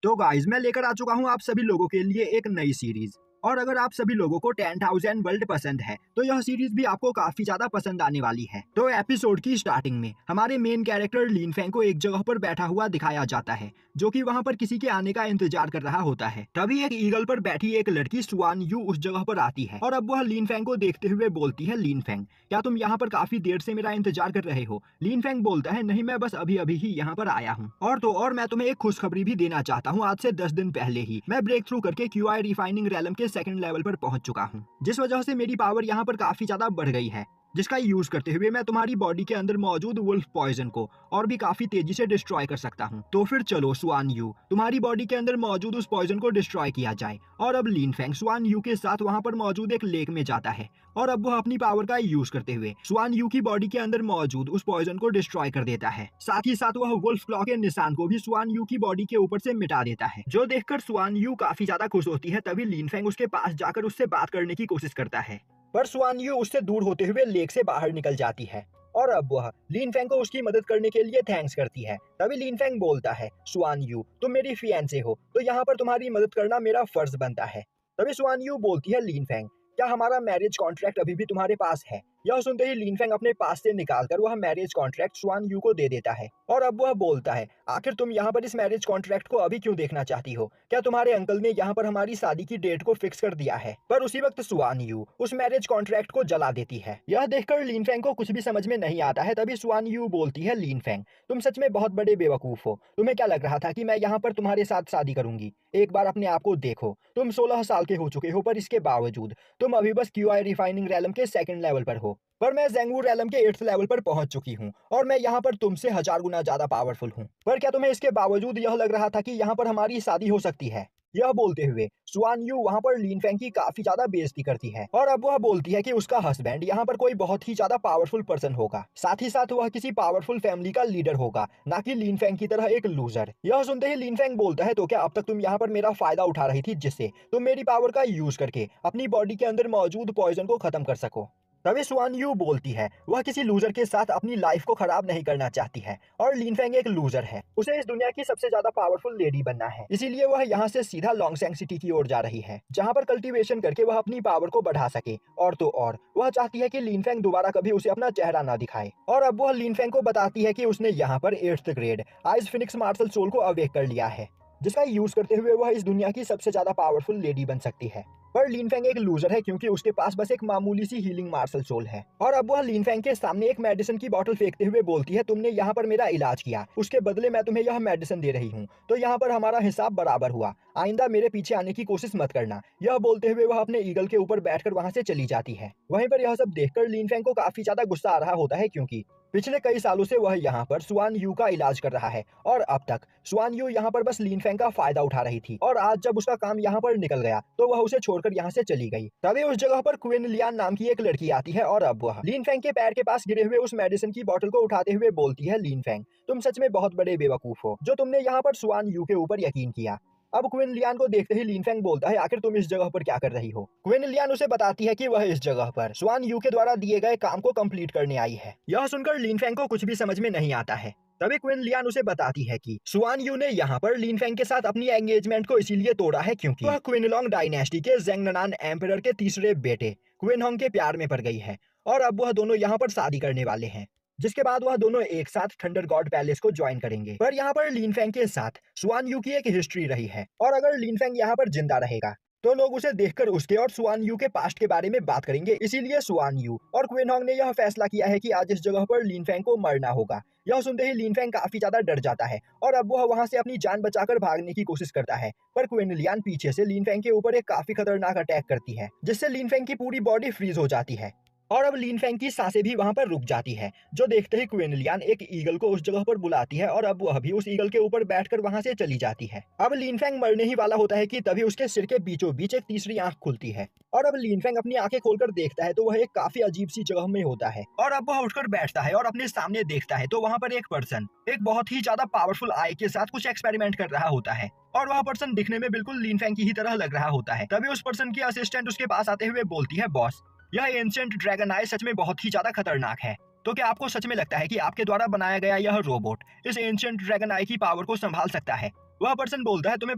तो गाइस मैं लेकर आ चुका हूँ आप सभी लोगों के लिए एक नई सीरीज। और अगर आप सभी लोगों को 10,000 वर्ल्ड पसंद है तो यह सीरीज भी आपको काफी ज्यादा पसंद आने वाली है। तो एपिसोड की स्टार्टिंग में हमारे मेन कैरेक्टर लिन फेंग को एक जगह पर बैठा हुआ दिखाया जाता है, जो कि वहां पर किसी के आने का इंतजार कर रहा होता है। तभी एक ईगल पर बैठी एक लड़की सुआन यू उस जगह पर आती है और अब वह लिन फेंग को देखते हुए बोलती है, लिन फेंग क्या तुम यहाँ पर काफी देर से मेरा इंतजार कर रहे हो? लिन फेंग बोलता है, नहीं मैं बस अभी अभी ही यहाँ पर आया हूँ। और मैं तुम्हें एक खुशखबरी भी देना चाहता हूँ। आज से 10 दिन पहले ही मैं ब्रेक थ्रू करके क्यूआई रिफाइनिंग रैलम के सेकंड लेवल पर पहुंच चुका हूँ, जिस वजह से मेरी पावर यहाँ पर काफी ज्यादा बढ़ गई है, जिसका यूज करते हुए मैं तुम्हारी बॉडी के अंदर मौजूद वुल्फ पॉइजन को और भी काफी तेजी से डिस्ट्रॉय कर सकता हूँ। तो फिर चलो सुआन यू, तुम्हारी बॉडी के अंदर मौजूद उस पॉइजन को डिस्ट्रॉय किया जाए। और अब लिन फेंग सुआन यू के साथ वहां पर मौजूद एक लेक में जाता है और अब वह अपनी पावर का यूज करते हुए सुआन यू की बॉडी के अंदर मौजूद उस पॉइजन को डिस्ट्रॉय कर देता है। साथ ही साथ वह वुल्फ क्लॉ के निशान को भी सुआन यू की बॉडी के ऊपर से मिटा देता है, जो देखकर सुआन यू काफी ज्यादा खुश होती है। तभी लिन फेंग उसके पास जाकर उससे बात करने की कोशिश करता है, पर सुआन यू उससे दूर होते हुए लेक से बाहर निकल जाती है और अब वह लिन फेंग को उसकी मदद करने के लिए थैंक्स करती है। तभी लिन फेंग बोलता है, सुआन यू तुम मेरी फियांसे हो तो यहाँ पर तुम्हारी मदद करना मेरा फर्ज बनता है। तभी सुआन यू बोलती है, लिन फेंग क्या हमारा मैरिज कॉन्ट्रैक्ट अभी भी तुम्हारे पास है? यह सुनते ही लिन फेंग अपने पास से निकालकर वह मैरिज कॉन्ट्रैक्ट सुआन यू को दे देता है और अब वह बोलता है, आखिर तुम यहाँ पर इस मैरिज कॉन्ट्रैक्ट को अभी क्यों देखना चाहती हो? क्या तुम्हारे अंकल ने यहाँ पर हमारी शादी की डेट को फिक्स कर दिया है? पर उसी वक्त सुआन यू उस मैरिज कॉन्ट्रैक्ट को जला देती है। यह देखकर लिन फेंग को कुछ भी समझ में नहीं आता है। तभी सुआन यू बोलती है, लिन फेंग तुम सच में बहुत बड़े बेवकूफ हो। तुम्हें क्या लग रहा था कि मैं यहाँ पर तुम्हारे साथ शादी करूंगी? एक बार अपने आप को देखो, तुम 16 साल के हो चुके हो, पर इसके बावजूद तुम अभी बस क्यूआई रिफाइनिंग रैलम के सेकंड लेवल पर हो, पर मैं ज़ेंगवू रैलम के 8th लेवल पर पहुंच चुकी हूं और मैं यहाँ पर तुमसे 1000 गुना ज्यादा पावरफुल हूं। पर क्या तुम्हें इसके बावजूद यह लग रहा था कि यहाँ पर हमारी शादी हो सकती है? यह बोलते हुए सुआन यू वहां पर लिन फेंग की काफी ज्यादा बेइज्जती करती है और अब वह बोलती है कि उसका हस्बैंड यहाँ पर कोई बहुत ही ज्यादा पावरफुल पर्सन होगा, साथ ही साथ वह किसी पावरफुल फैमिली का लीडर होगा, ना कि लिन फेंग की तरह एक लूजर। यह सुनते ही लिन फेंग बोलता है, तो क्या अब तक तुम यहाँ पर मेरा फायदा उठा रही थी, जिससे तुम मेरी पावर का यूज करके अपनी बॉडी के अंदर मौजूद पॉइजन को खत्म कर सको? तभी सुआन यू बोलती है, वह किसी लूजर के साथ अपनी लाइफ को खराब नहीं करना चाहती है और लिन फेंग एक लूजर है, उसे इस दुनिया की सबसे ज्यादा पावरफुल लेडी बनना है, इसीलिए वह यहाँ से सीधा लॉन्गसेंग सिटी की ओर जा रही है, जहाँ पर कल्टीवेशन करके वह अपनी पावर को बढ़ा सके। और तो और वह चाहती है कि लिन फेंग दोबारा कभी उसे अपना चेहरा ना दिखाए। और अब वह लिन फेंग को बताती है कि उसने यहाँ पर 8th grade ice phoenix martial soul को अवेक कर लिया है, जिसका यूज करते हुए वह इस दुनिया की सबसे ज्यादा पावरफुल लेडी बन सकती है। पर लिन फेंग एक लूजर है क्योंकि उसके पास बस एक मामूली सी हीलिंग मार्शल सोल है। और अब वह लिन फेंग के सामने एक मेडिसिन की बोतल फेंकते हुए बोलती है, तुमने यहाँ पर मेरा इलाज किया, उसके बदले मैं तुम्हें यह मेडिसिन दे रही हूँ, तो यहाँ पर हमारा हिसाब बराबर हुआ, आइंदा मेरे पीछे आने की कोशिश मत करना। यह बोलते हुए वह अपने ईगल के ऊपर बैठकर वहां से चली जाती है। वहीं पर यह सब देखकर लिन फेंग को काफी ज्यादा गुस्सा आ रहा होता है, क्योंकि पिछले कई सालों से वह यहाँ पर सुआन यू का इलाज कर रहा है और अब तक सुआन यू यहाँ पर बस लिन फेंग का फायदा उठा रही थी, और आज जब उसका काम यहाँ पर निकल गया तो वह उसे छोड़कर यहाँ से चली गई। तभी उस जगह पर क्वीन लियान नाम की एक लड़की आती है और अब वह लिन फेंग के पैर के पास गिरे हुए उस मेडिसिन की बोतल को उठाते हुए बोलती है, लिन फेंग तुम सच में बहुत बड़े बेवकूफ हो जो तुमने यहाँ पर सुआन यू के ऊपर यकीन किया। अब क्वीन लियान को देखते ही लिन फेंग बोलता है, आखिर तुम इस जगह पर क्या कर रही हो? क्वीन लियान उसे बताती है कि वह इस जगह पर सुआन यू के द्वारा दिए गए काम को कंप्लीट करने आई है। यह सुनकर लिन फेंग को कुछ भी समझ में नहीं आता है। तभी क्वीन लियान उसे बताती है कि सुआन यू ने यहाँ पर लिन फेंग के साथ अपनी एंगेजमेंट को इसीलिए तोड़ा है क्योंकि वह क्विनलॉन्ग डायनेस्टी के ज़ेंगनान एम्परर के तीसरे बेटे क्विनहोंग के प्यार में पड़ गई है और अब वह दोनों यहाँ पर शादी करने वाले हैं, जिसके बाद वह दोनों एक साथ थंडर गॉड पैलेस को ज्वाइन करेंगे। पर यहाँ पर लिन फेंग के साथ सुआन यू की एक हिस्ट्री रही है और अगर लिन फेंग यहाँ पर जिंदा रहेगा तो लोग उसे देखकर उसके और सुआन यू के पास्ट के बारे में बात करेंगे, इसीलिए सुआन यू और क्विनहोंग ने यह फैसला किया है कि आज इस जगह पर लिन फेंग को मरना होगा। यह सुनते ही लिन फेंग काफी ज्यादा डर जाता है और अब वह वहां से अपनी जान बचाकर भागने की कोशिश करता है, पर क्वीन लियान पीछे से लिन फेंग के ऊपर एक काफी खतरनाक अटैक करती है, जिससे लिन फेंग की पूरी बॉडी फ्रीज हो जाती है और अब लिन फेंग की सांसें भी वहां पर रुक जाती है, जो देखते ही क्वीन लियान एक ईगल को उस जगह पर बुलाती है और अब वह भी उस ईगल के ऊपर बैठकर वहां से चली जाती है। अब लिन फेंग मरने ही वाला होता है कि तभी उसके सिर के बीचों बीच एक तीसरी आंख खुलती है और अब लिन फेंग अपनी आंखें खोलकर देखता है तो वह एक काफी अजीब सी जगह में होता है और अब वह उठकर बैठता है और अपने सामने देखता है तो वहां पर एक पर्सन एक बहुत ही ज्यादा पावरफुल आई के साथ कुछ एक्सपेरिमेंट कर रहा होता है और वह पर्सन दिखने में बिल्कुल लिन फेंग की ही तरह लग रहा होता है। तभी उस पर्सन की असिस्टेंट उसके पास आते हुए बोलती है, बॉस यह एंशिएंट ड्रैगन आई सच में बहुत ही ज्यादा खतरनाक है, तो क्या आपको सच में लगता है कि आपके द्वारा बनाया गया यह रोबोट इस एंशिएंट ड्रैगन आई की पावर को संभाल सकता है? वह पर्सन बोलता है तुम्हें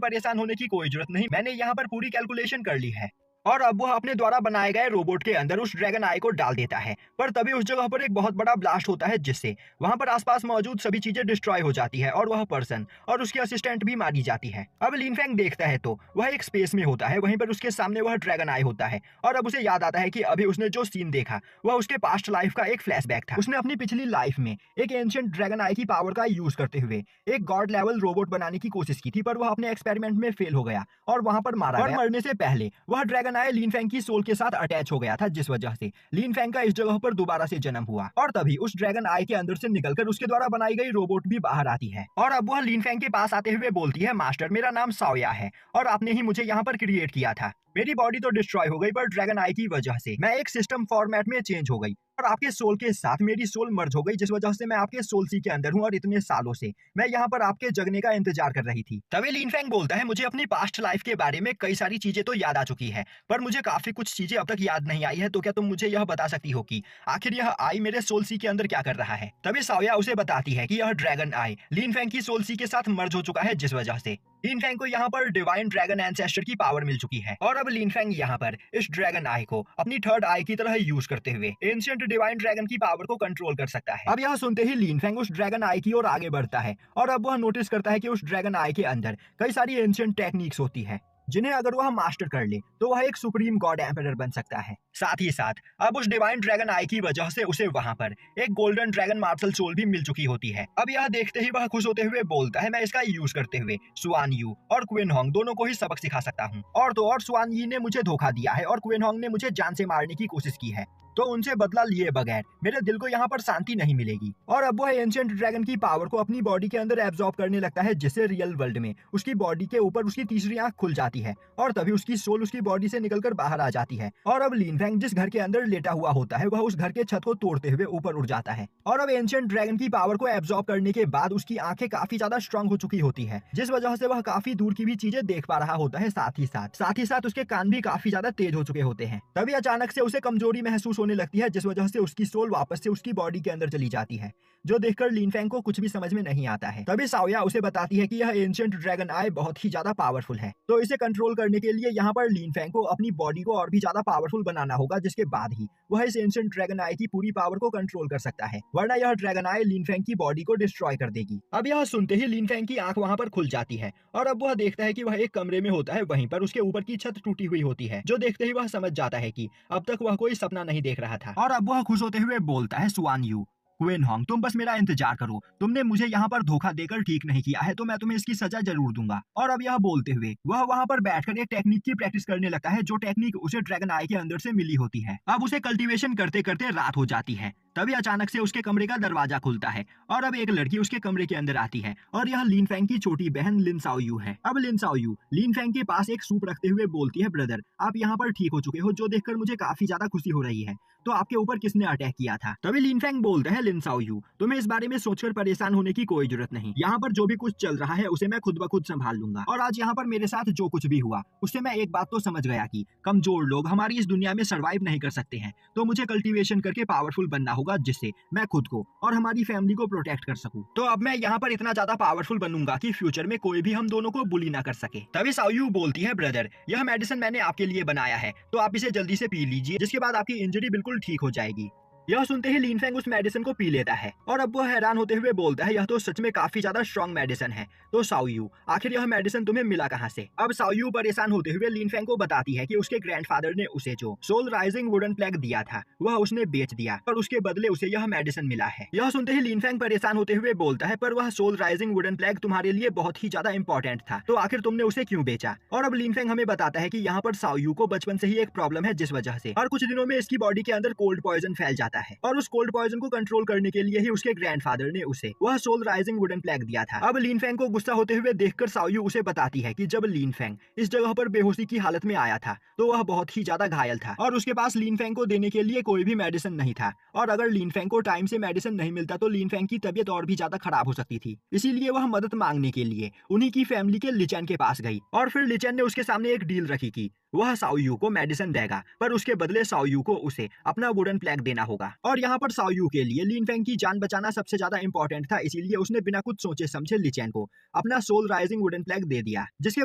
परेशान होने की कोई जरूरत नहीं, मैंने यहाँ पर पूरी कैलकुलेशन कर ली है। और अब वह अपने द्वारा बनाए गए रोबोट के अंदर उस ड्रैगन आई को डाल देता है, पर तभी उस जगह पर एक बहुत बड़ा ब्लास्ट होता है जिससे वहां पर आसपास मौजूद सभी चीजें डिस्ट्रॉय हो जाती है और वह पर्सन और उसके असिस्टेंट भी मारी जाती है। अब लिन फैंग देखता है तो वह एक स्पेस में होता है, वहीं पर उसके सामने वह ड्रैगन आई होता है और अब उसे याद आता है कि अभी उसने जो सीन देखा वह उसके पास्ट लाइफ का एक फ्लैशबैक था। उसने अपनी पिछली लाइफ में एक एंशिएंट ड्रैगन आई की पावर का यूज करते हुए एक गॉड लेवल रोबोट बनाने की कोशिश की थी, पर वह अपने एक्सपेरिमेंट में फेल हो गया और वहां पर मारा गया। मरने से पहले वह ड्रैगन आई लिन फैंग की सोल के साथ अटैच हो गया था, जिस वजह से लिन फैंग का इस जगह पर दोबारा से जन्म हुआ और तभी उस ड्रैगन आई के अंदर से निकलकर उसके द्वारा बनाई गई रोबोट भी बाहर आती है। और अब वह लिन फैंग के पास आते हुए बोलती है, मास्टर मेरा नाम साओया है और आपने ही मुझे यहाँ पर क्रिएट किया था। मेरी बॉडी तो डिस्ट्रॉय हो गई पर ड्रैगन आई की वजह से मैं एक सिस्टम फॉर्मेट में चेंज हो गई और आपके सोल के साथ मेरी सोल मर्ज हो गई, जिस वजह से मैं आपके सोल सी के अंदर हूँ और इतने सालों से मैं यहाँ पर आपके जगने का इंतजार कर रही थी। तभी लिन फैंग बोलता है, मुझे अपनी पास्ट लाइफ के बारे में कई सारी चीजें तो याद आ चुकी है, पर मुझे काफी कुछ चीजें अब तक याद नहीं आई है, तो क्या तुम मुझे यह बता सकती हो कि आखिर यह आई मेरे सोल सी के अंदर क्या कर रहा है। तभी साओया उसे बताती है कि यह ड्रैगन आई लिन फैंग की सोल सी के साथ मर्ज हो चुका है, जिस वजह से लिन फैंग को यहाँ पर डिवाइन ड्रैगन एंसेस्टर की पावर मिल चुकी है और अब लिन फैंग यहाँ पर इस ड्रैगन आई को अपनी थर्ड आई की तरह यूज करते हुए एंशिएंट डिवाइन ड्रैगन की पावर को कंट्रोल कर सकता है। अब यह सुनते ही लिन फैंग उस ड्रैगन आई की ओर आगे बढ़ता है और अब वह नोटिस करता है कि उस ड्रैगन आई के अंदर कई सारी एंशिएंट टेक्निक्स होती है जिन्हें अगर वह मास्टर कर ले तो वह एक सुप्रीम गॉड एम्परर बन सकता है। साथ ही साथ अब उस डिवाइन ड्रैगन आई की वजह से उसे वहां पर एक गोल्डन ड्रैगन मार्शल सोल भी मिल चुकी होती है। अब यह देखते ही वह खुश होते हुए बोलता है, मैं इसका यूज करते हुए सुआन यू और क्विन होंग दोनों को ही सबक सिखा सकता हूँ। और तो और सुआन यी ने मुझे धोखा दिया है और क्विन होंग ने मुझे जान से मारने की कोशिश की है, तो उनसे बदला लिए बगैर मेरे दिल को यहाँ पर शांति नहीं मिलेगी। और अब वह एंशिएंट ड्रैगन की पावर को अपनी बॉडी के अंदर एब्जॉर्ब करने लगता है, जिससे रियल वर्ल्ड में उसकी बॉडी के ऊपर उसकी तीसरी आंख खुल जाती है और तभी उसकी सोल उसकी बॉडी से निकलकर बाहर आ जाती है। और अब लिन फैंग जिस घर के अंदर लेटा हुआ होता है वह उस घर के छत को तोड़ते हुए ऊपर उड़ जाता है और अब एंशिएंट ड्रैगन की पावर को एब्जॉर्ब करने के बाद उसकी आंखें काफी ज्यादा स्ट्रांग हो चुकी होती है, जिस वजह से वह काफी दूर की भी चीजें देख पा रहा होता है। साथ ही साथ उसके कान भी काफी ज्यादा तेज हो चुके होते हैं। तभी अचानक से उसे कमजोरी महसूस होने लगती है, जिस वजह से उसकी सोल वापस से उसकी बॉडी के अंदर चली जाती है, जो देखकर लिन फैंग को कुछ भी समझ में नहीं आता है। तभी साओया उसे बताती है कि यह एंशिएंट ड्रैगन आई बहुत ही ज्यादा पावरफुल है, तो इसे कंट्रोल करने के लिए यहाँ पर लिन फैंग को अपनी बॉडी को और भी ज्यादा पावरफुल बनाना होगा, जिसके बाद ही वह इस एंशिएंट ड्रैगन आई की पूरी पावर को कंट्रोल कर सकता है, वरना यह ड्रैगन आई लिन फैंग की बॉडी को डिस्ट्रॉय कर देगी। अब यह सुनते ही लिन फैंग की आंख वहां पर खुल जाती है और अब वह देखता है कि वह एक कमरे में होता है, वहीं पर उसके ऊपर की छत टूटी हुई होती है, जो देखते ही वह समझ जाता है कि अब तक वह कोई सपना नहीं देख रहा था। और अब वह खुश होते हुए बोलता है, सुआन यू क्विन होंग तुम बस मेरा इंतजार करो, तुमने मुझे यहाँ पर धोखा देकर ठीक नहीं किया है, तो मैं तुम्हें इसकी सजा जरूर दूंगा। और अब यह बोलते हुए वह वहाँ पर बैठकर एक टेक्निक की प्रैक्टिस करने लगता है, जो टेक्निक उसे ड्रैगन आई के अंदर से मिली होती है। अब उसे कल्टीवेशन करते करते रात हो जाती है, तभी अचानक से उसके कमरे का दरवाजा खुलता है और अब एक लड़की उसके कमरे के अंदर आती है और यह लिन फैंग की छोटी बहन लिन साओयू है। अब लिन साओयू लिन फैंग के पास एक सूप रखते हुए बोलती है, ब्रदर आप यहाँ पर ठीक हो चुके हो, जो देखकर मुझे काफी ज्यादा खुशी हो रही है, तो आपके ऊपर किसने अटैक किया था। तभी लिन फैंग बोलते हैं, लिन साओयू तुम्हें इस बारे में सोचकर परेशान होने की कोई जरूरत नहीं, यहाँ पर जो भी कुछ चल रहा है उसे मैं खुद ब खुद संभाल लूंगा। और आज यहाँ पर मेरे साथ जो कुछ भी हुआ उससे मैं एक बात तो समझ गया कि कमजोर लोग हमारी इस दुनिया में सर्वाइव नहीं कर सकते हैं, तो मुझे कल्टीवेशन करके पावरफुल बनना होगा, जिससे मैं खुद को और हमारी फैमिली को प्रोटेक्ट कर सकूं। तो अब मैं यहाँ पर इतना ज्यादा पावरफुल बनूंगा कि फ्यूचर में कोई भी हम दोनों को बुली ना कर सके। तभी साओयू बोलती है, ब्रदर यह मेडिसिन मैंने आपके लिए बनाया है, तो आप इसे जल्दी से पी लीजिए, जिसके बाद आपकी इंजरी बिल्कुल ठीक हो जाएगी। यह सुनते ही लिन फैंग उस मेडिसिन को पी लेता है और अब वह हैरान होते हुए बोलता है, यह तो सच में काफी ज्यादा स्ट्रॉन्ग मेडिसिन है, तो साओयू आखिर यह मेडिसिन तुम्हें मिला कहां से। अब साओयू परेशान होते हुए लिन फैंग को बताती है कि उसके ग्रैंडफादर ने उसे जो सोल राइजिंग वुडन प्लेग दिया था वह उसने बेच दिया और उसके बदले उसे यह मेडिसिन मिला है। यह सुनते ही लिन फैंग परेशान होते हुए बोलता है, पर वह सोल राइजिंग वुडन प्लेग तुम्हारे लिए बहुत ही ज्यादा इंपॉर्टेंट था, तो आखिर तुमने उसे क्यों बेचा। और अब लिन फैंग हमें बताता है कि यहाँ पर साओयू को बचपन से ही एक प्रॉब्लम है, जिस वजह से और कुछ दिनों में इसकी बॉडी के अंदर कोल्ड पॉइजन फैल जाता है और उस कोल्ड पॉइजन को कंट्रोल करने के लिए ही उसके ग्रैंडफादर ने उसे वह सोल राइजिंग वुडन प्लेग दिया था। अब लिन फैंग को गुस्सा होते हुए देखकर साओयू उसे बताती है कि जब लिन फैंग इस जगह पर बेहोशी की हालत में आया था तो वह बहुत ही ज्यादा घायल था और उसके पास लिन फैंग को देने के लिए कोई भी मेडिसिन नहीं था, और अगर लिन फैंग को टाइम से मेडिसिन नहीं मिलता तो लिन फैंग की तबीयत और भी ज्यादा खराब हो सकती थी। इसीलिए वह मदद मांगने के लिए उन्हीं की फैमिली के लिचेन के पास गई और फिर लिचेन ने उसके सामने एक डील रखी कि वह साओयू को मेडिसिन देगा, पर उसके बदले साओयू को उसे अपना वुडन प्लेग देना होगा। होगा। और यहाँ पर साओयू के लिए लिन फेंग की जान बचाना सबसे ज्यादा इंपॉर्टेंट था, इसीलिए उसने बिना कुछ सोचे समझे ली चेन को अपना सोल राइजिंग वुडन प्लेग दे दिया, जिसके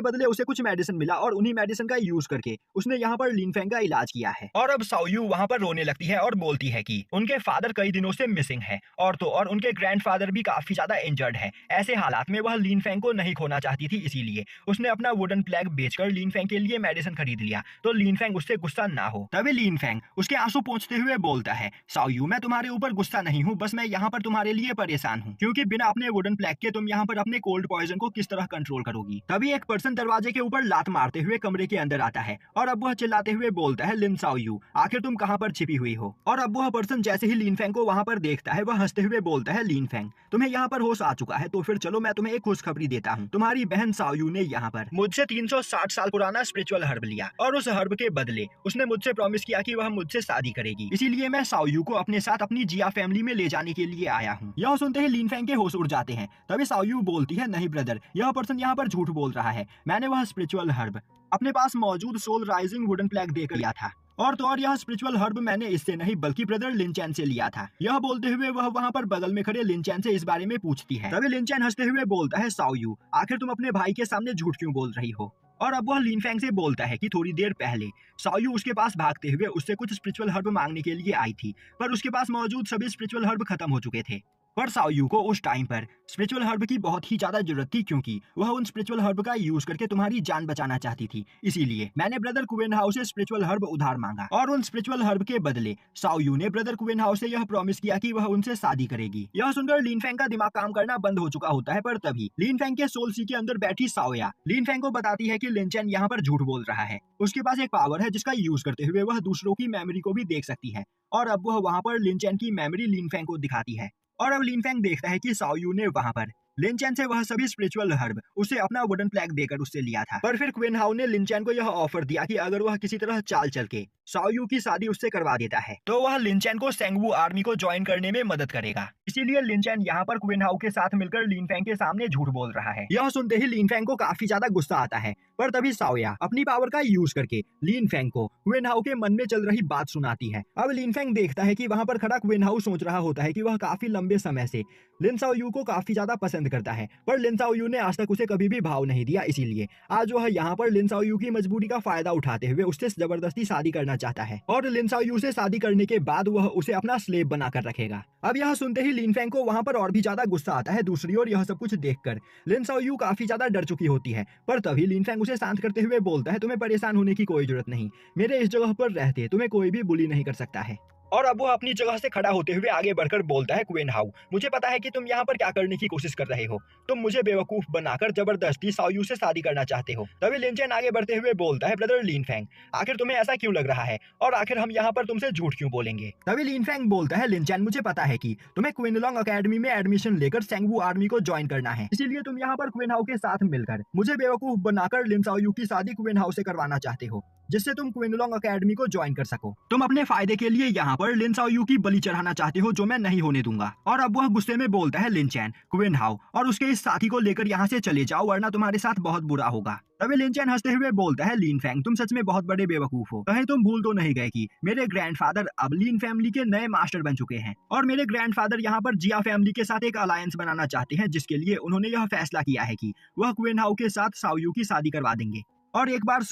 बदले उसे कुछ मेडिसिन मिला और उन्हीं मेडिसिन का यूज करके उसने यहाँ पर लिन फेंग का इलाज किया है। और अब साओयू वहाँ पर रोने लगती है और बोलती है कि उनके फादर कई दिनों से मिसिंग है और तो और उनके ग्रैंडफादर भी काफी ज्यादा इंजर्ड है। ऐसे हालात में वह लिन फेंग को नहीं खोना चाहती थी, इसीलिए उसने अपना वुडन प्लेग बेचकर लिन फेंग के लिए मेडिसिन खरीद लिया तो लिन फेंग उससे गुस्सा ना हो। तभी लिन फेंग उसके आंसू पोंछते हुए बोलता है, साओयू मैं तुम्हारे ऊपर गुस्सा नहीं हूँ, बस मैं यहाँ पर तुम्हारे लिए परेशान हूँ, क्योंकि बिना अपने वुडन प्लेग के तुम यहाँ पर अपने कोल्ड पॉइजन को किस तरह कंट्रोल करोगी। तभी एक पर्सन दरवाजे के ऊपर लात मारते हुए कमरे के अंदर आता है और अब वह चिल्लाते हुए बोलता है, लिन साओयू आखिर तुम कहाँ पर छिपी हुई हो। और अब वह पर्सन जैसे ही लिन फेंग को वहाँ पर देखता है वह हंसते हुए बोलता है, लिन फेंग तुम्हें यहाँ पर होश आ चुका है तो फिर चलो मैं तुम्हें एक खुशखबरी देता हूँ। तुम्हारी बहन साओयू ने यहाँ पर मुझसे 360 साल पुराना स्पिरिचुअल हर्ब लिया और उस हर्ब के बदले उसने मुझसे प्रॉमिस किया कि वह मुझसे शादी करेगी, इसीलिए मैं साओयू को अपने साथ अपनी जिया फैमिली में ले जाने के लिए आया हूँ। यह सुनते ही लिन फेंग के होश उड़ जाते हैं। तभी साओयू बोलती है, नहीं ब्रदर यह पर्सन यहाँ पर झूठ बोल रहा है, मैंने वह स्पिरिचुअल हर्ब अपने पास मौजूद सोल राइजिंग वुडन प्लेग देकर लिया था और तो और यह स्पिरिचुअल हर्ब मैंने इससे नहीं बल्कि ब्रदर लिन चैन से लिया था। यह बोलते हुए वह वहाँ पर बगल में खड़े लिन चैन से इस बारे में पूछती है। तभी लिन चैन हंसते हुए बोलता है, साओयू आखिर तुम अपने भाई के सामने झूठ क्यों बोल रही हो। और अब वह लिन फेंग से बोलता है कि थोड़ी देर पहले साओयू उसके पास भागते हुए उससे कुछ स्पिरिचुअल हर्ब मांगने के लिए आई थी, पर उसके पास मौजूद सभी स्पिरिचुअल हर्ब खत्म हो चुके थे। पर साओयू को उस टाइम पर स्पिरिचुअल हर्ब की बहुत ही ज्यादा जरूरत थी, क्योंकि वह उन स्पिरिचुअल हर्ब का यूज करके तुम्हारी जान बचाना चाहती थी, इसीलिए मैंने ब्रदर कुवेन हाउ से स्पिरिचुअल हर्ब उधार मांगा और उन स्पिरिचुअल हर्ब के बदले साओयू ने ब्रदर कुवेन हाउ से यह प्रॉमिस किया कि वह उनसे शादी करेगी। यह सुनकर लिन फेंग का दिमाग काम करना बंद हो चुका होता है, पर तभी लिन फेंग के सोल सी के अंदर बैठी साओया लिन फेंग को बताती है कि लिन चैन यहाँ पर झूठ बोल रहा है। उसके पास एक पावर है जिसका यूज करते हुए वह दूसरों की मेमोरी को भी देख सकती है और अब वह वहाँ पर लिन चैन की मेमोरी लिन फेंग को दिखाती है। और अब लिन फेंग देखता है कि साओयू ने वहाँ पर लिन चैन से वह सभी स्पिरिचुअल हर्ब उसे अपना वुडन प्लेग देकर उससे लिया था। पर फिर क्वेन हाउ ने लिन चैन को यह ऑफर दिया कि अगर वह किसी तरह चाल चल के साओयू की शादी उससे करवा देता है तो वह लिन चैन को सेंगवू आर्मी को ज्वाइन करने में मदद करेगा। इसीलिए लिन चैन यहाँ पर क्वेन हाउ के साथ मिलकर लिन फेंग के सामने झूठ बोल रहा है। यह सुनते ही लिन फेंग को काफी ज्यादा गुस्सा आता है, पर तभी साओया अपनी पावर का यूज करके लिन फेंग को क्वेन हाउ के मन में चल रही बात सुनाती है। अब लिन फेंग देखता है कि वहाँ पर खड़ा क्वेन हाउ सोच रहा होता है कि वह काफी लंबे समय से लिन साओयू को काफी ज्यादा पसंद करता है, पर लिन साओयू ने आज तक उसे कभी भी भाव नहीं दिया, इसीलिए आज वह यहाँ पर लिन साओयू की मजबूरी का फायदा उठाते हुए उससे जबरदस्ती शादी करना चाहता है और लिन साओयू से शादी करने के बाद वह उसे अपना स्लेव बनाकर रखेगा। अब यह सुनते ही लिन फेंग को वहाँ पर और भी ज्यादा गुस्सा आता है। दूसरी ओर यह सब कुछ देखकर लिन साओयू काफी ज्यादा डर चुकी होती है, पर तभी लिन फेंग उसे शांत करते हुए बोलता है, तुम्हें परेशान होने की कोई जरूरत नहीं, मेरे इस जगह पर रहते तुम्हें कोई भी बुली नहीं कर सकता है। और अब वो अपनी जगह से खड़ा होते हुए आगे बढ़कर बोलता है, क्वेन हाउ मुझे पता है कि तुम यहाँ पर क्या करने की कोशिश कर रहे हो, तुम मुझे बेवकूफ बनाकर जबरदस्ती साओयू से शादी करना चाहते हो। तभी लिन चैन आगे बढ़ते हुए बोलता है, ब्रदर लिन फेंग आखिर तुम्हें ऐसा क्यों लग रहा है और आखिर हम यहाँ पर तुमसे झूठ क्यों बोलेंगे। तभी लिन फेंग बोलता है, लिन चैन मुझे पता है कि तुम्हें क्विनलॉन्ग अकेडमी में एडमिशन लेकर सेंगवू आर्मी को ज्वाइन करना है, इसीलिए तुम यहाँ पर क्वेन हाउ के साथ मिलकर मुझे बेवकूफ बनाकर लिन साओयू की शादी क्वेन हाउ से करवाना चाहते हो, जिससे तुम क्विनलॉन्ग अकेडमी को ज्वाइन कर सको। तुम अपने फायदे के लिए यहाँ पर लिन साओयू की बलि चढ़ाना चाहते हो, जो मैं नहीं होने दूंगा। और अब वह गुस्से में बोलता है, लिन चैन क्वेन हाउ और उसके इस साथी को लेकर यहाँ से चले जाओ, वरना तुम्हारे साथ बहुत बुरा होगा। तभी लिन चैन हंसते हुए बोलता है, लिन फेंग तुम सच में बहुत बड़े बेवकूफ हो, कहीं तुम भूल तो नहीं गए कि मेरे ग्रैंडफादर अब लिन फैमिली के नए मास्टर बन चुके हैं और मेरे ग्रैंडफादर यहाँ पर जिया फैमिली के साथ एक अलायंस बनाना चाहते हैं, जिसके लिए उन्होंने यह फैसला किया है कि वह क्वेन हाउ के साथ साओयू की शादी करवा देंगे। और एक बार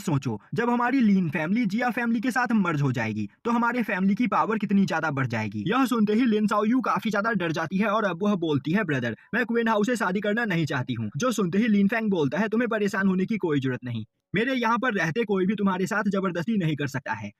सोचो जब हमारी लीन फैमिली जिया फैमिली के साथ मर्ज हो जाएगी तो हमारे फैमिली की पावर कितनी ज्यादा बढ़ जाएगी। यह सुनते ही लिन साओयू काफी ज्यादा डर जाती है और अब वह बोलती है, ब्रदर मैं क्वेन हाउ से शादी करना नहीं चाहती हूँ। जो सुनते ही लिन फेंग बोलता है, तुम्हें परेशान होने की कोई जरूरत नहीं, मेरे यहाँ पर रहते कोई भी तुम्हारे साथ जबरदस्ती नहीं कर सकता है।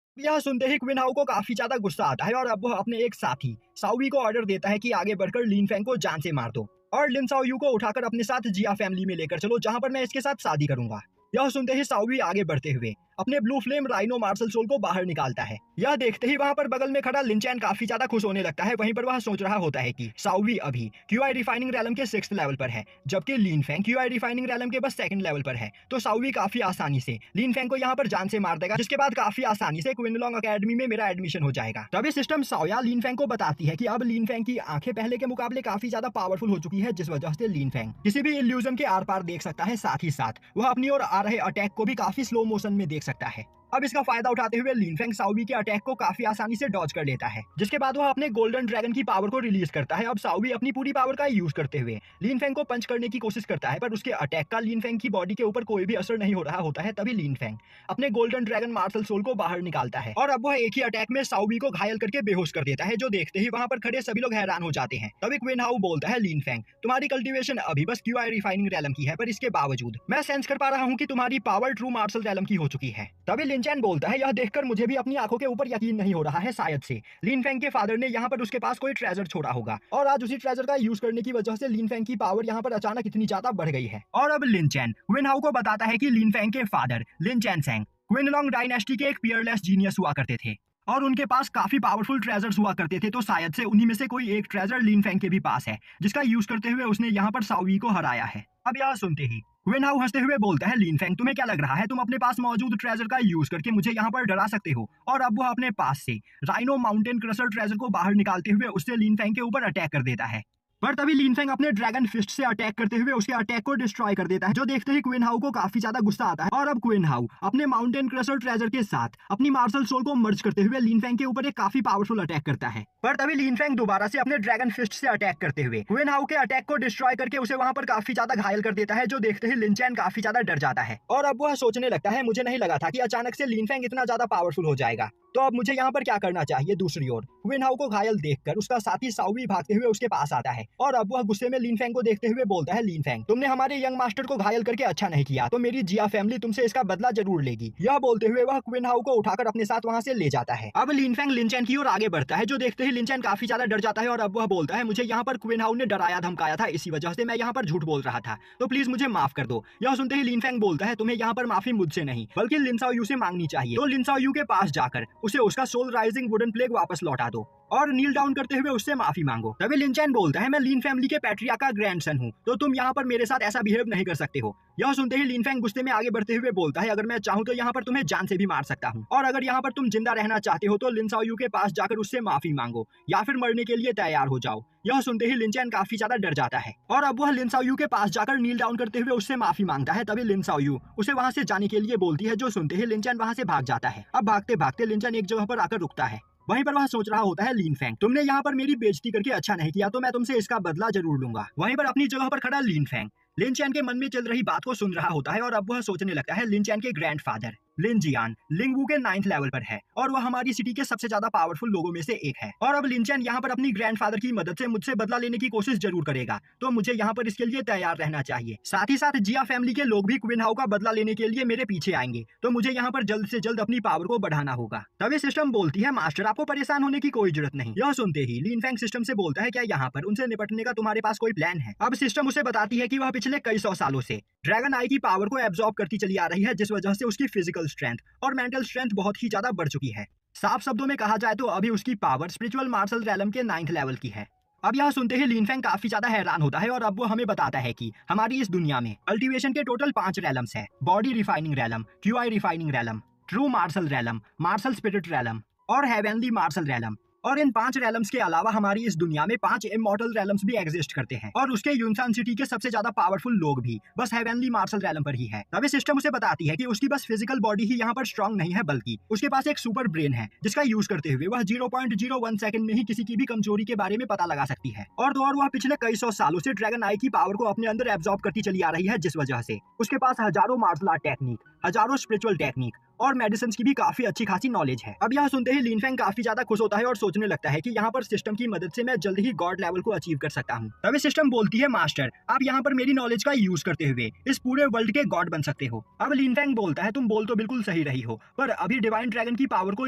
यह सुनते ही क्विन हाउ को काफी ज्यादा गुस्सा आता है और अब वह अपने एक साथी साओवी को ऑर्डर देता है कि आगे बढ़कर लिन फेंग को जान से मार दो और लिन साओयू को उठाकर अपने साथ जिया फैमिली में लेकर चलो, जहां पर मैं इसके साथ शादी करूंगा। यह सुनते ही साओवी आगे बढ़ते हुए अपने blue flame rhino martial soul को बाहर निकालता है। यह देखते ही वहां पर बगल में खड़ा लिन चैन काफी ज्यादा खुश होने लगता है। वहीं पर वह सोच रहा होता है कि साओवी अभी क्यूआई रिफाइनिंग रैलम के 6th लेवल पर है, जबकि लिन फेंग क्यूआई रिफाइनिंग रैलम के बस 2nd लेवल पर है। तो साओवी काफी आसानी से लिन फेंग को यहाँ पर जान से मार देगा, जिसके बाद काफी आसानी से क्विनलॉन्ग अकेडमी में मेरा एडमिशन हो जाएगा। तभी सिस्टम साओया लिन फेंग को बताती है कि अब लिन फेंग की आंखें पहले के मुकाबले काफी ज्यादा पावरफुल हो चुकी है, जिस वजह से लिन फेंग किसी भी इल्यूजन के आर पार देख सकता है। साथ ही साथ वह अपनी ओर आ रहे अटैक को भी काफी स्लो मोशन में देख सकता है। अब इसका फायदा उठाते हुए लिन फेंग साओबी के अटैक को काफी आसानी से डॉज कर लेता है, जिसके बाद वह अपने गोल्डन ड्रैगन की पावर को रिलीज करता है। अब साओबी अपनी पूरी पावर का यूज करते हुए लिन फेंग को पंच करने की कोशिश करता है, पर उसके अटैक का लिन फेंग की बॉडी के ऊपर कोई भी असर नहीं हो रहा होता है। तभी लिन फेंग अपने गोल्डन ड्रैगन मार्शल सोल को बाहर निकालता है और अब वह एक ही अटैक में साओबी को घायल करके बेहोश कर देता है, जो देखते ही वहां पर खड़े सभी लोग हैरान हो जाते हैं। तभी क्विन हाउ बोलता है, लिन फेंग तुम्हारी कल्टीवेशन अभी बस क्यूआई रिफाइनिंग रैलम की है, पर इसके बावजूद मैं सेंस कर पा रहा हूँ कि तुम्हारी पावर ट्रू मार्शल रैलम की हो चुकी है। तभी लिन चैन बोलता है, यह देखकर मुझे भी अपनी आंखों के ऊपर यकीन नहीं हो रहा है। शायद से लिन फेंग के फादर ने यहाँ पर उसके पास कोई ट्रेजर छोड़ा होगा और आज उसी ट्रेजर का यूज करने की वजह से लिन फेंग की पावर यहाँ पर अचानक इतनी ज्यादा बढ़ गई है। और अब लिन चैन क्विन हाउ को बताता है कि लिन फेंग के फादर लिन चैन सेंग क्विनलॉन्ग डायनेस्टी के एक पियरलेस जीनियस हुआ करते थे और उनके पास काफी पावरफुल ट्रेजर्स हुआ करते थे। तो शायद से उन्हीं में से कोई एक ट्रेजर लिन फेंग के भी पास है, जिसका यूज करते हुए उसने यहाँ पर साओबी को हराया है। अब यह सुनते ही क्विन हाउ हंसते हुए बोलता है, लिन फेंग तुम्हें क्या लग रहा है तुम अपने पास मौजूद ट्रेजर का यूज करके मुझे यहाँ पर डरा सकते हो? और अब वह अपने पास से राइनो माउंटेन क्रशर ट्रेजर को बाहर निकालते हुए उससे लिन फेंग के ऊपर अटैक कर देता है, पर तभी लिन फेंग अपने ड्रैगन फिस्ट से अटैक करते हुए उसके अटैक को डिस्ट्रॉय कर देता है, जो देखते ही क्विन हाउ को काफी ज्यादा गुस्सा आता है। और अब क्विन हाउ अपने माउंटेन क्रशर ट्रेजर के साथ अपनी मार्शल सोल को मर्ज करते हुए लिन फेंग के ऊपर एक काफी पावरफुल अटैक करता है, पर तभी लिन फेंग दोबारा से अपने ड्रैगन फिस्ट से अटैक करते हुए क्विन हाउ के अटैक को डिस्ट्रॉय करके उसे वहां पर काफी ज्यादा घायल कर देता है, जो देखते ही लिन चैन काफी ज्यादा डर जाता है। और अब वह सोचने लगता है, मुझे नहीं लगा था कि अचानक से लिन फेंग इतना ज्यादा पावरफुल हो जाएगा, तो अब मुझे यहाँ पर क्या करना चाहिए। दूसरी ओर क्विन हाउ को घायल देखकर उसका साथी साओबी भागते हुए उसके पास आता है और अब वह गुस्से में लिन फेंग को देखते हुए बोलता है, लिन फेंग तुमने हमारे यंग मास्टर को घायल करके अच्छा नहीं किया, तो मेरी जिया फैमिली तुमसे इसका बदला जरूर लेगी। यह बोलते हुए वह क्विन हाउ को उठाकर अपने साथ वहां से ले जाता है। अब लिन फेंग लिन चैन की ओर आगे बढ़ता है, जो देखते ही लिन चैन काफी ज्यादा डर जाता है और अब वह बोलता है, मुझे यहाँ पर क्विन हाउ ने डराया धमकाया था, इसी वजह से मैं यहाँ पर झूठ बोल रहा था, तो प्लीज मुझे माफ कर दो। यह सुनते ही लिन फेंग बोलता है, तुम्हें यहाँ पर माफी मुझसे नहीं बल्कि लिन साओ यू से मांगनी चाहिए। तो लिन साओ यू के पास जाकर उसे उसका सोल राइजिंग वुडन प्लेग वापस लौटा दो और नील डाउन करते हुए उससे माफी मांगो। तभी लिन चैन बोलता है, मैं लिन फैमिली के पैट्रिया का ग्रैंडसन हूँ, तो तुम यहाँ पर मेरे साथ ऐसा बिहेव नहीं कर सकते हो। यह सुनते ही लिन फेंग गुस्से में आगे बढ़ते हुए बोलता है, अगर मैं चाहूँ तो यहाँ पर तुम्हें जान से भी मार सकता हूँ, और अगर यहाँ पर तुम जिंदा रहना चाहते हो तो लिन साओ यू के पास जाकर उससे माफी मांगो या फिर मरने के लिए तैयार हो जाओ। यह सुनते ही लिन चैन काफी ज्यादा डर जाता है और अब वह लिन साओ यू के पास जाकर नील डाउन करते हुए उससे माफी मांगता है। तभी लिन साओ यू उसे वहां से जाने के लिए बोलती है, जो सुनते ही लिन चैन वहां से भाग जाता है। अब भागते भागते लिन चैन एक जगह पर आकर रुकता है, वहीं पर वह सोच रहा होता है, लिन फेंग तुमने यहाँ पर मेरी बेइज्जती करके अच्छा नहीं किया, तो मैं तुमसे इसका बदला जरूर लूंगा। वहीं पर अपनी जगह पर खड़ा लिन फेंग लिन चैन के मन में चल रही बात को सुन रहा होता है और अब वह सोचने लगता है, लिन चैन के ग्रैंडफादर लिन जियान लिंगवू के 9th लेवल पर है और वह हमारी सिटी के सबसे ज्यादा पावरफुल लोगों में से एक है, और अब लिन चैन यहाँ पर अपनी ग्रैंडफादर की मदद से मुझसे बदला लेने की कोशिश जरूर करेगा, तो मुझे यहाँ पर इसके लिए तैयार रहना चाहिए। साथ ही साथ जिया फैमिली के लोग भी क्विन हाउ का बदला लेने के लिए मेरे पीछे आएंगे, तो मुझे यहाँ पर जल्द से जल्द अपनी पावर को बढ़ाना होगा। तभी सिस्टम बोलती है, मास्टर आपको परेशान होने की कोई जरूरत नहीं। यह सुनते ही लिन फेंग सिस्टम से बोलता है, क्या यहाँ पर उनसे निपटने का तुम्हारे पास कोई प्लान है? अब सिस्टम उसे बताती है कि वह पिछले कई 100 सालों से ड्रैगन आई की पावर को एब्जॉर्ब करती चली आ रही है, जिस वजह से उसकी फिजिकल स्ट्रेंथ और मेंटल स्ट्रेंथ बहुत ही ज्यादा बढ़ चुकी है। साफ शब्दों में कहा जाए तो अभी उसकी पावर स्पिरिचुअल मार्शल रैलम के 9th लेवल की है। अब यह सुनते ही लिन फेंग काफी ज्यादा हैरान होता है और अब वो हमें बताता है कि हमारी इस दुनिया में कल्टीवेशन के टोटल 5 रैलम्स है, body refining realm, qi refining realm, true martial realm, martial spirit realm और हेवनली मार्शल रैलम। और इन 5 रैलम्स के अलावा हमारी इस दुनिया में 5 इमॉर्टल रैलम्स भी एग्जिस्ट करते हैं, और उसके यूनसान सिटी के सबसे ज्यादा पावरफुल लोग भी बस हेवनली मार्शल रैलम पर ही है। तभी सिस्टम उसे बताती है कि उसकी बस फिजिकल बॉडी ही यहाँ पर स्ट्रांग नहीं है, बल्कि उसके पास एक सुपर ब्रेन है, जिसका यूज करते हुए वह 0.01 सेकंड में ही किसी की भी कमजोरी के बारे में पता लगा सकती है। और तो और वह पिछले कई 100 सालों से ड्रैगन आई की पावर को अपने अंदर एब्जॉर्ब करती चली आ रही है, जिस वजह से उसके पास हजारों मार्शल आर्ट टेक्निक, हजारों स्पिरिचुअल टेक्निक और मेडिसिन की भी काफी अच्छी खासी नॉलेज है। अब यह सुनते ही लिन फेंग काफी ज्यादा खुश होता है और सोचने लगता है कि यहाँ पर सिस्टम की मदद से मैं जल्द ही गॉड लेवल को अचीव कर सकता हूँ। तभी सिस्टम बोलती है, मास्टर आप यहाँ पर मेरी नॉलेज का यूज करते हुए इस पूरे वर्ल्ड के गॉड बन सकते हो। अब लिन फेंग बोलता है, तुम बोल तो बिल्कुल सही रही हो, पर अभी डिवाइन ड्रैगन की पावर को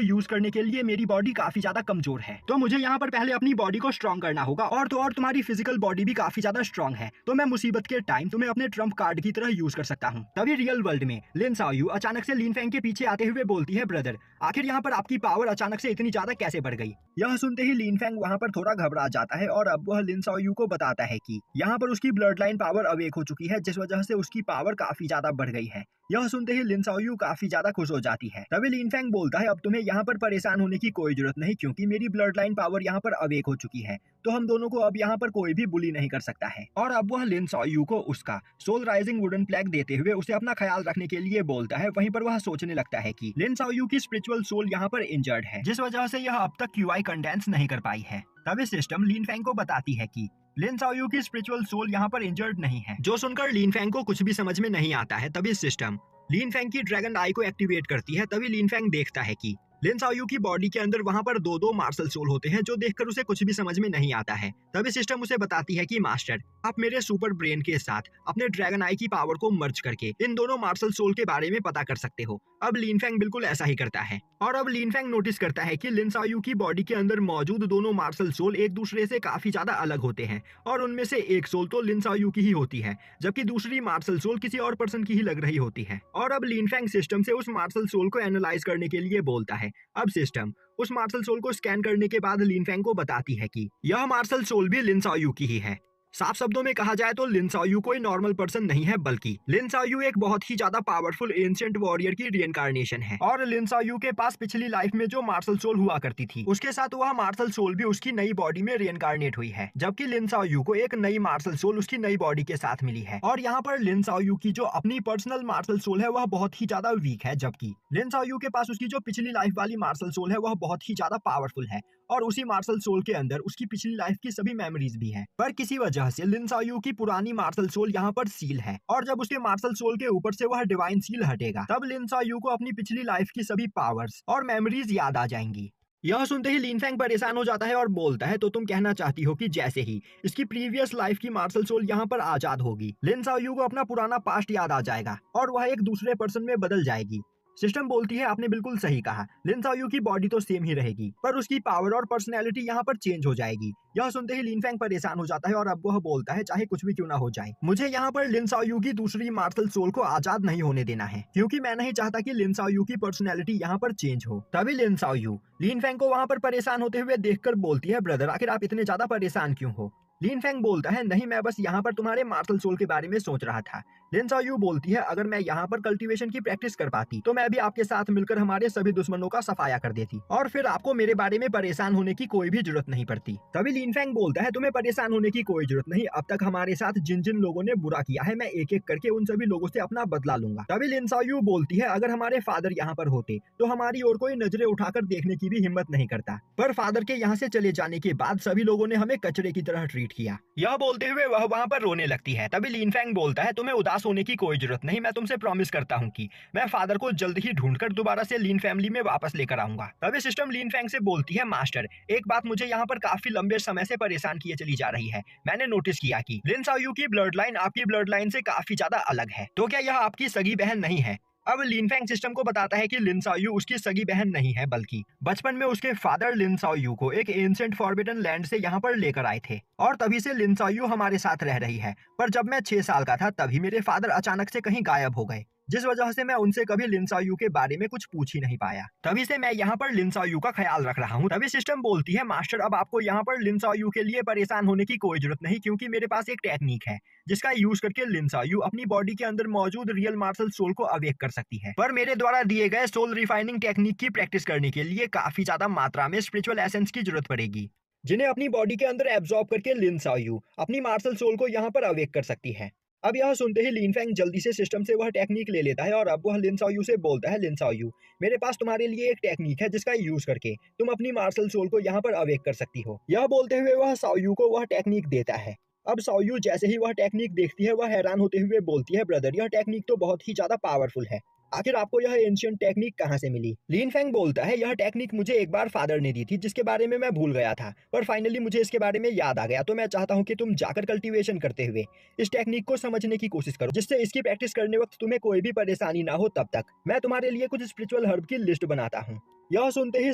यूज करने के लिए मेरी बॉडी काफी ज्यादा कमजोर है, तो मुझे यहाँ पर पहले अपनी बॉडी को स्ट्रॉन्ग करना होगा, और तो और तुम्हारी फिजिकल बॉडी भी काफी ज्यादा स्ट्रॉन्ग है, तो मैं मुसीबत के टाइम तुम्हें अपने ट्रम्प कार्ड की तरह यूज कर सकता हूँ। तभी रियल वर्ल्ड में लिन साओ यू अचानक से लिन फेंग के पीछे आते हुए बोलती है, ब्रदर आखिर यहाँ पर आपकी पावर अचानक से इतनी ज्यादा कैसे बढ़ गई? यह सुनते ही लिन फेंग वहाँ पर थोड़ा घबरा जाता है और अब वह लिन शाओयू को बताता है कि यहाँ पर उसकी ब्लड लाइन पावर अवेक हो चुकी है, जिस वजह से उसकी पावर काफी ज्यादा बढ़ गई है। यह सुनते ही लिन शाओयू काफी ज्यादा खुश हो जाती है। तभी लिन फेंग बोलता है अब तुम्हें यहाँ पर परेशान होने की कोई जरूरत नहीं, क्योंकि मेरी ब्लड लाइन पावर यहाँ पर अवेक हो चुकी है, तो हम दोनों को अब यहाँ पर कोई भी बुली नहीं कर सकता है। और अब वह लिन शाओयू को उसका सोल राइजिंग वुडन प्लैग देते हुए उसे अपना ख्याल रखने के लिए बोलता है। वहीं पर वह सोचने लगता है कि लिन शाओयू की स्पिरिचुअल सोल यहाँ पर इंजर्ड है, जिस वजह से यह अब तक क्यूआई कंडेंस नहीं कर पाई है। तभी सिस्टम लिन फेंग को बताती है कि लिन शाओयू की स्पिरिचुअल सोल यहाँ पर इंजर्ड नहीं है, जो सुनकर लिन फेंग को कुछ भी समझ में नहीं आता है। तभी सिस्टम लिन फेंग की ड्रैगन आई को एक्टिवेट करती है। तभी लिन फेंग देखता है कि लिन शाओयू की बॉडी के अंदर वहां पर दो मार्शल सोल होते हैं, जो देखकर उसे कुछ भी समझ में नहीं आता है। तभी सिस्टम उसे बताती है कि मास्टर, आप मेरे सुपर ब्रेन के साथ अपने ड्रैगन आई की पावर को मर्ज करके इन दोनों मार्शल सोल के बारे में पता कर सकते हो। अब लिन फेंग बिल्कुल ऐसा ही करता है और अब लिन फेंग नोटिस करता है कि लिन शाओयू की बॉडी के अंदर मौजूद दोनों मार्शल सोल एक दूसरे से काफी ज्यादा अलग होते हैं और उनमें से एक सोल तो लिन शाओयू की ही होती है, जबकि दूसरी मार्शल सोल किसी और पर्सन की ही लग रही होती है। और अब लिन फेंग सिस्टम से उस मार्शल सोल को एनालाइज करने के लिए बोलता है। अब सिस्टम उस मार्शल सोल को स्कैन करने के बाद लिन फेंग को बताती है कि यह मार्शल सोल भी लिन शाओयू की ही है। साफ शब्दों में कहा जाए तो लिन शाओयू कोई नॉर्मल पर्सन नहीं है, बल्कि लिन शाओयू एक बहुत ही ज्यादा पावरफुल एंशिएंट वॉरियर की रीइंकार्नेशन है। और लिन शाओयू के पास पिछली लाइफ में जो मार्शल सोल हुआ करती थी, उसके साथ वह मार्शल सोल भी उसकी नई बॉडी में रीइंकार्नेट हुई है, जबकि लिन शाओयू को एक नई मार्शल सोल उसकी नई बॉडी के साथ मिली है। और यहाँ पर लिन शाओयू की जो अपनी पर्सनल मार्शल सोल है वह बहुत ही ज्यादा वीक है, जबकि लिन शाओयू के पास उसकी जो पिछली लाइफ वाली मार्शल सोल है वह बहुत ही ज्यादा पावरफुल है और उसी मार्शल सोल के अंदर उसकी पिछली लाइफ की सभी मेमोरीज भी हैं। पर किसी वजह से लिन शाओयू की पुरानी मार्शल सोल यहाँ पर सील है और जब उसके मार्शल सोल के ऊपर से वह डिवाइन सील हटेगा, तब लिन शाओयू को अपनी पिछली लाइफ की सभी पावर्स और मेमोरीज याद आ जाएंगी। यह सुनते ही लिन फेंग परेशान हो जाता है और बोलता है, तो तुम कहना चाहती हो कि जैसे ही इसकी प्रीवियस लाइफ की मार्शल सोल यहाँ पर आजाद होगी, लिन शाओयू को अपना पुराना पास्ट याद आ जाएगा और वह एक दूसरे पर्सन में बदल जाएगी। सिस्टम बोलती है, आपने बिल्कुल सही कहा, लिन शाओयू की बॉडी तो सेम ही रहेगी, पर उसकी पावर और पर्सनैलिटी यहाँ पर चेंज हो जाएगी। यह सुनते ही लिन फेंग परेशान हो जाता है और अब वह बोलता है, चाहे कुछ भी क्यों ना हो जाए, मुझे यहाँ पर लिन शाओयू की दूसरी मार्शल सोल को आजाद नहीं होने देना है, क्योंकि मैं नहीं चाहता कि लिन शाओयू की पर्सनैलिटी यहाँ पर चेंज हो। तभी लिन शाओयू लिन फेंग को वहाँ पर परेशान होते हुए देखकर बोलती है, ब्रदर आखिर आप इतने ज्यादा परेशान क्यों हो? लिन फेंग बोलता है, नहीं मैं बस यहाँ पर तुम्हारे मार्शल सोल के बारे में सोच रहा था। लिन शाओयू बोलती है, अगर मैं यहाँ पर कल्टीवेशन की प्रैक्टिस कर पाती तो मैं भी आपके साथ मिलकर हमारे सभी दुश्मनों का सफाया कर देती और फिर आपको मेरे बारे में परेशान होने की कोई भी जरूरत नहीं पड़ती। तभी लिन फेंग बोलता है, तुम्हें परेशान होने की कोई जरूरत नहीं, अब तक हमारे साथ जिन जिन लोगों ने बुरा किया है मैं एक एक करके उन सभी लोगों से अपना बदला लूंगा। तभी लिन शाओयू बोलती है, अगर हमारे फादर यहाँ पर होते तो हमारी ओर कोई नजरें उठाकर देखने की भी हिम्मत नहीं करता, पर फादर के यहाँ से चले जाने के बाद सभी लोगों ने हमें कचरे की तरह ट्रीट किया। यह बोलते हुए वह वहाँ पर रोने लगती है। तभी लिन फेंग बोलता है, तुम्हें उदास होने की कोई जरूरत नहीं, मैं तुमसे प्रॉमिस करता हूँ कि मैं फादर को जल्द ही ढूंढकर दोबारा से लिन फैमिली में वापस लेकर आऊंगा। तभी सिस्टम लिन फेंग से बोलती है, मास्टर एक बात मुझे यहाँ पर काफी लंबे समय से परेशान किए चली जा रही है। मैंने नोटिस किया कि लिन शाओयू की ब्लड लाइन आपकी ब्लड लाइन से काफी ज्यादा अलग है, तो क्या यह आपकी सगी बहन नहीं है? अब लिन फेंग सिस्टम को बताता है कि लिन शाओयू उसकी सगी बहन नहीं है, बल्कि बचपन में उसके फादर लिन शाओयू को एक एंशिएंट फॉरबिडन लैंड से यहाँ पर लेकर आए थे और तभी से लिन शाओयू हमारे साथ रह रही है। पर जब मैं 6 साल का था तभी मेरे फादर अचानक से कहीं गायब हो गए, जिस वजह से मैं उनसे कभी लिन शाओयू के बारे में कुछ पूछ ही नहीं पाया। तभी से मैं यहाँ पर लिन शाओयू का ख्याल रख रहा हूँ। तभी सिस्टम बोलती है, मास्टर अब आपको यहाँ पर लिन शाओयू के लिए परेशान होने की कोई जरूरत नहीं, क्योंकि मेरे पास एक टेक्निक है जिसका यूज करके लिन शाओयू अपनी बॉडी के अंदर मौजूद रियल मार्शल सोल को अवेक कर सकती है। पर मेरे द्वारा दिए गए सोल रिफाइनिंग टेक्निक की प्रैक्टिस करने के लिए काफी ज्यादा मात्रा में स्पिरिचुअल एसेंस की जरूरत पड़ेगी, जिन्हें अपनी बॉडी के अंदर एब्जॉर्ब करके लिन शाओयू अपनी मार्शल सोल को यहाँ पर अवेक कर सकती है। अब यह सुनते ही लिन फेंग जल्दी से सिस्टम से वह टेक्निक ले लेता है और अब वह लिन शाओयू से बोलता है, लिन शाओयू मेरे पास तुम्हारे लिए एक टेक्निक है जिसका यूज करके तुम अपनी मार्शल सोल को यहाँ पर अवेक कर सकती हो। यह बोलते हुए वह शाओयू को वह टेक्निक देता है। अब शाओयू जैसे ही वह टेक्निक देखती है वह हैरान होते हुए बोलती है, ब्रदर यह टेक्निक तो बहुत ही ज्यादा पावरफुल है, आखिर आपको यह एंशिएंट टेक्निक कहाँ से मिली? लिन फेंग बोलता है, यह टेक्निक मुझे एक बार फादर ने दी थी जिसके बारे में मैं भूल गया था, पर फाइनली मुझे इसके बारे में याद आ गया, तो मैं चाहता हूँ कि तुम जाकर कल्टीवेशन करते हुए इस टेक्निक को समझने की कोशिश करो, जिससे इसकी प्रैक्टिस करने वक्त तुम्हें कोई भी परेशानी ना हो। तब तक मैं तुम्हारे लिए कुछ स्पिरिचुअल हर्ब की लिस्ट बनाता हूँ। यह सुनते ही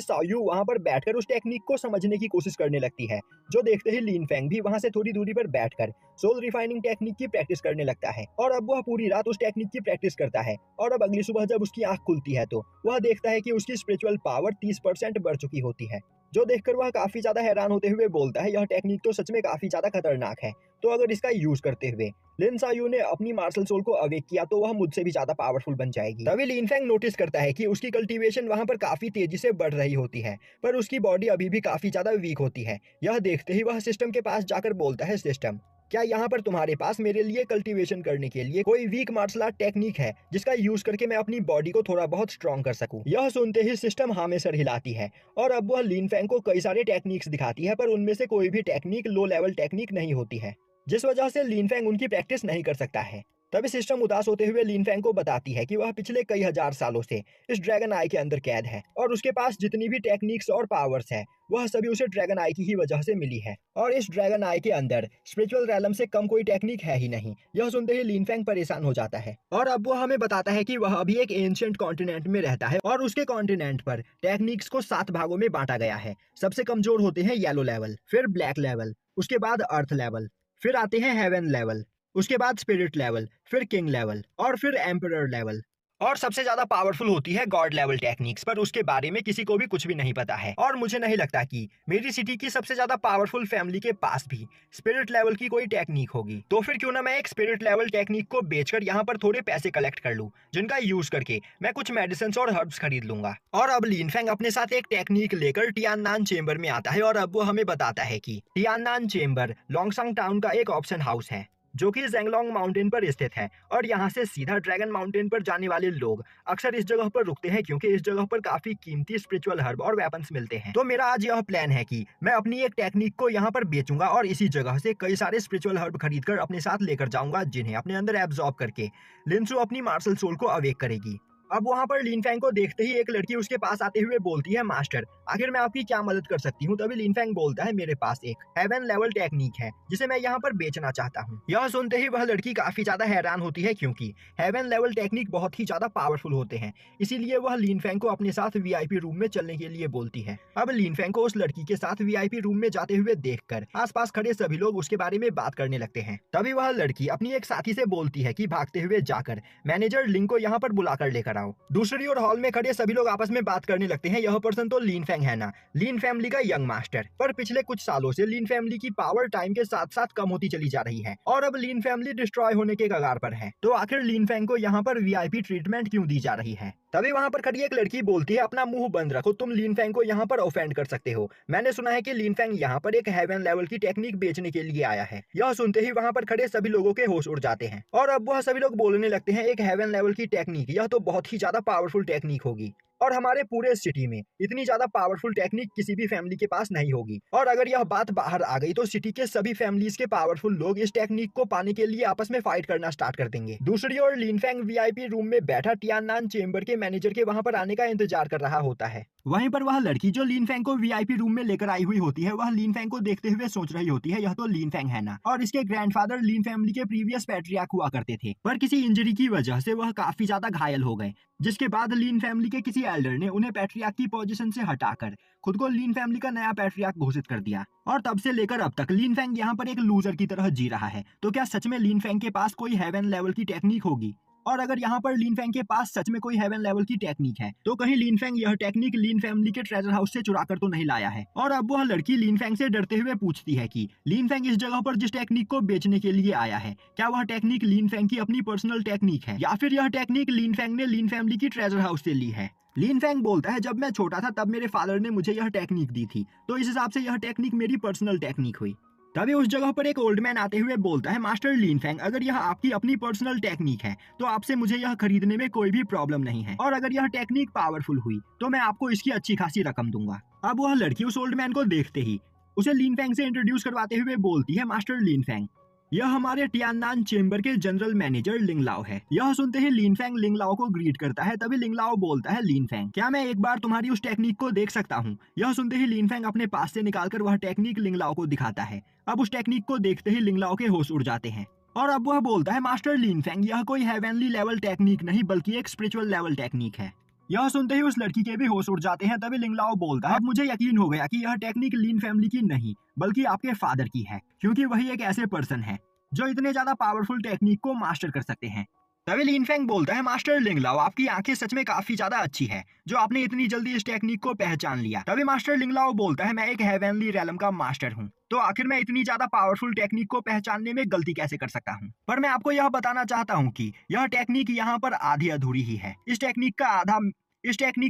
शाओयू वहाँ पर बैठकर उस टेक्निक को समझने की कोशिश करने लगती है, जो देखते ही लिन फेंग भी वहाँ से थोड़ी दूरी पर बैठकर सोल रिफाइनिंग टेक्निक की प्रैक्टिस करने लगता है और अब वह पूरी रात उस टेक्निक की प्रैक्टिस करता है। और अब अगली सुबह जब उसकी आंख खुलती है तो वह देखता है कि उसकी स्पिरिचुअल पावर 30% बढ़ चुकी होती है, जो देखकर वह काफी ज्यादा हैरान होते हुए बोलता है, यह टेक्निक तो सच में काफी ज्यादा खतरनाक है, तो अगर इसका यूज करते हुए लिन सायू ने अपनी मार्शल सोल को अवेक किया तो वह मुझसे भी ज्यादा पावरफुल बन जाएगी। तभी लिन फेंग नोटिस करता है कि उसकी कल्टीवेशन वहां पर काफी तेजी से बढ़ रही होती है, पर उसकी बॉडी अभी भी काफी ज्यादा वीक होती है। यह देखते ही वह सिस्टम के पास जाकर बोलता है, सिस्टम, क्या यहाँ पर तुम्हारे पास मेरे लिए कल्टीवेशन करने के लिए कोई वीक मार्शल आर्ट टेक्निक है जिसका यूज करके मैं अपनी बॉडी को थोड़ा बहुत स्ट्रॉन्ग कर सकूं? यह सुनते ही सिस्टम हाँ में सर हिलाती है और अब वह लिन फेंग को कई सारे टेक्निक्स दिखाती है, पर उनमें से कोई भी टेक्निक लो लेवल टेक्निक नहीं होती है, जिस वजह से लिन फेंग उनकी प्रैक्टिस नहीं कर सकता है। तभी सिस्टम उदास होते हुए लिन फेंग को बताती है कि वह पिछले कई हजार सालों से इस ड्रैगन आई के अंदर कैद है और उसके पास जितनी भी टेक्निक्स और पावर्स है वह सभी उसे ड्रैगन आई की ही वजह से मिली है और इस ड्रैगन आई के अंदर स्पिरिचुअल रैलम से कम कोई टेक्निक है ही नहीं। यह सुनते ही लिन फेंग परेशान हो जाता है और अब वह हमें बताता है कि वह अभी एक एंशिएंट कॉन्टिनेंट में रहता है और उसके कॉन्टिनेंट पर टेक्निक्स को 7 भागों में बांटा गया है। सबसे कमजोर होते हैं येलो लेवल, फिर ब्लैक लेवल, उसके बाद अर्थ लेवल, फिर आते हैं हेवन लेवल, उसके बाद स्पिरिट लेवल, फिर किंग लेवल और फिर एम्परर लेवल, और सबसे ज्यादा पावरफुल होती है गॉड लेवल टेक्निक्स, पर उसके बारे में किसी को भी कुछ भी नहीं पता है। और मुझे नहीं लगता कि मेरी सिटी की सबसे ज्यादा पावरफुल फैमिली के पास भी स्पिरिट लेवल की कोई टेक्निक होगी, तो फिर क्यों ना मैं एक स्पिरिट लेवल टेक्निक को बेचकर यहाँ पर थोड़े पैसे कलेक्ट कर लूं, जिनका यूज करके मैं कुछ मेडिसिन और हर्ब्स खरीद लूंगा। और अब लिन फेंग अपने साथ एक टेक्निक लेकर टियाननान चेंबर में आता है और अब वो हमें बताता है कि टियाननान चेंबर लोंगसांग टाउन का एक ऑप्शन हाउस है जो कि ज़ेंगलोंग माउंटेन पर स्थित है और यहाँ से सीधा ड्रैगन माउंटेन पर जाने वाले लोग अक्सर इस जगह पर रुकते हैं क्योंकि इस जगह पर काफी कीमती स्पिरिचुअल हर्ब और वेपन्स मिलते हैं। तो मेरा आज यह प्लान है कि मैं अपनी एक टेक्निक को यहाँ पर बेचूंगा और इसी जगह से कई सारे स्पिरिचुअल हर्ब खरीदकर अपने साथ लेकर जाऊंगा, जिन्हें अपने अंदर एब्जॉर्ब करके लिनसू अपनी मार्शल सोल को अवेक करेगी। अब वहाँ पर लिन फेंग को देखते ही एक लड़की उसके पास आते हुए बोलती है, मास्टर, आखिर मैं आपकी क्या मदद कर सकती हूँ? तभी लिन फेंग बोलता है, मेरे पास एक हेवन लेवल टेक्निक है जिसे मैं यहाँ पर बेचना चाहता हूँ। यह सुनते ही वह लड़की काफी ज्यादा हैरान होती है क्योंकि हेवन लेवल टेक्निक बहुत ही ज्यादा पावरफुल होते हैं, इसीलिए वह लिन फेंग को अपने साथ वीआईपी रूम में चलने के लिए बोलती है। अब लिन फेंग को उस लड़की के साथ वीआईपी रूम में जाते हुए देखकर आसपास खड़े सभी लोग उसके बारे में बात करने लगते हैं। तभी वह लड़की अपनी एक साथी से बोलती है कि भागते हुए जाकर मैनेजर लिंग को यहाँ पर बुलाकर लेकर आओ। दूसरी ओर हॉल में खड़े सभी लोग आपस में बात करने लगते हैं, यह पर्सन तो लिन फेंग है ना, लिन फैमिली का यंग मास्टर। पर पिछले कुछ सालों से लिन फैमिली की पावर टाइम के साथ साथ कम होती चली जा रही है और अब लिन फैमिली डिस्ट्रॉय होने के कगार पर है, तो आखिर लिन फेंग को यहाँ पर वीआईपी ट्रीटमेंट क्यों दी जा रही है? तभी वहाँ पर खड़ी एक लड़की बोलती है, अपना मुंह बंद रखो, तुम लिन फेंग को यहाँ पर ऑफेंड कर सकते हो। मैंने सुना है कि लिन फेंग यहाँ पर एक हेवन लेवल की टेक्निक बेचने के लिए आया है। यह सुनते ही वहाँ पर खड़े सभी लोगों के होश उड़ जाते हैं और अब वह सभी लोग बोलने लगते हैं, एक हेवन लेवल की टेक्निक, यह तो बहुत ही ज्यादा पावरफुल टेक्निक होगी और हमारे पूरे सिटी में इतनी ज्यादा पावरफुल टेक्निक किसी भी फैमिली के पास नहीं होगी। और अगर यह बात बाहर आ गई तो सिटी के सभी फैमिलीज के पावरफुल लोग इस टेक्निक को पाने के लिए आपस में फाइट करना स्टार्ट कर देंगे। दूसरी ओर लिन फेंग वीआईपी रूम में बैठा टियाननान चेंबर के मैनेजर के वहां पर आने का इंतजार कर रहा होता है। वहीं पर वह लड़की जो लिन फेंग को वीआईपी रूम में लेकर आई हुई होती है, वह लिन फेंग को देखते हुए सोच रही होती है, यह तो लिन फेंग है ना, और इसके ग्रैंडफादर लिन फैमिली के प्रीवियस पैट्रियार्क हुआ करते थे, पर किसी इंजरी की वजह से वह काफी ज्यादा घायल हो गए, जिसके बाद लिन फैमिली के किसी एल्डर ने उन्हें पैट्रियार्क की पोजीशन से हटाकर खुद को लिन फैमिली का नया पैट्रियार्क घोषित कर दिया और तब से लेकर अब तक लिन फेंग यहाँ पर एक लूजर की तरह जी रहा है। तो क्या सच में लिन फेंग के पास कोई हेवन लेवल की टेक्निक होगी? और अगर यहाँ पर लिन फेंग के पास सच में कोई हेवन लेवल की टेक्निक है तो कहीं लिन फेंग यह टेक्निक लिन फैमिली के ट्रेजर हाउस से चुरा कर तो नहीं लाया है? और अब वह लड़की लिन फेंग से डरते हुए पूछती है कि लिन फेंग इस जगह पर जिस टेक्निक को बेचने के लिए आया है, क्या वह टेक्निक लिन फेंग की अपनी पर्सनल टेक्निक है या फिर यह टेक्निक लिन फेंग ने लिन फैमिली की ट्रेजर हाउस से ली है? लिन फेंग बोलता है, जब मैं छोटा था तब मेरे फादर ने मुझे यह टेक्निक दी थी, तो इस हिसाब से यह टेक्निक मेरी पर्सनल टेक्निक हुई। तभी उस जगह पर एक ओल्ड मैन आते हुए बोलता है, मास्टर लिन फेंग, अगर यह आपकी अपनी पर्सनल टेक्निक है तो आपसे मुझे यह खरीदने में कोई भी प्रॉब्लम नहीं है, और अगर यह टेक्निक पावरफुल हुई तो मैं आपको इसकी अच्छी खासी रकम दूंगा। अब वह लड़की उस ओल्ड मैन को देखते ही उसे लिन फेंग से इंट्रोड्यूस करवाते हुए बोलती है, मास्टर लिन फेंग, यह हमारे टियाननान चेंबर के जनरल मैनेजर लिंगलाओ है। यह सुनते ही लिन फेंग लिंगलाओ को ग्रीट करता है। तभी लिंगलाओ बोलता है, लिन फेंग, क्या मैं एक बार तुम्हारी उस टेक्निक को देख सकता हूँ? यह सुनते ही लिन फेंग अपने पास से निकालकर वह टेक्निक लिंगलाओ को दिखाता है। अब उस टेक्निक को देखते ही लिंगलाओ के होश उड़ जाते हैं और अब वह बोलता है, मास्टर लिन फेंग, यह कोई हेवनली लेवल टेक्निक नहीं बल्कि एक स्पिरिचुअल लेवल टेक्निक है। यह सुनते ही उस लड़की के भी होश उड़ जाते हैं। तभी लिंगलाओ बोलता है, अब मुझे यकीन हो गया कि यह टेक्निक लिन फैमिली की नहीं बल्कि आपके फादर की है, क्योंकि वही एक ऐसे पर्सन है जो इतने ज्यादा पावरफुल टेक्निक को मास्टर कर सकते हैं। तभी लिनफेंग बोलता है, मास्टर लिंगलाओ, आपकी आंखें सच में काफी ज्यादा अच्छी है जो आपने इतनी जल्दी इस टेक्निक को पहचान लिया। तभी मास्टर लिंगलाओ बोलता है, मैं एक हेवनली रेलम का मास्टर हूँ, तो आखिर मैं इतनी ज्यादा पावरफुल टेक्निक को पहचानने में गलती कैसे कर सकता हूँ। पर मैं आपको यह बताना चाहता हूँ कि यह टेक्निक यहाँ पर आधी अधूरी ही है। इस टेक्निक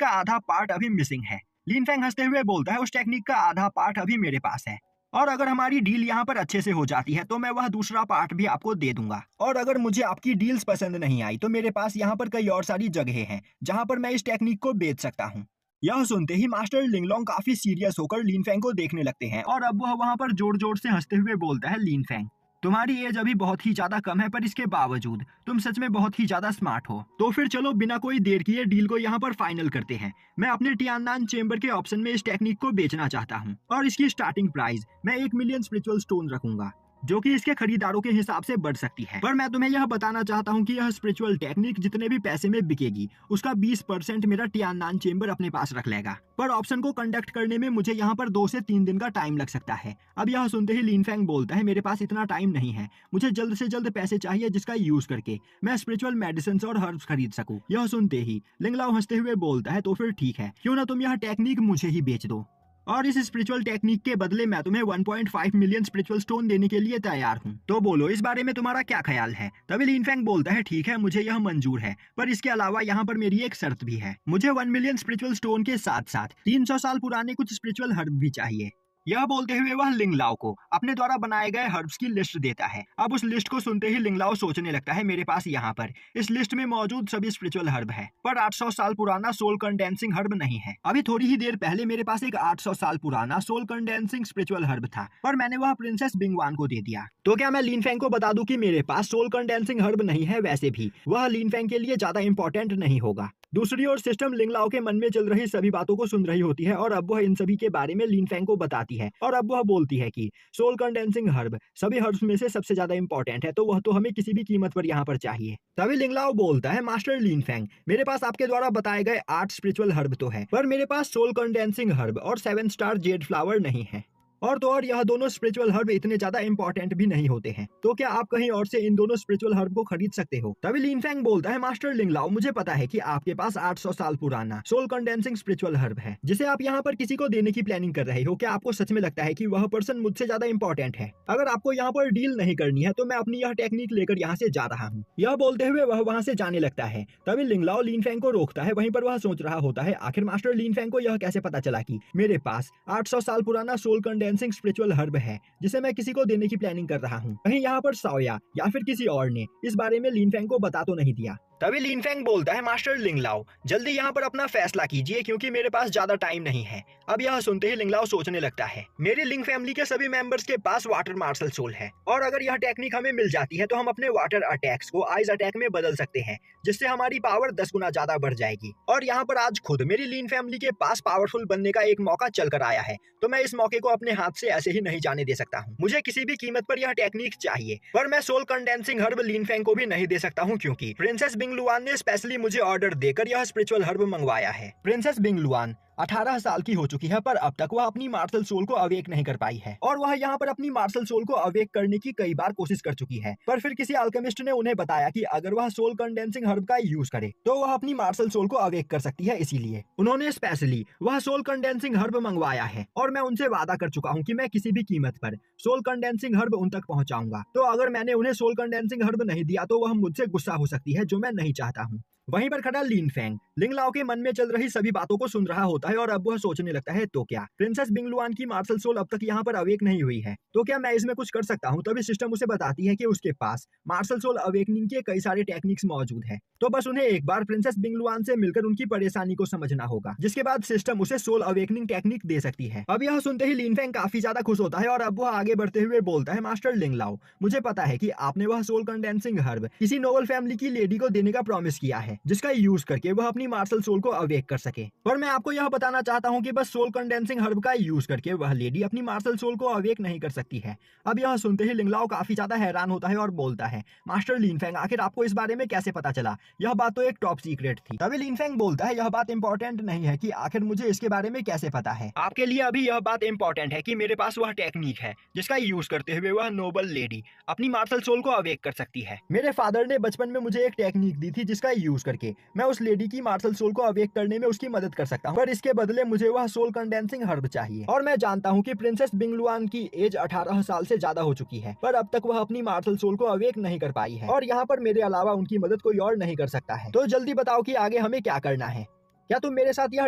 का आधा पार्ट अभी मिसिंग है। लिनफेंग हंसते हुए बोलता है, उस टेक्निक का आधा पार्ट अभी मेरे पास है, और अगर हमारी डील यहाँ पर अच्छे से हो जाती है तो मैं वह दूसरा पार्ट भी आपको दे दूंगा। और अगर मुझे आपकी डील्स पसंद नहीं आई तो मेरे पास यहाँ पर कई और सारी जगहें हैं जहाँ पर मैं इस टेक्निक को बेच सकता हूँ। यह सुनते ही मास्टर लिंगलोंग काफी सीरियस होकर लिनफेंग को देखने लगते हैं, और अब वह वहाँ पर जोर जोर से हंसते हुए बोलता है, लिनफेंग, तुम्हारी एज अभी बहुत ही ज्यादा कम है, पर इसके बावजूद तुम सच में बहुत ही ज्यादा स्मार्ट हो। तो फिर चलो बिना कोई देर किए डील को यहाँ पर फाइनल करते हैं। मैं अपने टियाननान चेंबर के ऑप्शन में इस टेक्निक को बेचना चाहता हूँ, और इसकी स्टार्टिंग प्राइस मैं 1 मिलियन स्पिरिचुअल स्टोन रखूंगा, जो कि इसके खरीदारों के हिसाब से बढ़ सकती है। पर मैं तुम्हें यह बताना चाहता हूँ कि यह स्पिरिचुअल टेक्निक जितने भी पैसे में बिकेगी उसका 20% मेरा टियाननान चेंबर अपने पास रख लेगा। पर ऑप्शन को कंडक्ट करने में मुझे यहाँ पर 2 से 3 दिन का टाइम लग सकता है। अब यह सुनते ही लिनफेंग बोलता है, मेरे पास इतना टाइम नहीं है, मुझे जल्द से जल्द पैसे चाहिए जिसका यूज करके मैं स्पिरिचुअल मेडिसिन और हर्ब्स खरीद सकूं। यह सुनते ही लिंगलाओ हंसते हुए बोलता है, तो फिर ठीक है, क्यों ना तुम यह टेक्निक मुझे ही बेच दो, और इस स्पिरिचुअल टेक्निक के बदले मैं तुम्हें 1.5 मिलियन स्पिरिचुअल स्टोन देने के लिए तैयार हूँ। तो बोलो इस बारे में तुम्हारा क्या ख्याल है। तभी लिनफेंग बोलता है, ठीक है, मुझे यह मंजूर है, पर इसके अलावा यहाँ पर मेरी एक शर्त भी है। मुझे 1 मिलियन स्पिरिचुअल स्टोन के साथ साथ 300 साल पुराने कुछ स्पिरिचुअल हर्ब भी चाहिए। यह बोलते हुए वह लिंगलाओ को अपने द्वारा बनाए गए हर्ब्स की लिस्ट देता है। अब उस लिस्ट को सुनते ही लिंगलाओ सोचने लगता है, मेरे पास यहाँ पर इस लिस्ट में मौजूद सभी स्पिरिचुअल हर्ब है, पर 800 साल पुराना सोल कंडेंसिंग हर्ब नहीं है। अभी थोड़ी ही देर पहले मेरे पास एक 800 साल पुराना सोल कंडेंसिंग स्पिरिचुअल हर्ब था, पर मैंने वह प्रिंसेस बिंगवान को दे दिया। तो क्या मैं लिनफेंग को बता दूं कि मेरे पास सोल कंडेंसिंग हर्ब नहीं है? वैसे भी वह लिनफेंग के लिए ज्यादा इंपॉर्टेंट नहीं होगा। दूसरी ओर सिस्टम लिंगलाओ के मन में चल रही सभी बातों को सुन रही होती है, और अब वह इन सभी के बारे में लिनफेंग को बताती है, और अब वह बोलती है कि सोल कंडेंसिंग हर्ब सभी हर्ब्स में से सबसे ज्यादा इंपॉर्टेंट है, तो वह तो हमें किसी भी कीमत पर यहाँ पर चाहिए। तभी लिंगलाओ बोलता है, मास्टर लिनफेंग, मेरे पास आपके द्वारा बताए गए 8 स्पिरिचुअल हर्ब तो है, पर मेरे पास सोल कंडेंसिंग हर्ब और 7 स्टार जेड फ्लावर नहीं है, और तो और यह दोनों स्पिरिचुअल हर्ब इतने ज्यादा इंपॉर्टेंट भी नहीं होते हैं, तो क्या आप कहीं और से इन दोनों स्पिरिचुअल हर्ब को खरीद सकते हो? तभी लिनफेंग बोलता है, मास्टर लिंगलाओ, मुझे पता है कि आपके पास 800 साल पुराना सोल कंडेंसिंग स्पिरिचुअल हर्ब है, जिसे आप यहाँ पर किसी को देने की प्लानिंग कर रहे हो। क्या आपको सच में लगता है कि वह पर्सन मुझसे ज्यादा इंपॉर्टेंट है? अगर आपको यहाँ पर डील नहीं करनी है तो मैं अपनी यह टेक्निक लेकर यहाँ से जा रहा हूँ। यह बोलते हुए वह वहाँ से जाने लगता है। तभी लिंगलाओ लिनफेंग को रोकता है। वहीं पर वह सोच रहा होता है, आखिर मास्टर लिनफेंग को यह कैसे पता चला कि मेरे पास 800 साल पुराना सोल कंडेंसिंग स्पिरिचुअल हर्ब है जिसे मैं किसी को देने की प्लानिंग कर रहा हूँ। कहीं यहाँ पर साओया या फिर किसी और ने इस बारे में लिनफेंग को बता तो नहीं दिया। तभी लिनफेंग बोलता है, मास्टर लिंगलाओ, जल्दी यहाँ पर अपना फैसला कीजिए क्योंकि मेरे पास ज्यादा टाइम नहीं है। अब यह सुनते ही लिंगलाओ सोचने लगता है, मेरी लिंग फैमिली के सभी मेंबर्स के पास वाटर मार्शल सोल है, और अगर यह टेक्निक हमें मिल जाती है तो हम अपने वाटर अटैक्स को आइस अटैक में बदल सकते हैं, जिससे हमारी पावर 10 गुना ज्यादा बढ़ जाएगी। और यहाँ पर आज खुद मेरी लिंग फैमिली के पास पावरफुल बनने का एक मौका चल कर आया है, तो मैं इस मौके को अपने हाथ से ऐसे ही नहीं जाने दे सकता हूँ। मुझे किसी भी कीमत पर यह टेक्निक चाहिए, पर मैं सोल कंडेंसिंग हर्ब लिनफेंग को भी नहीं दे सकता हूँ, क्योंकि प्रिंसेस बिंगलुआन ने स्पेशली मुझे ऑर्डर देकर यह स्पिरिचुअल हर्ब मंगवाया है। प्रिंसेस बिंगलुआन 18 साल की हो चुकी है, पर अब तक वह अपनी मार्शल सोल को अवेक नहीं कर पाई है, और वह यहाँ पर अपनी मार्शल सोल को अवेक करने की कई बार कोशिश कर चुकी है, पर फिर किसी अल्केमिस्ट ने उन्हें बताया कि अगर वह सोल कंडेंसिंग हर्ब का यूज करे तो वह अपनी मार्शल सोल को अवेक कर सकती है। इसीलिए उन्होंने स्पेशली वह सोल कंडेंसिंग हर्ब मंगवाया है, और मैं उनसे वादा कर चुका हूँ कि मैं किसी भी कीमत पर सोल कंडेंसिंग हर्ब उन तक पहुँचाऊंगा। तो अगर मैंने उन्हें सोल कंडेंसिंग हर्ब नहीं दिया तो वह मुझसे गुस्सा हो सकती है, जो मैं नहीं चाहता हूँ। वहीं पर खड़ा लिनफेंग लिंगलाओ के मन में चल रही सभी बातों को सुन रहा होता है, और अब वह सोचने लगता है, तो क्या प्रिंसेस बिंगलुआन की मार्शल सोल अब तक यहाँ पर अवेक नहीं हुई है, तो क्या मैं इसमें कुछ कर सकता हूँ? तभी सिस्टम उसे बताती है कि उसके पास मार्शल सोल अवेकनिंग के कई सारे टेक्निक्स मौजूद है, तो बस उन्हें एक बार प्रिंसेस बिंगलुआन से मिलकर उनकी परेशानी को समझना होगा, जिसके बाद सिस्टम उसे सोल अवेकनिंग टेक्निक दे सकती है। अब यह सुनते ही लिनफेंग काफी ज्यादा खुश होता है, और अब वह आगे बढ़ते हुए बोलता है, मास्टर लिंगलाओ, मुझे पता है कि आपने वह सोल कंडेंसिंग हर्ब किसी नोबल फैमिली की लेडी को देने का प्रॉमिस किया है, जिसका यूज करके वह अपनी मार्शल सोल को अवेक कर सके। और मैं आपको यह बताना चाहता हूँ कि बस सोल कंडेंसिंग हर्ब का यूज करके वह लेडी अपनी मार्शल सोल को अवेक नहीं कर सकती है। अब यह सुनते ही लिंगलाओ काफी ज्यादा हैरान होता है और बोलता है, मास्टर लिनफेंग, आखिर आपको इस बारे में कैसे पता चला? यह बात तो एक टॉप सीक्रेट थी। तभी लिनफेंग बोलता है, यह बात इंपॉर्टेंट नहीं है कि आखिर मुझे इसके बारे में कैसे पता है। आपके लिए अभी यह बात इंपॉर्टेंट है कि मेरे पास वह टेक्निक है जिसका यूज करते हुए वह नोबल लेडी अपनी मार्शल सोल को अवेक कर सकती है। मेरे फादर ने बचपन में मुझे एक टेक्निक दी थी जिसका यूज करके मैं उस लेडी की मार्शल सोल को अवेक करने में उसकी मदद कर सकता हूँ, पर इसके बदले मुझे वह सोल कंडेंसिंग हर्ब चाहिए। और मैं जानता हूँ कि प्रिंसेस बिंगलुआन की एज 18 साल से ज्यादा हो चुकी है, पर अब तक वह अपनी मार्शल सोल को अवेक नहीं कर पाई है और यहाँ पर मेरे अलावा उनकी मदद कोई और नहीं कर सकता है। तो जल्दी बताओ कि आगे हमें क्या करना है। क्या तुम मेरे साथ यह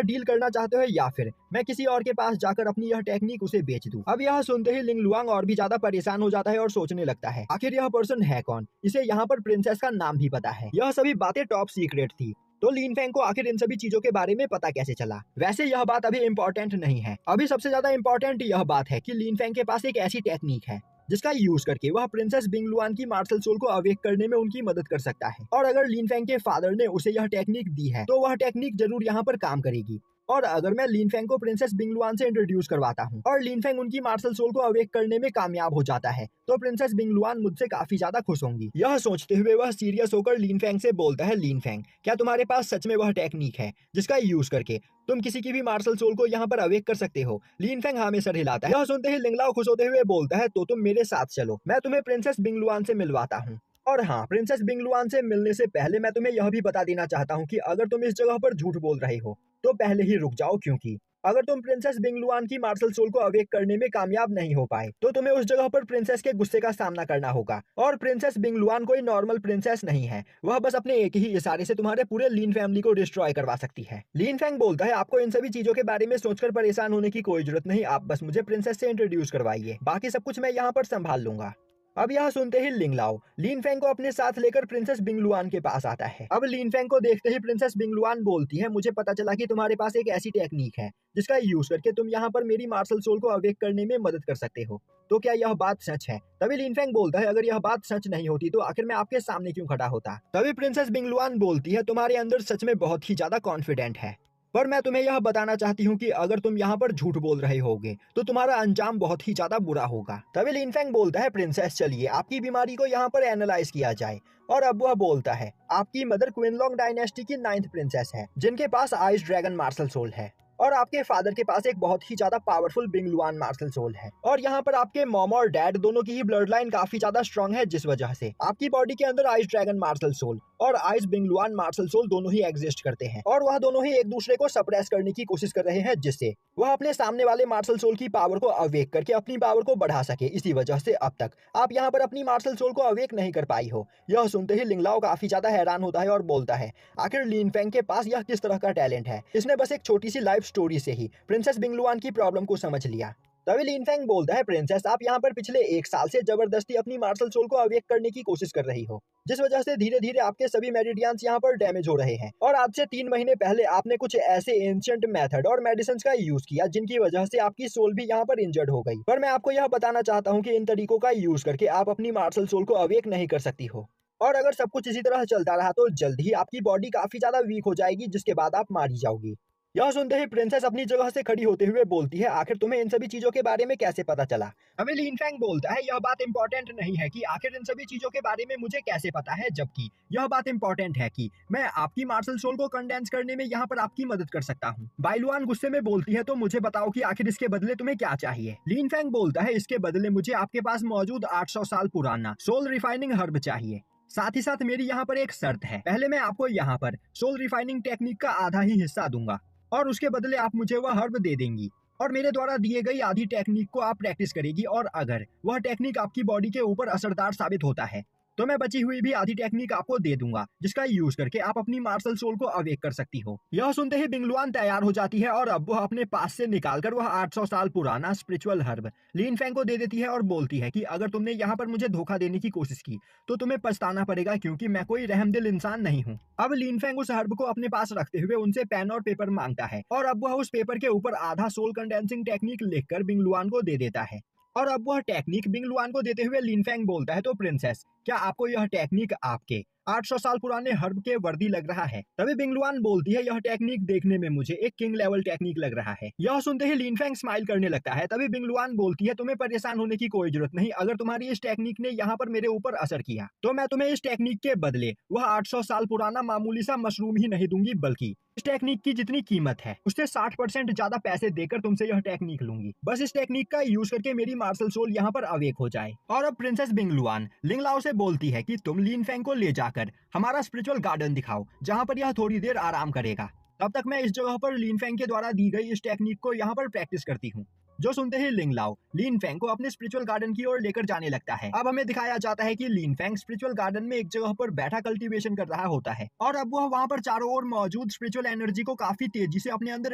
डील करना चाहते हो या फिर मैं किसी और के पास जाकर अपनी यह टेक्निक उसे बेच दूं? अब यह सुनते ही लिंगलुआंग और भी ज्यादा परेशान हो जाता है और सोचने लगता है, आखिर यह पर्सन है कौन? इसे यहाँ पर प्रिंसेस का नाम भी पता है। यह सभी बातें टॉप सीक्रेट थी, तो लिनफेंग को आखिर इन सभी चीजों के बारे में पता कैसे चला? वैसे यह बात अभी इम्पोर्टेंट नहीं है। अभी सबसे ज्यादा इम्पोर्टेंट यह बात है कि लिनफेंग के पास एक ऐसी टेक्निक है जिसका यूज करके वह प्रिंसेस बिंगलुआन की मार्शल सोल को अवेक करने में उनकी मदद कर सकता है। और अगर लिनफेंग के फादर ने उसे यह टेक्निक दी है तो वह टेक्निक जरूर यहाँ पर काम करेगी। और अगर मैं लिनफेंग को प्रिंसेस बिंगलुआन से इंट्रोड्यूस करवाता हूँ और लिनफेंग उनकी मार्शल सोल को अवेक करने में कामयाब हो जाता है तो प्रिंसेस बिंगलुआन मुझसे काफी ज्यादा खुश होंगी। यह सोचते हुए वह सीरियस होकर लिनफेंग से बोलता है, लिनफेंग, क्या तुम्हारे पास सच में वह टेक्निक है जिसका यूज करके तुम किसी की भी मार्शल सोल को यहाँ पर अवेक कर सकते हो? लिनफेंग हाँ में सर हिलाता है। यह सुनते ही लिंगलाओ खुश होते हुए बोलता है, तो तुम मेरे साथ चलो, मैं तुम्हें प्रिंसेस बिंगलुआन से मिलवाता हूँ। और हाँ, प्रिंसेस बिंगलुआन से मिलने से पहले मैं तुम्हें यह भी बता देना चाहता हूँ कि अगर तुम इस जगह पर झूठ बोल रहे हो तो पहले ही रुक जाओ, क्योंकि अगर तुम प्रिंसेस बिंगलुआन की मार्शल सोल को अवेक करने में कामयाब नहीं हो पाए तो तुम्हें उस जगह पर प्रिंसेस के गुस्से का सामना करना होगा। और प्रिंसेस बिंगलुआन कोई नॉर्मल प्रिंसेस नहीं है, वह बस अपने एक ही इशारे से तुम्हारे पूरे लीन फैमिली को डिस्ट्रॉय करवा सकती है। लिनफेंग बोलता है, आपको इन सभी चीजों के बारे में सोचकर परेशान होने की कोई जरूरत नहीं, आप बस मुझे प्रिंसेस से इंट्रोड्यूस करवाइए, बाकी सब कुछ मैं यहाँ पर संभाल लूंगा। अब यह सुनते ही लिंगलाओ लिनफेंग को अपने साथ लेकर प्रिंसेस बिंगलुआन के पास आता है। अब लिनफेंग को देखते ही प्रिंसेस बिंगलुआन बोलती है, मुझे पता चला कि तुम्हारे पास एक ऐसी टेक्निक है जिसका यूज करके तुम यहाँ पर मेरी मार्शल सोल को अवेक करने में मदद कर सकते हो, तो क्या यह बात सच है? तभी लिनफेंग बोलता है, अगर यह बात सच नहीं होती तो आखिर मैं आपके सामने क्यों खड़ा होता? तभी प्रिंसेस बिंगलुआन बोलती है, तुम्हारे अंदर सच में बहुत ही ज्यादा कॉन्फिडेंट है, पर मैं तुम्हें यह बताना चाहती हूँ कि अगर तुम यहाँ पर झूठ बोल रहे होगे तो तुम्हारा अंजाम बहुत ही ज्यादा बुरा होगा। तभी लिनफेंग बोलता है, प्रिंसेस चलिए आपकी बीमारी को यहाँ पर एनालाइज किया जाए। और अब वह बोलता है, आपकी मदर क्विनलॉन्ग डायनेस्टी की 9th प्रिंसेस है जिनके पास आइस ड्रैगन मार्शल सोल है, और आपके फादर के पास एक बहुत ही ज्यादा पावरफुल बिंगलुआन मार्शल सोल है। और यहाँ पर आपके मॉम और डैड दोनों की ही ब्लड लाइन काफी ज्यादा स्ट्रांग है, जिस वजह से आपकी बॉडी के अंदर आइस ड्रैगन मार्शल सोल और आइस बिंगलुआन मार्शल सोल दोनों ही एग्जिस्ट करते हैं, और वह दोनों ही एक दूसरे को सप्रेस करने की कोशिश कर रहे हैं, जिससे वह अपने सामने वाले मार्शल सोल की पावर को अवेक करके अपनी पावर को बढ़ा सके। इसी वजह से अब तक आप यहाँ पर अपनी मार्शल सोल को अवेक नहीं कर पाई हो। यह सुनते ही लिंगलाओ काफी ज्यादा हैरान होता है और बोलता है, आखिर लिनफेंग के पास यह किस तरह का टैलेंट है? इसने बस एक छोटी सी लाइफ स्टोरी से ही प्रिंसेस बिंगलुआन की प्रॉब्लम को समझ लिया। तभी लिनफेंग बोलता है, प्रिंसेस आप यहाँ पर पिछले 1 साल से जबरदस्ती अपनी मार्शल सोल को अवेक करने की कोशिश कर रही हो, जिस वजह से धीरे धीरे आपके सभी मेरिडियंस यहाँ पर डैमेज हो रहे हैं। और आज से 3 महीने पहले आपने कुछ ऐसे एंशिएंट मेथड और मेडिसिन का यूज किया जिनकी वजह से आपकी सोल भी यहाँ पर इंजर्ड हो गई। पर मैं आपको यह बताना चाहता हूँ कि इन तरीकों का यूज करके आप अपनी मार्शल सोल को अवेक नहीं कर सकती हो, और अगर सब कुछ इसी तरह चलता रहा तो जल्द ही आपकी बॉडी काफी ज्यादा वीक हो जाएगी, जिसके बाद आप मारी जाओगी। यह सुनते ही प्रिंसेस अपनी जगह से खड़ी होते हुए बोलती है, आखिर तुम्हें इन सभी चीजों के बारे में कैसे पता चला? हमें लिनफेंग बोलता है, यह बात इंपॉर्टेंट नहीं है कि आखिर इन सभी चीजों के बारे में मुझे कैसे पता है, जबकि यह बात इंपॉर्टेंट है कि मैं आपकी मार्शल सोल को कंडेंस करने में यहाँ पर आपकी मदद कर सकता हूँ। बाइलुआन गुस्से में बोलती है, तो मुझे बताओ कि आखिर इसके बदले तुम्हें क्या चाहिए? लिनफेंग बोलता है, इसके बदले मुझे आपके पास मौजूद 800 साल पुराना सोल रिफाइनिंग हर्ब चाहिए। साथ ही साथ मेरी यहाँ पर एक शर्त है, पहले मैं आपको यहाँ पर सोल रिफाइनिंग टेक्निक का आधा ही हिस्सा दूंगा और उसके बदले आप मुझे वह हर्ब दे देंगी, और मेरे द्वारा दिए गई आधी टेक्निक को आप प्रैक्टिस करेगी, और अगर वह टेक्निक आपकी बॉडी के ऊपर असरदार साबित होता है तो मैं बची हुई भी आधी टेक्निक आपको दे दूंगा, जिसका यूज करके आप अपनी मार्शल सोल को अवेक कर सकती हो। यह सुनते ही बिंगलुआन तैयार हो जाती है और अब वह अपने पास से निकालकर वह 800 साल पुराना स्पिरिचुअल हर्ब लिनफेंग को दे देती है और बोलती है कि अगर तुमने यहाँ पर मुझे धोखा देने की कोशिश की तो तुम्हें पछताना पड़ेगा, क्योंकि मैं कोई रहमदिल इंसान नहीं हूँ। अब लिनफेंग उस हर्ब को अपने पास रखते हुए उनसे पेन और पेपर मांगता है, और अब वह उस पेपर के ऊपर आधा सोल कंडेंसिंग टेक्निक लिखकर बिंगलुआन को दे देता है। और अब वह टेक्निक बिंगलुआन को देते हुए लिनफेंग बोलता है, तो प्रिंसेस क्या आपको यह टेक्निक आपके 800 साल पुराने हर्ब के वर्दी लग रहा है। तभी बिंगलुआन बोलती है, यह टेक्निक देखने में मुझे एक किंग लेवल टेक्निक लग रहा है। यह सुनते ही लिनफेंग स्माइल करने लगता है। तभी बिंगलुआन बोलती है, तुम्हें परेशान होने की कोई जरूरत नहीं। अगर तुम्हारी इस टेक्निक ने यहाँ पर मेरे ऊपर असर किया तो मैं तुम्हें इस टेक्निक के बदले वह 800 साल पुराना मामूली सा मशरूम ही नहीं दूंगी, बल्कि इस टेक्निक की जितनी कीमत है उससे 60% ज्यादा पैसे देकर तुमसे यह टेक्निक लूंगी। बस इस टेक्निक का यूज करके मेरी मार्शल सोल यहाँ पर अवेक हो जाए। और अब प्रिंसेस बिंगलुआन लिंगलाओ से बोलती है कि तुम लिनफेंग को ले जाकर हमारा स्पिरिचुअल गार्डन दिखाओ, जहाँ पर यह थोड़ी देर आराम करेगा। तब तक मैं इस जगह पर लिनफेंग के द्वारा दी गई इस टेक्निक को यहाँ पर प्रैक्टिस करती हूँ। जो सुनते ही लिंगलाओ लिनफेंग को अपने स्पिरिचुअल गार्डन की ओर लेकर जाने लगता है। अब हमें दिखाया जाता है कि लिनफेंग स्पिरिचुअल गार्डन में एक जगह पर बैठा कल्टीवेशन कर रहा होता है और अब वह वहाँ पर चारों ओर मौजूद स्पिरिचुअल एनर्जी को काफी तेजी से अपने अंदर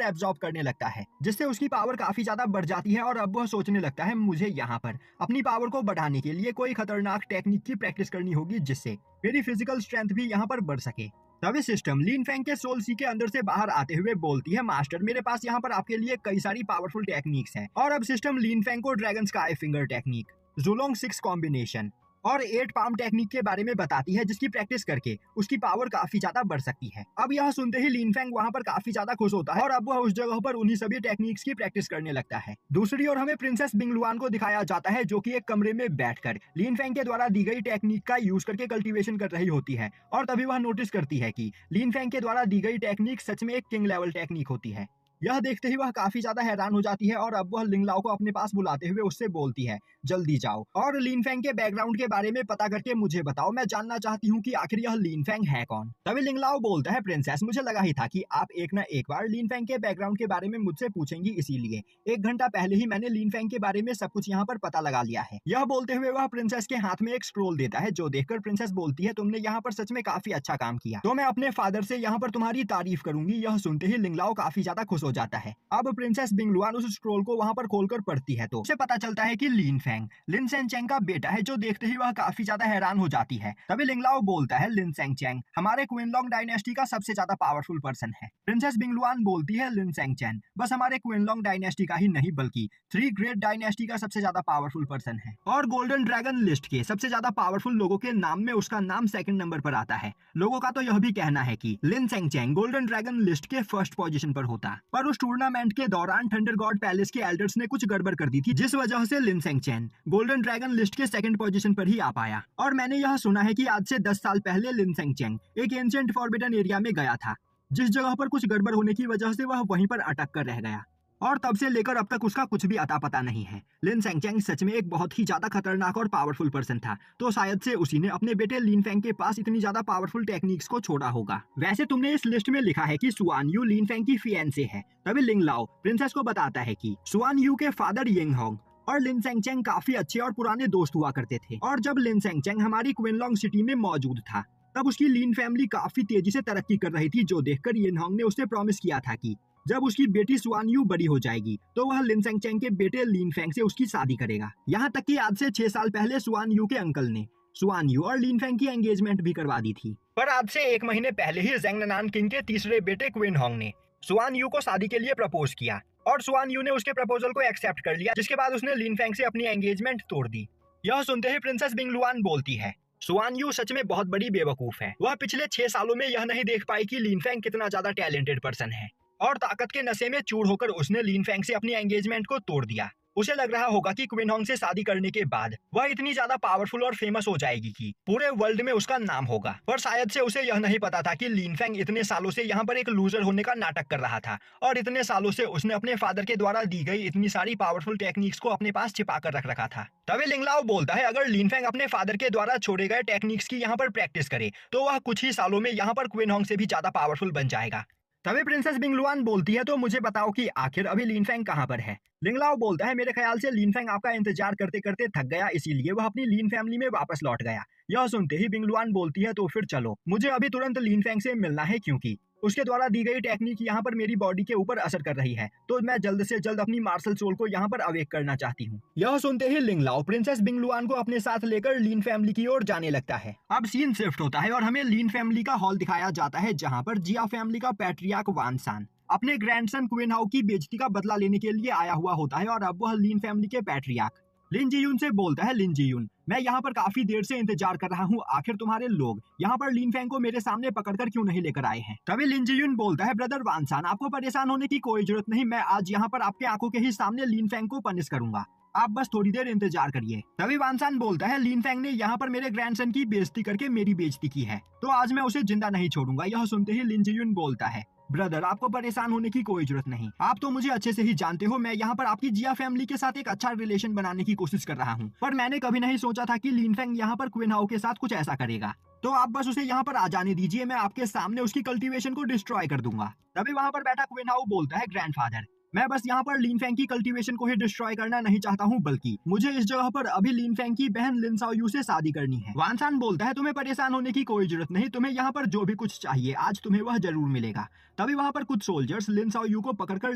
एब्जॉर्ब करने लगता है, जिससे उसकी पावर काफी ज्यादा बढ़ जाती है। और अब वह सोचने लगता है, मुझे यहाँ पर अपनी पावर को बढ़ाने के लिए कोई खतरनाक टेक्निक की प्रैक्टिस करनी होगी, जिससे मेरी फिजिकल स्ट्रेंथ भी यहाँ पर बढ़ सके। तभी सिस्टम लिनफेंग के सोल सी के अंदर से बाहर आते हुए बोलती है, मास्टर मेरे पास यहाँ पर आपके लिए कई सारी पावरफुल टेक्निक्स हैं। और अब सिस्टम लिनफेंग को dragon sky finger technique, Julong 6 combination और 8 पाम टेक्निक के बारे में बताती है, जिसकी प्रैक्टिस करके उसकी पावर काफी ज्यादा बढ़ सकती है। अब यह सुनते ही लिनफेंग वहाँ पर काफी ज्यादा खुश होता है और अब वह उस जगह पर उन्हीं सभी टेक्निक्स की प्रैक्टिस करने लगता है। दूसरी ओर हमें प्रिंसेस बिंगलुआन को दिखाया जाता है, जो कि एक कमरे में बैठकर लिनफेंग के द्वारा दी गई टेक्निक का यूज करके कल्टीवेशन कर रही होती है। और तभी वह नोटिस करती है कि लिनफेंग के द्वारा दी गई टेक्निक सच में एक किंग लेवल टेक्निक होती है। यह देखते ही वह काफी ज्यादा हैरान हो जाती है और अब वह लिंगलाओ को अपने पास बुलाते हुए उससे बोलती है, जल्दी जाओ और लिनफेंग के बैकग्राउंड के बारे में पता करके मुझे बताओ। मैं जानना चाहती हूँ कि आखिर यह लिनफेंग है कौन। तभी लिंगलाओ बोलता है, प्रिंसेस मुझे लगा ही था कि आप एक न एक बार लिनफेंग के बैकग्राउंड के बारे में मुझसे पूछेंगी, इसीलिए 1 घंटा पहले ही मैंने लिनफेंग के बारे में सब कुछ यहाँ पर पता लगा लिया है। यह बोलते हुए वह प्रिंसेस के हाथ में एक स्क्रोल देता है, जो देखकर प्रिंसेस बोलती है, तुमने यहाँ पर सच में काफी अच्छा काम किया, तो मैं अपने फादर से यहाँ पर तुम्हारी तारीफ करूंगी। यह सुनते ही लिंगलाओ काफी ज्यादा खुश हो जाता है। अब प्रिंसेस बिंगलुआन उस स्क्रोल को वहां पर खोलकर पढ़ती है तो उसे पता चलता है कि लिनफेंग लिन सेंचेंग का बेटा है, जो देखते ही वह काफी ज्यादा हैरान हो जाती है। तभी लिंगलाओ बोलता है, लिन सेंचेंग हमारे क्विनलॉन्ग डायनेस्टी का सबसे ज्यादा पावरफुल पर्सन है। प्रिंसेस बिंगलुआन बोलती है, लिन सेंचेंग बस हमारे क्विनलॉन्ग डायनेस्टी का ही नहीं, बल्कि 3 ग्रेट डायनेस्टी का सबसे ज्यादा पावरफुल पर्सन है। और गोल्डन ड्रैगन लिस्ट के सबसे ज्यादा पावरफुल लोगों के नाम में उसका नाम 2nd नंबर पर आता है। लोगों का तो यह भी कहना है कि लिन सेंचेंग गोल्डन ड्रैगन लिस्ट के 1st पोजीशन पर होता, पर उस टूर्नामेंट के दौरान थंडर गॉड पैलेस के एल्डर्स ने कुछ गड़बड़ कर दी थी, जिस वजह से लिन सेंचेन गोल्डन ड्रैगन लिस्ट के 2nd पोजीशन पर ही आ पाया। और मैंने यह सुना है कि आज से 10 साल पहले लिन सेंचेन एक एंशिएंट फॉरबिडन एरिया में गया था, जिस जगह पर कुछ गड़बड़ होने की वजह से वह वहीं पर अटक कर रह गया और तब से लेकर अब तक उसका कुछ भी अता पता नहीं है। लिन सेंचेंग सच में एक बहुत ही ज्यादा खतरनाक और पावरफुल पर्सन था, तो शायद से उसी ने अपने बेटे लिनफेंग के पास इतनी ज्यादा पावरफुल टेक्निक्स को छोड़ा होगा। वैसे तुमने इस लिस्ट में लिखा है कि सुआन यू लिनफेंग की फियांसे है। तभी लिंगलाओ प्रिंसेस को बताता है कि सुआन यू के फादर यिंगहोंग और लिन सेंचेंग काफी अच्छे और पुराने दोस्त हुआ करते थे, और जब लिन सेंचेंग हमारी क्विनलॉन्ग सिटी में मौजूद था तब उसकी लिन फैमिली काफी तेजी से तरक्की कर रही थी, जो देखकर यिंगहोंग ने उसे प्रॉमिस किया था कि जब उसकी बेटी सुआन यू बड़ी हो जाएगी तो वह लिन सेंचेंग के बेटे लिनफेंग से उसकी शादी करेगा। यहाँ तक कि आज से 6 साल पहले सुआन यू के अंकल ने सुआन यू और लिनफेंग की एंगेजमेंट भी करवा दी थी। पर आज से 1 महीने पहले ही ज़ेंगनान किंग के तीसरे बेटे क्विनहोंग ने सुआन यू को शादी के लिए प्रपोज किया और सुआन यू ने उसके प्रपोजल को एक्सेप्ट कर लिया, जिसके बाद उसने लिनफेंग से अपनी एंगेजमेंट तोड़ दी। यह सुनते ही प्रिंसेस बिंगलुआन बोलती है, सुआन यू सच में बहुत बड़ी बेवकूफ है। वह पिछले 6 सालों में यह नहीं देख पाई कि लिनफेंग कितना ज्यादा टैलेंटेड पर्सन है, और ताकत के नशे में चूर होकर उसने लिनफेंग से अपनी एंगेजमेंट को तोड़ दिया। उसे लग रहा होगा कि क्विनहोंग से शादी करने के बाद वह इतनी ज्यादा पावरफुल और फेमस हो जाएगी कि पूरे वर्ल्ड में उसका नाम होगा, पर शायद से उसे यह नहीं पता था कि लिनफेंग इतने सालों से यहाँ पर एक लूजर होने का नाटक कर रहा था, और इतने सालों से उसने अपने फादर के द्वारा दी गई इतनी सारी पावरफुल टेक्निक्स को अपने पास छिपा कर रख रखा था। तभी लिंगलाओ बोलता है, अगर लिनफेंग अपने फादर के द्वारा छोड़े गए टेक्निक्स की यहाँ पर प्रैक्टिस करे तो वह कुछ ही सालों में यहाँ पर क्विनहोंग से भी ज्यादा पावरफुल बन जाएगा। तभी प्रिंसेस बिंगलुआन बोलती है, तो मुझे बताओ कि आखिर अभी लिनफेंग कहाँ पर है। लिंगलाओ बोलता है, मेरे ख्याल से लिनफेंग आपका इंतजार करते करते थक गया, इसीलिए वह अपनी लिन फैमिली में वापस लौट गया। यह सुनते ही बिंगलुआन बोलती है, तो फिर चलो, मुझे अभी तुरंत लिनफेंग से मिलना है, क्योंकि उसके द्वारा दी गई टेक्निक यहाँ पर मेरी बॉडी के ऊपर असर कर रही है, तो मैं जल्द से जल्द अपनी मार्शल सोल को यहाँ पर अवेक करना चाहती हूँ। यह सुनते ही लिंगलाओ प्रिंसेस बिंगलुआन को अपने साथ लेकर लिन फैमिली की ओर जाने लगता है। अब सीन शिफ्ट होता है और हमें लिन फैमिली का हॉल दिखाया जाता है, जहाँ पर जिया फैमिली का पैट्रियार्क वानसान अपने ग्रैंडसन क्विनहाउ की बेइज्जती का बदला लेने के लिए आया हुआ होता है, और अब वह लिन फैमिली के पैट्रियार्क लिन जी यून से बोलता है लिन जी यून, मैं यहाँ पर काफी देर से इंतजार कर रहा हूँ, आखिर तुम्हारे लोग यहाँ पर लिन फेंग को मेरे सामने पकड़कर क्यों नहीं लेकर आए हैं। तभी लिन जी यून बोलता है ब्रदर वानसान, आपको परेशान होने की कोई जरूरत नहीं, मैं आज यहाँ पर आपके आंखों के ही सामने लिन फेंग को पनिश करूंगा, आप बस थोड़ी देर इंतजार करिए। तभी वानसान बोलता है लिन फेंग ने यहाँ पर मेरे ग्रैंडसन की बेइज्जती करके मेरी बेइज्जती की है, तो आज मैं उसे जिंदा नहीं छोड़ूंगा। यह सुनते ही लिन जी यून बोलता है ब्रदर आपको परेशान होने की कोई जरूरत नहीं, आप तो मुझे अच्छे से ही जानते हो, मैं यहाँ पर आपकी जिया फैमिली के साथ एक अच्छा रिलेशन बनाने की कोशिश कर रहा हूँ, पर मैंने कभी नहीं सोचा था कि लिन फेंग यहाँ पर क्वीन हाउ के साथ कुछ ऐसा करेगा, तो आप बस उसे यहाँ पर आ जाने दीजिए, मैं आपके सामने उसकी कल्टीवेशन को डिस्ट्रॉय कर दूंगा। तभी वहाँ पर बैठा क्वीन हाउ बोलता है ग्रैंडफादर, मैं बस यहाँ पर लिन फेंग की कल्टीवेशन को ही डिस्ट्रॉय करना नहीं चाहता हूँ, बल्कि मुझे इस जगह पर अभी लिन फेंग की बहन लिन साओ यू से शादी करनी है। वानसान बोलता है तुम्हें परेशान होने की कोई जरूरत नहीं, तुम्हें यहाँ पर जो भी कुछ चाहिए आज तुम्हें वह जरूर मिलेगा। तभी वहाँ पर कुछ सोल्जर्स लिन साओ यू को पकड़कर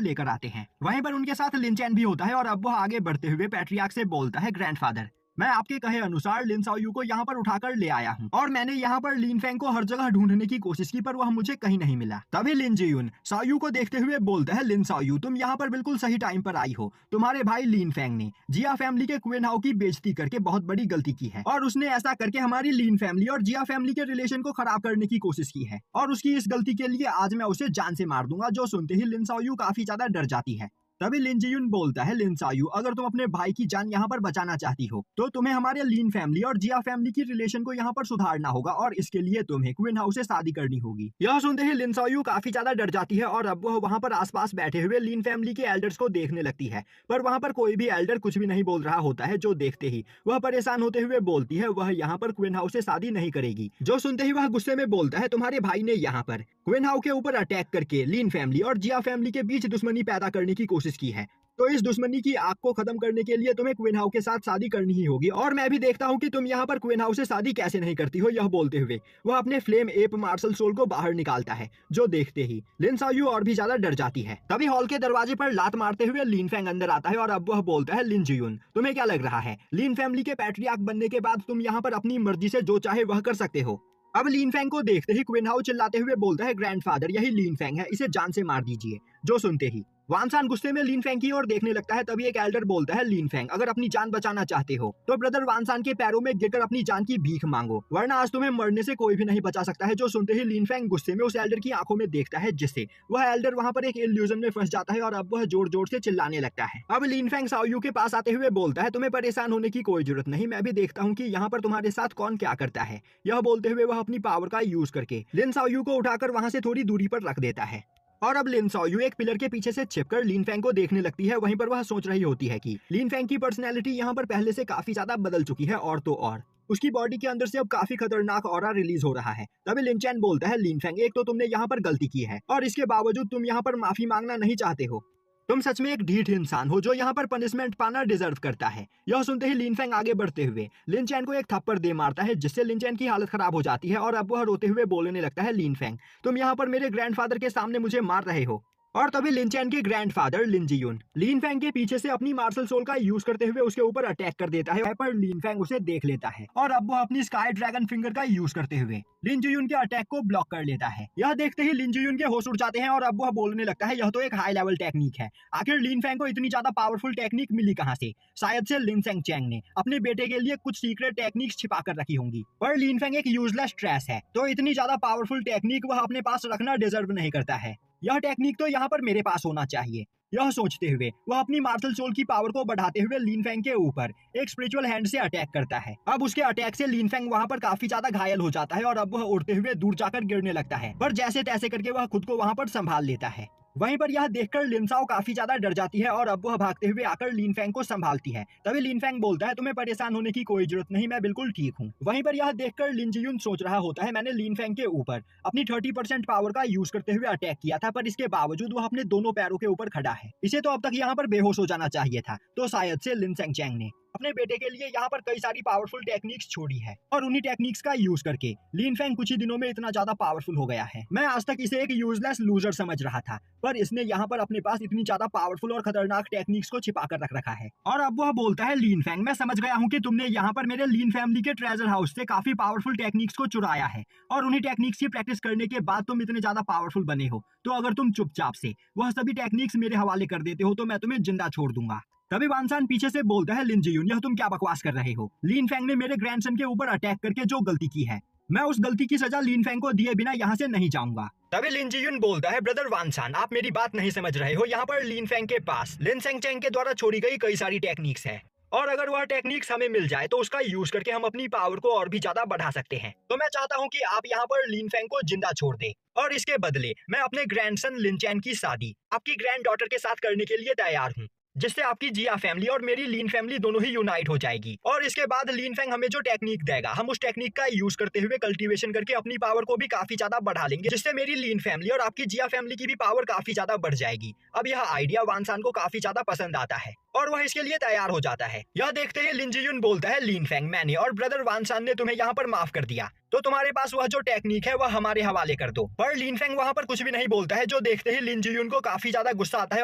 लेकर आते हैं, वहीं पर उनके साथ लिन चैन भी होता है और अब वह आगे बढ़ते हुए पैट्रियार्क से बोलता है ग्रैंडफादर, मैं आपके कहे अनुसार लिन साओ यू को यहाँ पर उठाकर ले आया हूँ और मैंने यहाँ पर लिन फेंग को हर जगह ढूंढने की कोशिश की पर वह मुझे कहीं नहीं मिला। तभी लिन जी यून साओ यू को देखते हुए बोलता है लिन साओ यू तुम यहाँ पर बिल्कुल सही टाइम पर आई हो, तुम्हारे भाई लिन फेंग ने जिया फैमिली के क्वीन हाउ की बेइज्जती करके बहुत बड़ी गलती की है और उसने ऐसा करके हमारी लिन फैमिली और जिया फैमिली के रिलेशन को खराब करने की कोशिश की है और उसकी इस गलती के लिए आज मैं उसे जान से मार दूंगा। जो सुनते ही लिन साओ यू काफी ज्यादा डर जाती है। तभी लिन जी यून बोलता है लिन साओ यू अगर तुम अपने भाई की जान यहाँ पर बचाना चाहती हो तो तुम्हें हमारे लिन फैमिली और जिया फैमिली की रिलेशन को यहाँ पर सुधारना होगा और इसके लिए तुम्हें क्वीन हाउस से शादी करनी होगी। यह सुनते ही लिन साओ यू काफी ज्यादा डर जाती है और अब वह वहाँ पर आसपास बैठे हुए लिन फैमिली के एल्डर्स को देखने लगती है, पर वहाँ पर कोई भी एल्डर कुछ भी नहीं बोल रहा होता है। जो देखते ही वह परेशान होते हुए बोलती है वह यहाँ पर क्वीन हाउस से शादी नहीं करेगी। जो सुनते ही वह गुस्से में बोलता है तुम्हारे भाई ने यहाँ पर क्वीन हाउस के ऊपर अटैक करके लिन फैमिली और जिया फैमिली के बीच दुश्मनी पैदा करने की कोशिश की है, तो इस दुश्मनी की आग को खत्म करने के लिए तुम्हें क्वीन हाउ के साथ शादी करनी ही होगी और मैं भी देखता हूँ कि तुम यहाँ पर क्वीन हाउ से शादी कैसे नहीं करती हो। यह बोलते हुए वह अपने फ्लेम एप मार्शल सोल को बाहर निकालता है। जो देखते ही लिन साओ यू और भी ज्यादा डर जाती है। तभी हॉल के दरवाजे पर लात मारते हुए लिन फेंग अंदर आता है और अब वह बोलता है लिन जी यून तुम्हें क्या लग रहा है लिन फैमिली के पैट्रियार्क बनने के बाद तुम यहाँ पर अपनी मर्जी से जो चाहे वह कर सकते हो। अब लिन फेंग को देखते ही क्वीन हाउ चिल्लाते हुए बोलता है ग्रैंडफादर यही लिन फेंग है, इसे जान से मार दीजिए। जो सुनते ही वानसान गुस्से में लिन फेंग की ओर देखने लगता है। तभी एक एल्डर बोलता है लिन फेंग अगर अपनी जान बचाना चाहते हो तो ब्रदर वानसान के पैरों में गिरकर अपनी जान की भीख मांगो, वरना आज तुम्हें मरने से कोई भी नहीं बचा सकता है। जो सुनते ही लिन फेंग गुस्से में उस एल्डर की आंखों में देखता है, जिससे वह एल्डर वहां पर एक इल्यूजन में फंस जाता है और अब वह जोर जोर से चिल्लाने लगता है। अब लिन फेंग साओ यू के पास आते हुए बोलता है तुम्हें परेशान होने की कोई जरूरत नहीं, मैं भी देखता हूँ कि यहाँ पर तुम्हारे साथ कौन क्या करता है। यह बोलते हुए वह अपनी पावर का यूज करके लिन साओ यू को उठाकर वहां से थोड़ी दूरी पर रख देता है और अब लिन साओ यू एक पिलर के पीछे से छिपकर लिन फेंग को देखने लगती है। वहीं पर वह सोच रही होती है कि लिन फेंग की पर्सनैलिटी यहाँ पर पहले से काफी ज्यादा बदल चुकी है और तो और उसकी बॉडी के अंदर से अब काफी खतरनाक ऑरा रिलीज हो रहा है। तभी लिन चैन बोलता है लिन फेंग एक तो तुमने यहाँ पर गलती की है और इसके बावजूद तुम यहाँ पर माफी मांगना नहीं चाहते हो, तुम सच में एक ढीठ इंसान हो जो यहाँ पर पनिशमेंट पाना डिजर्व करता है। यह सुनते ही लिन फेंग आगे बढ़ते हुए लिन चैन को एक थप्पड़ दे मारता है, जिससे लिन चैन की हालत खराब हो जाती है और अब वह रोते हुए बोलने लगता है लिन फेंग तुम यहाँ पर मेरे ग्रैंडफादर के सामने मुझे मार रहे हो। और तभी लिन चैन के ग्रैंडफादर लिन जी यून लिन फेंग के पीछे से अपनी मार्शल सोल का यूज करते हुए उसके ऊपर अटैक कर देता है, पर लिन फेंग उसे देख लेता है और अब वो अपनी स्काई ड्रैगन फिंगर का यूज करते हुए लिन जी यून के अटैक को ब्लॉक कर लेता है। यह देखते ही लिन जी यून के होश उड़ जाते हैं और अब वह बोलने लगता है यह तो एक हाई लेवल टेक्निक है, आखिर लिन फेंग को इतनी ज्यादा पावरफुल टेक्निक मिली कहाँ से? शायद से लिन सेंग चैंग ने अपने बेटे के लिए कुछ सीक्रेट टेक्निक्स छिपा कर रखी होंगी, पर लिन फेंग एक यूजलेस ट्रैश है, तो इतनी ज्यादा पावरफुल टेक्निक वह अपने पास रखना डिजर्व नहीं करता है। यह टेक्निक तो यहाँ पर मेरे पास होना चाहिए। यह सोचते हुए वह अपनी मार्शल सोल की पावर को बढ़ाते हुए लिन फेंग के ऊपर एक स्पिरिचुअल हैंड से अटैक करता है। अब उसके अटैक से लिन फेंग वहां पर काफी ज्यादा घायल हो जाता है और अब वह उड़ते हुए दूर जाकर गिरने लगता है, पर जैसे तैसे करके वह खुद को वहां पर संभाल लेता है। वहीं पर यह देखकर लिन साओ काफी ज्यादा डर जाती है और अब वह भागते हुए आकर लिन फेंग को संभालती है। तभी लिन फेंग बोलता है तुम्हें परेशान होने की कोई जरूरत नहीं, मैं बिल्कुल ठीक हूँ। वहीं पर यह देखकर लिन जी यून सोच रहा होता है मैंने लिन फेंग के ऊपर अपनी 30% पावर का यूज करते हुए अटैक किया था, पर इसके बावजूद वह अपने दोनों पैरों के ऊपर खड़ा है, इसे तो अब तक यहाँ पर बेहोश हो जाना चाहिए था। तो शायद से लिन सेंग चैंग ने अपने बेटे के लिए यहाँ पर कई सारी पावरफुल टेक्निक्स छोड़ी है और उन्हीं टेक्निक्स का यूज करके लिन फेंग कुछ ही दिनों में इतना ज्यादा पावरफुल हो गया है। मैं आज तक इसे एक यूजलेस लूजर समझ रहा था, पर इसने यहाँ पर अपने पास इतनी ज्यादा पावरफुल और खतरनाक टेक्निक्स को छिपा कर रख रखा है। और अब वह बोलता है लिन फेंग मैं समझ गया हूँ कि तुमने यहाँ पर मेरे लिन फैमिली के ट्रेजर हाउस से काफी पावरफुल टेक्निक्स को चुराया है और उन्हीं टेक्निक्स की प्रैक्टिस करने के बाद तुम इतने ज्यादा पावरफुल बने हो, तो अगर तुम चुपचाप से वह सभी टेक्निक्स मेरे हवाले कर देते हो तो मैं तुम्हें जिंदा छोड़ दूंगा। तभी वानसान पीछे से बोलता है, लिन जियून यह तुम क्या बकवास कर रहे हो? लिन फेंग ने मेरे ग्रैंडसन के ऊपर अटैक करके जो गलती की है, मैं उस गलती की सजा लिन फेंग को दिए बिना यहाँ से नहीं जाऊंगा। तभी लिन जियून बोलता है, ब्रदर वानसान आप मेरी बात नहीं समझ रहे हो। यहाँ पर लिन फेंग के पास लिन सेंगचेंग के द्वारा छोड़ी गई कई सारी टेक्निक्स है, और अगर वह टेक्निक्स हमें मिल जाए तो उसका यूज करके हम अपनी पावर को और भी ज्यादा बढ़ा सकते हैं। तो मैं चाहता हूँ कि आप यहाँ पर लिन फेंग को जिंदा छोड़ दे, और इसके बदले मैं अपने ग्रैंडसन लिन चैन की शादी आपकी ग्रैंड डॉटर के साथ करने के लिए तैयार हूँ, जिससे आपकी जिया फैमिली और मेरी लीन फैमिली दोनों ही यूनाइट हो जाएगी। और इसके बाद लीन फेंग हमें जो टेक्निक देगा, हम उस टेक्निक का यूज करते हुए कल्टीवेशन करके अपनी पावर को भी काफी ज्यादा बढ़ा लेंगे, जिससे मेरी लीन फैमिली और आपकी जिया फैमिली की भी पावर काफी ज्यादा बढ़ जाएगी। अब यह आइडिया वानसान को काफी ज्यादा पसंद आता है और वह इसके लिए तैयार हो जाता है। यह देखते ही लिन जियून बोलता है, लिन फेंग मैंने और ब्रदर वानसान ने तुम्हें यहाँ पर माफ कर दिया, तो तुम्हारे पास वह जो टेक्निक है वह हमारे हवाले कर दो। पर लिन फेंग वहाँ पर कुछ भी नहीं बोलता है, जो देखते ही लिन जियून को काफी ज्यादा गुस्सा आता है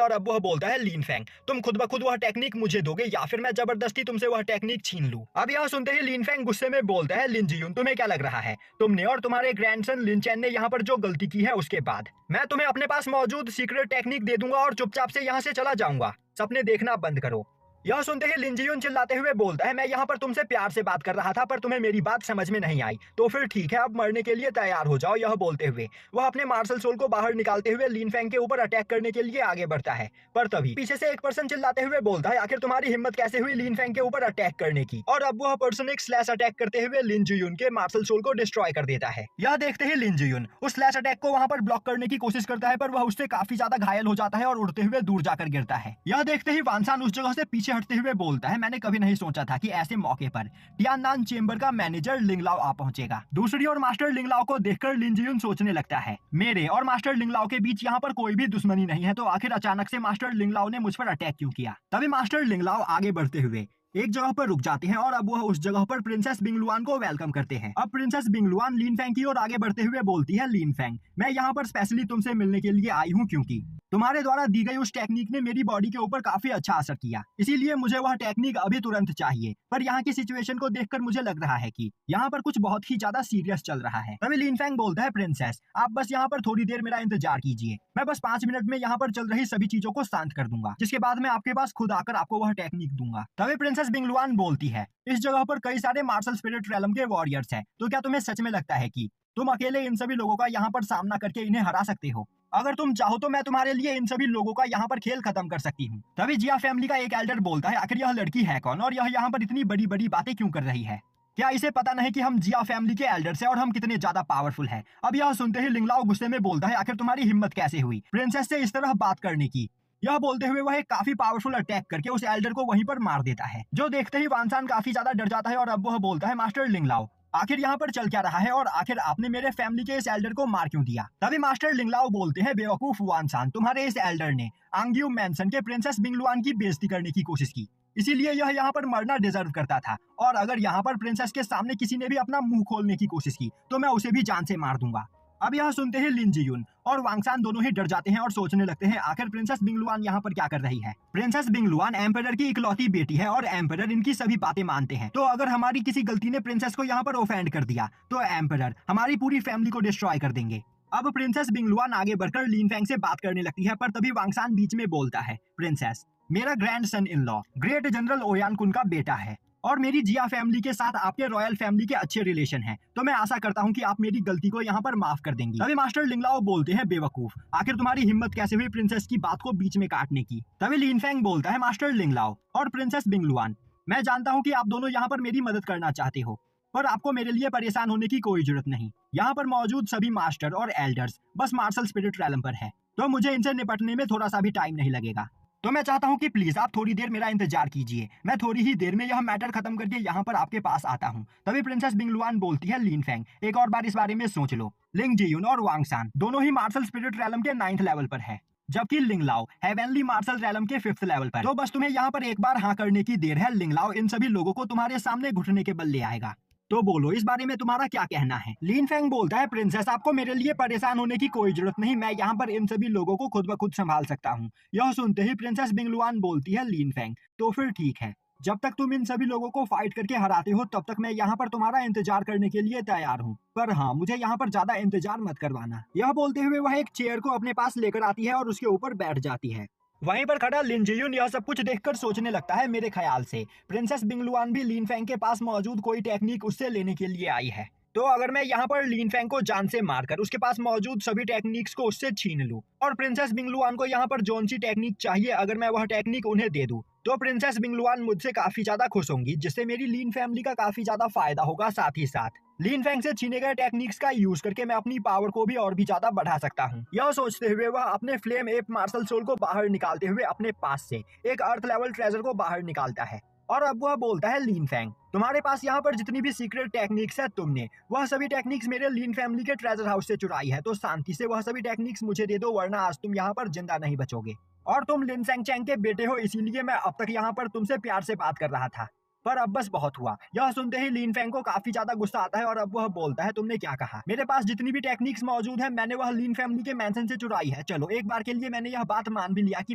और अब वह बोलता है, लिन फेंग तुम खुद ब खुद वह टेक्निक मुझे दोगे या फिर मैं जबरदस्ती तुमसे वह टेक्निक छीन लूं। अब यह सुनते ही लिन फेंग गुस्से में बोलता है, लिन जियून तुम्हें क्या लग रहा है, तुमने और तुम्हारे ग्रैंडसन लिन चैन ने यहाँ पर जो गलती की है उसके बाद मैं तुम्हें अपने पास मौजूद सीक्रेट टेक्निक दे दूंगा और चुपचाप से यहाँ से चला जाऊंगा, सपने देखना बंद करो। यह सुनते ही लिन जियून चिल्लाते हुए बोलता है, मैं यहाँ पर तुमसे प्यार से बात कर रहा था पर तुम्हें मेरी बात समझ में नहीं आई, तो फिर ठीक है अब मरने के लिए तैयार हो जाओ। यह बोलते हुए वह अपने मार्शल सोल को बाहर निकालते हुए लिन फेंग के ऊपर अटैक करने के लिए आगे बढ़ता है। पर तभी पीछे से एक पर्सन चिल्लाते हुए बोलता है, आखिर तुम्हारी हिम्मत कैसे हुई लिन फेंग के ऊपर अटैक करने की? और अब वह पर्सन एक स्लैश अटैक करते हुए लिन जियून के मार्शल सोल को डिस्ट्रॉय कर देता है। यह देखते ही लिन जियून उस स्लैश अटैक को वहां पर ब्लॉक करने की कोशिश करता है, पर वह उससे काफी ज्यादा घायल हो जाता है और उड़ते हुए दूर जाकर गिरता है। यह देखते ही वानसान उस जगह से पीछे हटते हुए बोलता है, मैंने कभी नहीं सोचा था कि ऐसे मौके पर टियाननान चेंबर का मैनेजर लिंगलाओ आ पहुंचेगा। दूसरी ओर मास्टर लिंगलाओ को देखकर लिन जियून सोचने लगता है, मेरे और मास्टर लिंगलाओ के बीच यहाँ पर कोई भी दुश्मनी नहीं है, तो आखिर अचानक से मास्टर लिंगलाओ ने मुझ पर अटैक क्यों किया? तभी मास्टर लिंगलाओ आगे बढ़ते हुए एक जगह पर रुक जाते हैं और अब वह उस जगह पर प्रिंसेस बिंगलुआन को वेलकम करते हैं। अब प्रिंसेस बिंगलुआन लिन फेंग की ओर आगे बढ़ते हुए बोलती है, लिन फेंग मैं यहाँ पर स्पेशली तुमसे मिलने के लिए आई हूँ, क्योंकि तुम्हारे द्वारा दी गई उस टेक्निक ने मेरी बॉडी के ऊपर काफी अच्छा असर किया, इसीलिए मुझे वह टेक्निक अभी तुरंत चाहिए। पर यहाँ की सिचुएशन को देखकर मुझे लग रहा है कि यहाँ पर कुछ बहुत ही ज्यादा सीरियस चल रहा है। तभी लिन फेंग बोलता है, प्रिंसेस आप बस यहाँ पर थोड़ी देर मेरा इंतजार कीजिए, मैं बस 5 मिनट में यहाँ पर चल रही सभी चीजों को शांत कर दूंगा, जिसके बाद मैं आपके पास खुद आकर आपको वह टेक्निक दूंगा। तभी प्रिंसेस बिंगलुआन बोलती है, इस जगह पर कई सारे मार्शल स्पिरिट रेलम के वॉरियर्स हैं, तो क्या तुम्हें सच में लगता है कि तुम अकेले इन सभी लोगों का यहाँ पर सामना करके इन्हें हरा सकते हो? अगर तुम चाहो तो मैं तुम्हारे लिए इन सभी लोगों का यहाँ पर खेल खत्म कर सकती हूँ। तभी जिया फैमिली का एक एल्डर बोलता है, आखिर यह लड़की है कौन और यह यहाँ पर इतनी बड़ी बड़ी बातें क्यों कर रही है? क्या इसे पता नहीं कि हम जिया फैमिली के एल्डर्स हैं और हम कितने ज्यादा पावरफुल हैं? अब यह सुनते ही लिंगलाओ गुस्से में बोलता है, आखिर तुम्हारी हिम्मत कैसे हुई प्रिंसेस से इस तरह बात करने की? यह बोलते हुए वह एक काफी पावरफुल अटैक करके उस एल्डर को वहीं पर मार देता है, जो देखते ही वानसान काफी ज्यादा डर जाता है और अब वह बोलता है, मास्टर लिंगलाओ आखिर यहाँ पर चल क्या रहा है और आखिर आपने मेरे फैमिली के इस एल्डर को मार क्यों दिया? तभी मास्टर लिंगलाओ बोलते हैं, बेवकूफ वानसान तुम्हारे इस एल्डर ने आंग्यू मैंसन के प्रिंसेस बिंगलुआन की बेइज्जती करने की कोशिश की, इसीलिए यह यहाँ पर मरना डिजर्व करता था, और अगर यहाँ पर प्रिंसेस के सामने किसी ने भी अपना मुंह खोलने की कोशिश की तो मैं उसे भी जान से मार दूंगा। अब यह सुनते ही लिन जियून और वांगसान दोनों ही डर जाते हैं और सोचने लगते हैं, आखिर प्रिंसेस बिंगलुआन यहाँ पर क्या कर रही है? प्रिंसेस बिंगलुआन एम्परर की इकलौती बेटी है और एम्परर इनकी सभी बातें मानते हैं, तो अगर हमारी किसी गलती ने प्रिंसेस को यहाँ पर ऑफेंड कर दिया तो एम्परर हमारी पूरी फैमिली को डिस्ट्रॉय कर देंगे। अब प्रिंसेस बिंगलुआन आगे बढ़कर लिन फेंग से बात करने लगती है, पर तभी वांगसान बीच में बोलता है, प्रिंसेस मेरा grandson in law great general Oyan Kun का बेटा है और मेरी जिया फैमिली के साथ आपके रॉयल फैमिली के अच्छे रिलेशन हैं, तो मैं आशा करता हूं कि आप मेरी गलती को यहाँ पर माफ कर देंगी। तभी मास्टर लिंगलाओ बोलते हैं, बेवकूफ आखिर तुम्हारी हिम्मत कैसे हुई प्रिंसेस की बात को बीच में काटने की? तभी लिन फेंग बोलता है, मास्टर लिंगलाओ और प्रिंसेस बिंगलुआन मैं जानता हूँ कि आप दोनों यहाँ पर मेरी मदद करना चाहते हो, पर आपको मेरे लिए परेशान होने की कोई जरूरत नहीं। यहाँ पर मौजूद सभी मास्टर और एल्डर्स बस मार्शल स्पिरिट रैलम पर है, तो मुझे इनसे निपटने में थोड़ा सा भी टाइम नहीं लगेगा। तो मैं चाहता हूँ कि प्लीज आप थोड़ी देर मेरा इंतजार कीजिए, मैं थोड़ी ही देर में यह मैटर खत्म करके यहाँ पर आपके पास आता हूँ। तभी प्रिंसेस बिंगलुआन बोलती है, लिन फेंग एक और बार इस बारे में सोच लो, लिंग जियून और वांगसान दोनों ही मार्शल स्पिरिट रैलम के 9th लेवल पर है, जबकि लिंगलाओ हेवनली मार्शल रैलम के 5th लेवल पर। तो बस तुम्हें यहाँ पर एक बार हाँ करने की देर है, लिंगलाओ इन सभी लोगों को तुम्हारे सामने घुटने के बल ले आएगा। तो बोलो इस बारे में तुम्हारा क्या कहना है? लिन फेंग बोलता है, प्रिंसेस आपको मेरे लिए परेशान होने की कोई जरूरत नहीं, मैं यहाँ पर इन सभी लोगों को खुद ब खुद संभाल सकता हूँ। यह सुनते ही प्रिंसेस बिंगलुआन बोलती है, लिन फेंग तो फिर ठीक है, जब तक तुम इन सभी लोगों को फाइट करके हराते हो तब तक मैं यहाँ पर तुम्हारा इंतजार करने के लिए तैयार हूँ, पर हाँ मुझे यहाँ पर ज्यादा इंतजार मत करवाना। यह बोलते हुए वह एक चेयर को अपने पास लेकर आती है और उसके ऊपर बैठ जाती है। वहीं पर खड़ा लिन जियुन यह सब कुछ देखकर सोचने लगता है, मेरे ख्याल से प्रिंसेस बिंगलुआन भी लिन फेंग के पास मौजूद कोई टेक्निक उससे लेने के लिए आई है। तो अगर मैं यहाँ पर लिन फेंग को जान से मारकर उसके पास मौजूद सभी टेक्निक्स को उससे छीन लूं और प्रिंसेस बिंगलुआन को यहाँ पर जोन सी टेक्निक चाहिए, अगर मैं वह टेक्निक उन्हें दे दूं तो प्रिंसेस बिंगलुआन मुझसे काफी ज्यादा खुश होंगी, जिससे मेरी लीन फैमिली का काफी ज्यादा फायदा होगा। साथ ही साथ लीन फेंग से छीने गए टेक्निक्स का यूज करके मैं अपनी पावर को भी और भी ज्यादा बढ़ा सकता हूँ। यह सोचते हुए वह अपने फ्लेम एप मार्शल सोल को बाहर निकालते हुए अपने पास से एक अर्थ लेवल ट्रेजर को बाहर निकालता है और अब वह बोलता है, लीन फेंग तुम्हारे पास यहाँ पर जितनी भी सीक्रेट टेक्निक्स है तुमने वह सभी टेक्निक्स मेरे लीन फैमिली के ट्रेजर हाउस से चुराई है, तो शांति से वह सभी टेक्निक्स मुझे दे दो, वरना आज तुम यहाँ पर जिंदा नहीं बचोगे। और तुम लिन सेंग चैंग के बेटे हो, इसीलिए मैं अब तक यहाँ पर तुमसे प्यार से बात कर रहा था, पर अब बस बहुत हुआ। यह सुनते ही लीन फेंग को काफी ज्यादा गुस्सा आता है और अब वह बोलता है, तुमने क्या कहा? मेरे पास जितनी भी टेक्निक्स मौजूद है मैंने वह लीन फैमिली के मैंशन से चुराई है। चलो एक बार के लिए मैंने यह बात मान भी लिया कि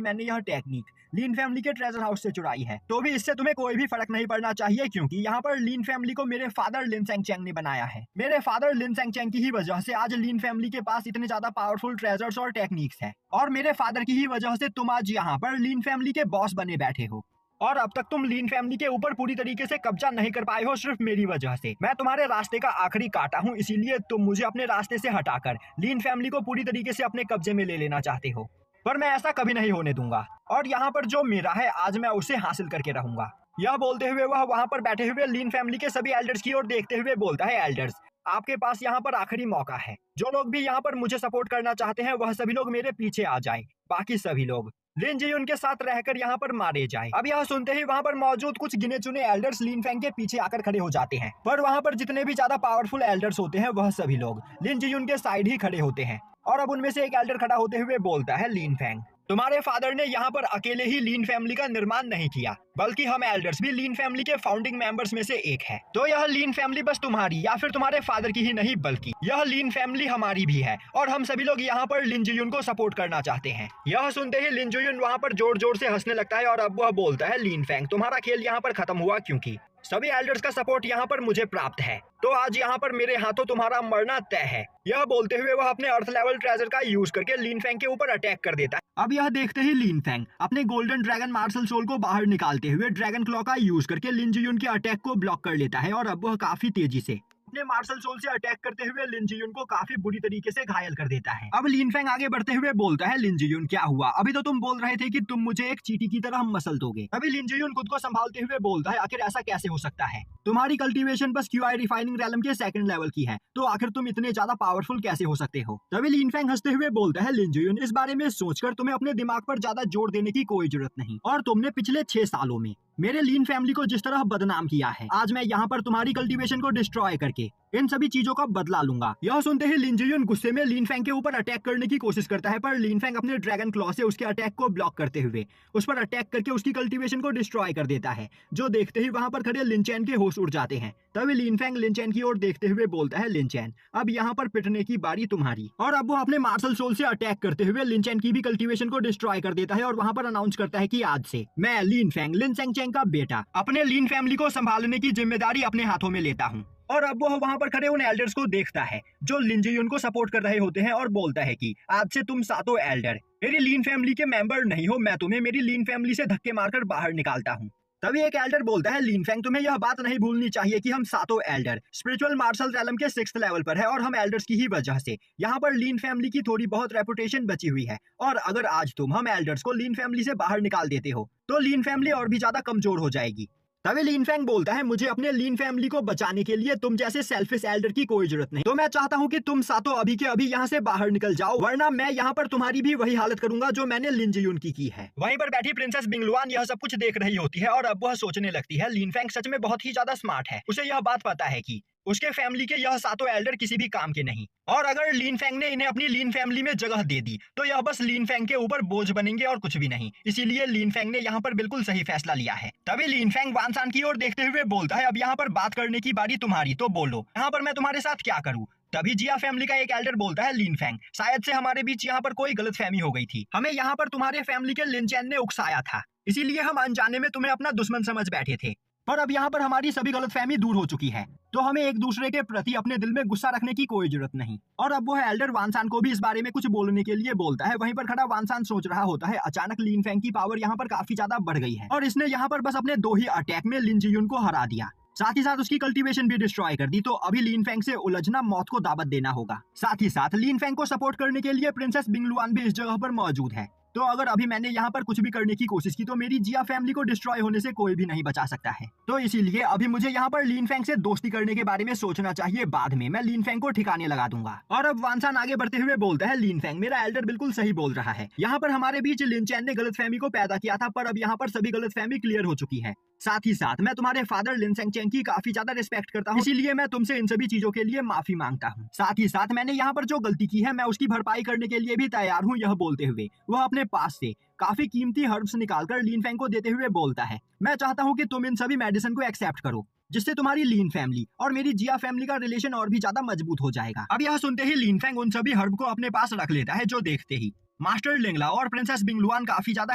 मैंने यह टेक्निक लीन फैमिली के ट्रेजर हाउस से चुराई है, तो भी इससे तुम्हें कोई भी फर्क नहीं पड़ना चाहिए, क्योंकि यहाँ पर लीन फैमिली को मेरे फादर लिन सेंग चैंग ने बनाया है। मेरे फादर लिन सेंग चैंग की ही वजह से आज लीन फैमिली के पास इतने ज्यादा पावरफुल ट्रेजर्स और टेक्निक्स है, और मेरे फादर की ही वजह से तुम आज यहाँ पर लीन फैमिली के बॉस बने बैठे हो। और अब तक तुम लीन फैमिली के ऊपर पूरी तरीके से कब्जा नहीं कर पाए हो, सिर्फ मेरी वजह से। मैं तुम्हारे रास्ते का आखिरी कांटा हूँ, इसीलिए तुम मुझे अपने रास्ते से हटाकर लीन फैमिली को पूरी तरीके से अपने कब्जे में ले लेना चाहते हो, पर मैं ऐसा कभी नहीं होने दूंगा, और यहाँ पर जो मेरा है आज मैं उसे हासिल करके रहूंगा। यह बोलते हुए वह वहाँ पर बैठे हुए लीन फैमिली के सभी एल्डर्स की ओर देखते हुए बोलता है, एल्डर्स आपके पास यहाँ पर आखिरी मौका है। जो लोग भी यहाँ पर मुझे सपोर्ट करना चाहते हैं वह सभी लोग मेरे पीछे आ जाए, बाकी सभी लोग लिन जियुन के साथ रहकर यहाँ पर मारे जाए। अब यह सुनते ही वहाँ पर मौजूद कुछ गिने चुने एल्डर्स लिन फेंग के पीछे आकर खड़े हो जाते हैं, पर वहाँ पर जितने भी ज्यादा पावरफुल एल्डर्स होते हैं वह सभी लोग लिन जियुन के साइड ही खड़े होते हैं। और अब उनमें से एक एल्डर खड़ा होते हुए बोलता है, लीन फेंग तुम्हारे फादर ने यहाँ पर अकेले ही लीन फैमिली का निर्माण नहीं किया, बल्कि हम एल्डर्स भी लीन फैमिली के फाउंडिंग मेंबर्स में से एक है। तो यह लीन फैमिली बस तुम्हारी या फिर तुम्हारे फादर की ही नहीं, बल्कि यह लीन फैमिली हमारी भी है, और हम सभी लोग यहाँ पर लिन जियुन को सपोर्ट करना चाहते हैं। यह सुनते ही लिन जियुन वहाँ पर जोर जोर से हंसने लगता है और अब वह बोलता है, लीन फेंग तुम्हारा खेल यहाँ पर खत्म हुआ, क्योंकि सभी एल्डर्स का सपोर्ट यहाँ पर मुझे प्राप्त है, तो आज यहाँ पर मेरे हाथों तुम्हारा मरना तय है। यह बोलते हुए वह अपने अर्थ लेवल ट्रेजर का यूज करके लीन फेंग के ऊपर अटैक कर देता है। अब यह देखते ही लीन फेंग अपने गोल्डन ड्रैगन मार्शल सोल को बाहर निकालते हुए ड्रैगन क्लॉ का यूज करके लिन जियुन के अटैक को ब्लॉक कर लेता है, और अब वह काफी तेजी से अपने मार्शल सोल से अटैक करते हुए लिन जियुन को काफी बुरी तरीके से घायल कर देता है। अब लीन फेंग आगे बढ़ते हुए बोलता है, लिन जियुन क्या हुआ? अभी तो तुम बोल रहे थे कि तुम मुझे एक चींटी की तरह मसल दोगे। अभी लिन जियुन खुद को संभालते हुए बोलता है, आखिर ऐसा कैसे हो सकता है? तुम्हारी कल्टीवेशन बस क्यूआई रिफाइनिंग रैलम के सेकंड लेवल की है, तो आखिर तुम इतने ज्यादा पावरफुल कैसे हो सकते हो? तभी लीन फेंग हंसते हुए बोलता है, लिन जियुन इस बारे में सोचकर तुम्हें अपने दिमाग पर ज्यादा जोर देने की कोई जरूरत नहीं, और तुमने पिछले 6 सालों में मेरे लीन फैमिली को जिस तरह बदनाम किया है, आज मैं यहाँ पर तुम्हारी कल्टीवेशन को डिस्ट्रॉय करके इन सभी चीजों का बदला लूंगा। यह सुनते ही लिन जियुन गुस्से में लीन फेंग के ऊपर अटैक करने की कोशिश करता है, पर लीन फेंग अपने ड्रैगन क्लॉ से उसके अटैक को ब्लॉक करते हुए उस पर अटैक करके उसकी कल्टीवेशन को डिस्ट्रॉय कर देता है, जो देखते ही वहां पर खड़े लिन चैन के होश उड़ जाते हैं। तभी लीन फेंग लिन चैन की ओर देखते हुए बोलता है, लिन चैन अब यहाँ पर पिटने की बारी तुम्हारी। और अब वो अपने मार्शल सोल से अटैक करते हुए लिन चैन की भी कल्टीवेशन को डिस्ट्रॉय कर देता है, और वहां पर अनाउंस करता है कि आज से मैं लीन फेंग लिन सेंग चैंग का बेटा अपने लीन फैमिली को संभालने की जिम्मेदारी अपने हाथों में लेता हूँ। और अब वह वहां पर खड़े उन एल्डर्स को देखता है जो लिन जियुन को सपोर्ट कर रहे होते हैं, और बोलता है कि आज से तुम सातों एल्डर मेरी लीन फैमिली के मेंबर नहीं हो, मैं तुम्हें मेरी लीन फैमिली से धक्के मारकर बाहर निकालता हूँ। तभी एक एल्डर बोलता है, लीन फेंग तुम्हें यह बात नहीं भूलनी चाहिए कि हम सातों एल्डर स्पिरिचुअल मार्शल रैलम के 6th लेवल पर है, और हम एल्डर्स की ही वजह से यहाँ पर लीन फैमिली की थोड़ी बहुत रेपुटेशन बची हुई है, और अगर आज तुम हम एल्डर्स को लीन फैमिली से बाहर निकाल देते हो तो लीन फैमिली और भी ज्यादा कमजोर हो जाएगी। तभी लीन फेंग बोलता है, मुझे अपने लीन फैमिली को बचाने के लिए तुम जैसे सेल्फिश एल्डर की कोई जरूरत नहीं, तो मैं चाहता हूँ कि तुम सातों अभी के अभी यहाँ से बाहर निकल जाओ, वरना मैं यहाँ पर तुम्हारी भी वही हालत करूंगा जो मैंने लिन जियुन की है। वहीं पर बैठी प्रिंसेस बिंगलुआन यह सब कुछ देख रही होती है, और अब वह सोचने लगती है, लीन फेंग सच में बहुत ही ज्यादा स्मार्ट है, उसे यह बात पता है कि उसके फैमिली के यह सातों एल्डर किसी भी काम के नहीं, और अगर लीन फेंग ने इन्हें अपनी लीन फैमिली में जगह दे दी तो यह बस लीन फेंग के ऊपर बोझ बनेंगे और कुछ भी नहीं। इसीलिए लीन फेंग ने यहाँ पर बिल्कुल सही फैसला लिया है। तभी लीन फेंग वान सान की ओर देखते हुए बोलता है, अब यहाँ पर बात करने की बारी तुम्हारी, तो बोलो यहाँ पर मैं तुम्हारे साथ क्या करूँ? तभी जिया फैमिली का एक एल्डर बोलता है, लीन फेंग शायद से हमारे बीच यहाँ पर कोई गलतफहमी हो गई थी, हमें यहाँ पर तुम्हारे फैमिली के लिन चैन ने उकसाया था, इसीलिए हम अनजाने में तुम्हें अपना दुश्मन समझ बैठे थे। पर अब यहाँ पर हमारी सभी गलतफहमी दूर हो चुकी है, तो हमें एक दूसरे के प्रति अपने दिल में गुस्सा रखने की कोई जरूरत नहीं। और अब वो है एल्डर वानसान को भी इस बारे में कुछ बोलने के लिए बोलता है। वहीं पर खड़ा वानसान सोच रहा होता है, अचानक लिन फेंग की पावर यहाँ पर काफी ज्यादा बढ़ गई है और इसने यहाँ पर बस अपने 2 ही अटैक में लिन जियुन को हरा दिया, साथ ही साथ उसकी कल्टीवेशन भी डिस्ट्रॉय कर दी। तो अभी लिन फेंग से उलझना मौत को दावत देना होगा। साथ ही साथ लिन फेंग को सपोर्ट करने के लिए प्रिंसेस बिंगलुआन भी इस जगह पर मौजूद है। तो अगर अभी मैंने यहाँ पर कुछ भी करने की कोशिश की तो मेरी जिया फैमिली को डिस्ट्रॉय होने से कोई भी नहीं बचा सकता है। तो इसीलिए अभी मुझे यहाँ पर लिन फेंग से दोस्ती करने के बारे में सोचना चाहिए, बाद में मैं लिन फेंग को ठिकाने लगा दूंगा। और अब वानसान आगे बढ़ते हुए बोलता है, लिन फेंग मेरा एल्डर बिल्कुल सही बोल रहा है। यहाँ पर हमारे बीच लिन चैन ने गलतफहमी को पैदा किया था, पर अब यहाँ पर सभी गलतफहमी क्लियर हो चुकी है। साथ ही साथ मैं तुम्हारे फादर लिन सेंगचेन की काफी ज्यादा रिस्पेक्ट करता हूँ, इसीलिए मैं तुमसे इन सभी चीजों के लिए माफी मांगता हूँ। साथ ही साथ मैंने यहाँ पर जो गलती की है मैं उसकी भरपाई करने के लिए भी तैयार हूँ। यह बोलते हुए वह अपने पास से काफी कीमती हर्ब्स निकालकर लिन फेंग को देते हुए बोलता है, मैं चाहता हूँ कि तुम इन सभी मेडिसिन को एक्सेप्ट करो, जिससे तुम्हारी लिन फैमिली और मेरी जिया फैमिली का रिलेशन और भी ज्यादा मजबूत हो जाएगा। अब यह सुनते ही लिन फेंग उन सभी हर्ब को अपने पास रख लेता है, जो देखते ही मास्टर लिंगला और प्रिंसेस बिंगलुआन काफी ज्यादा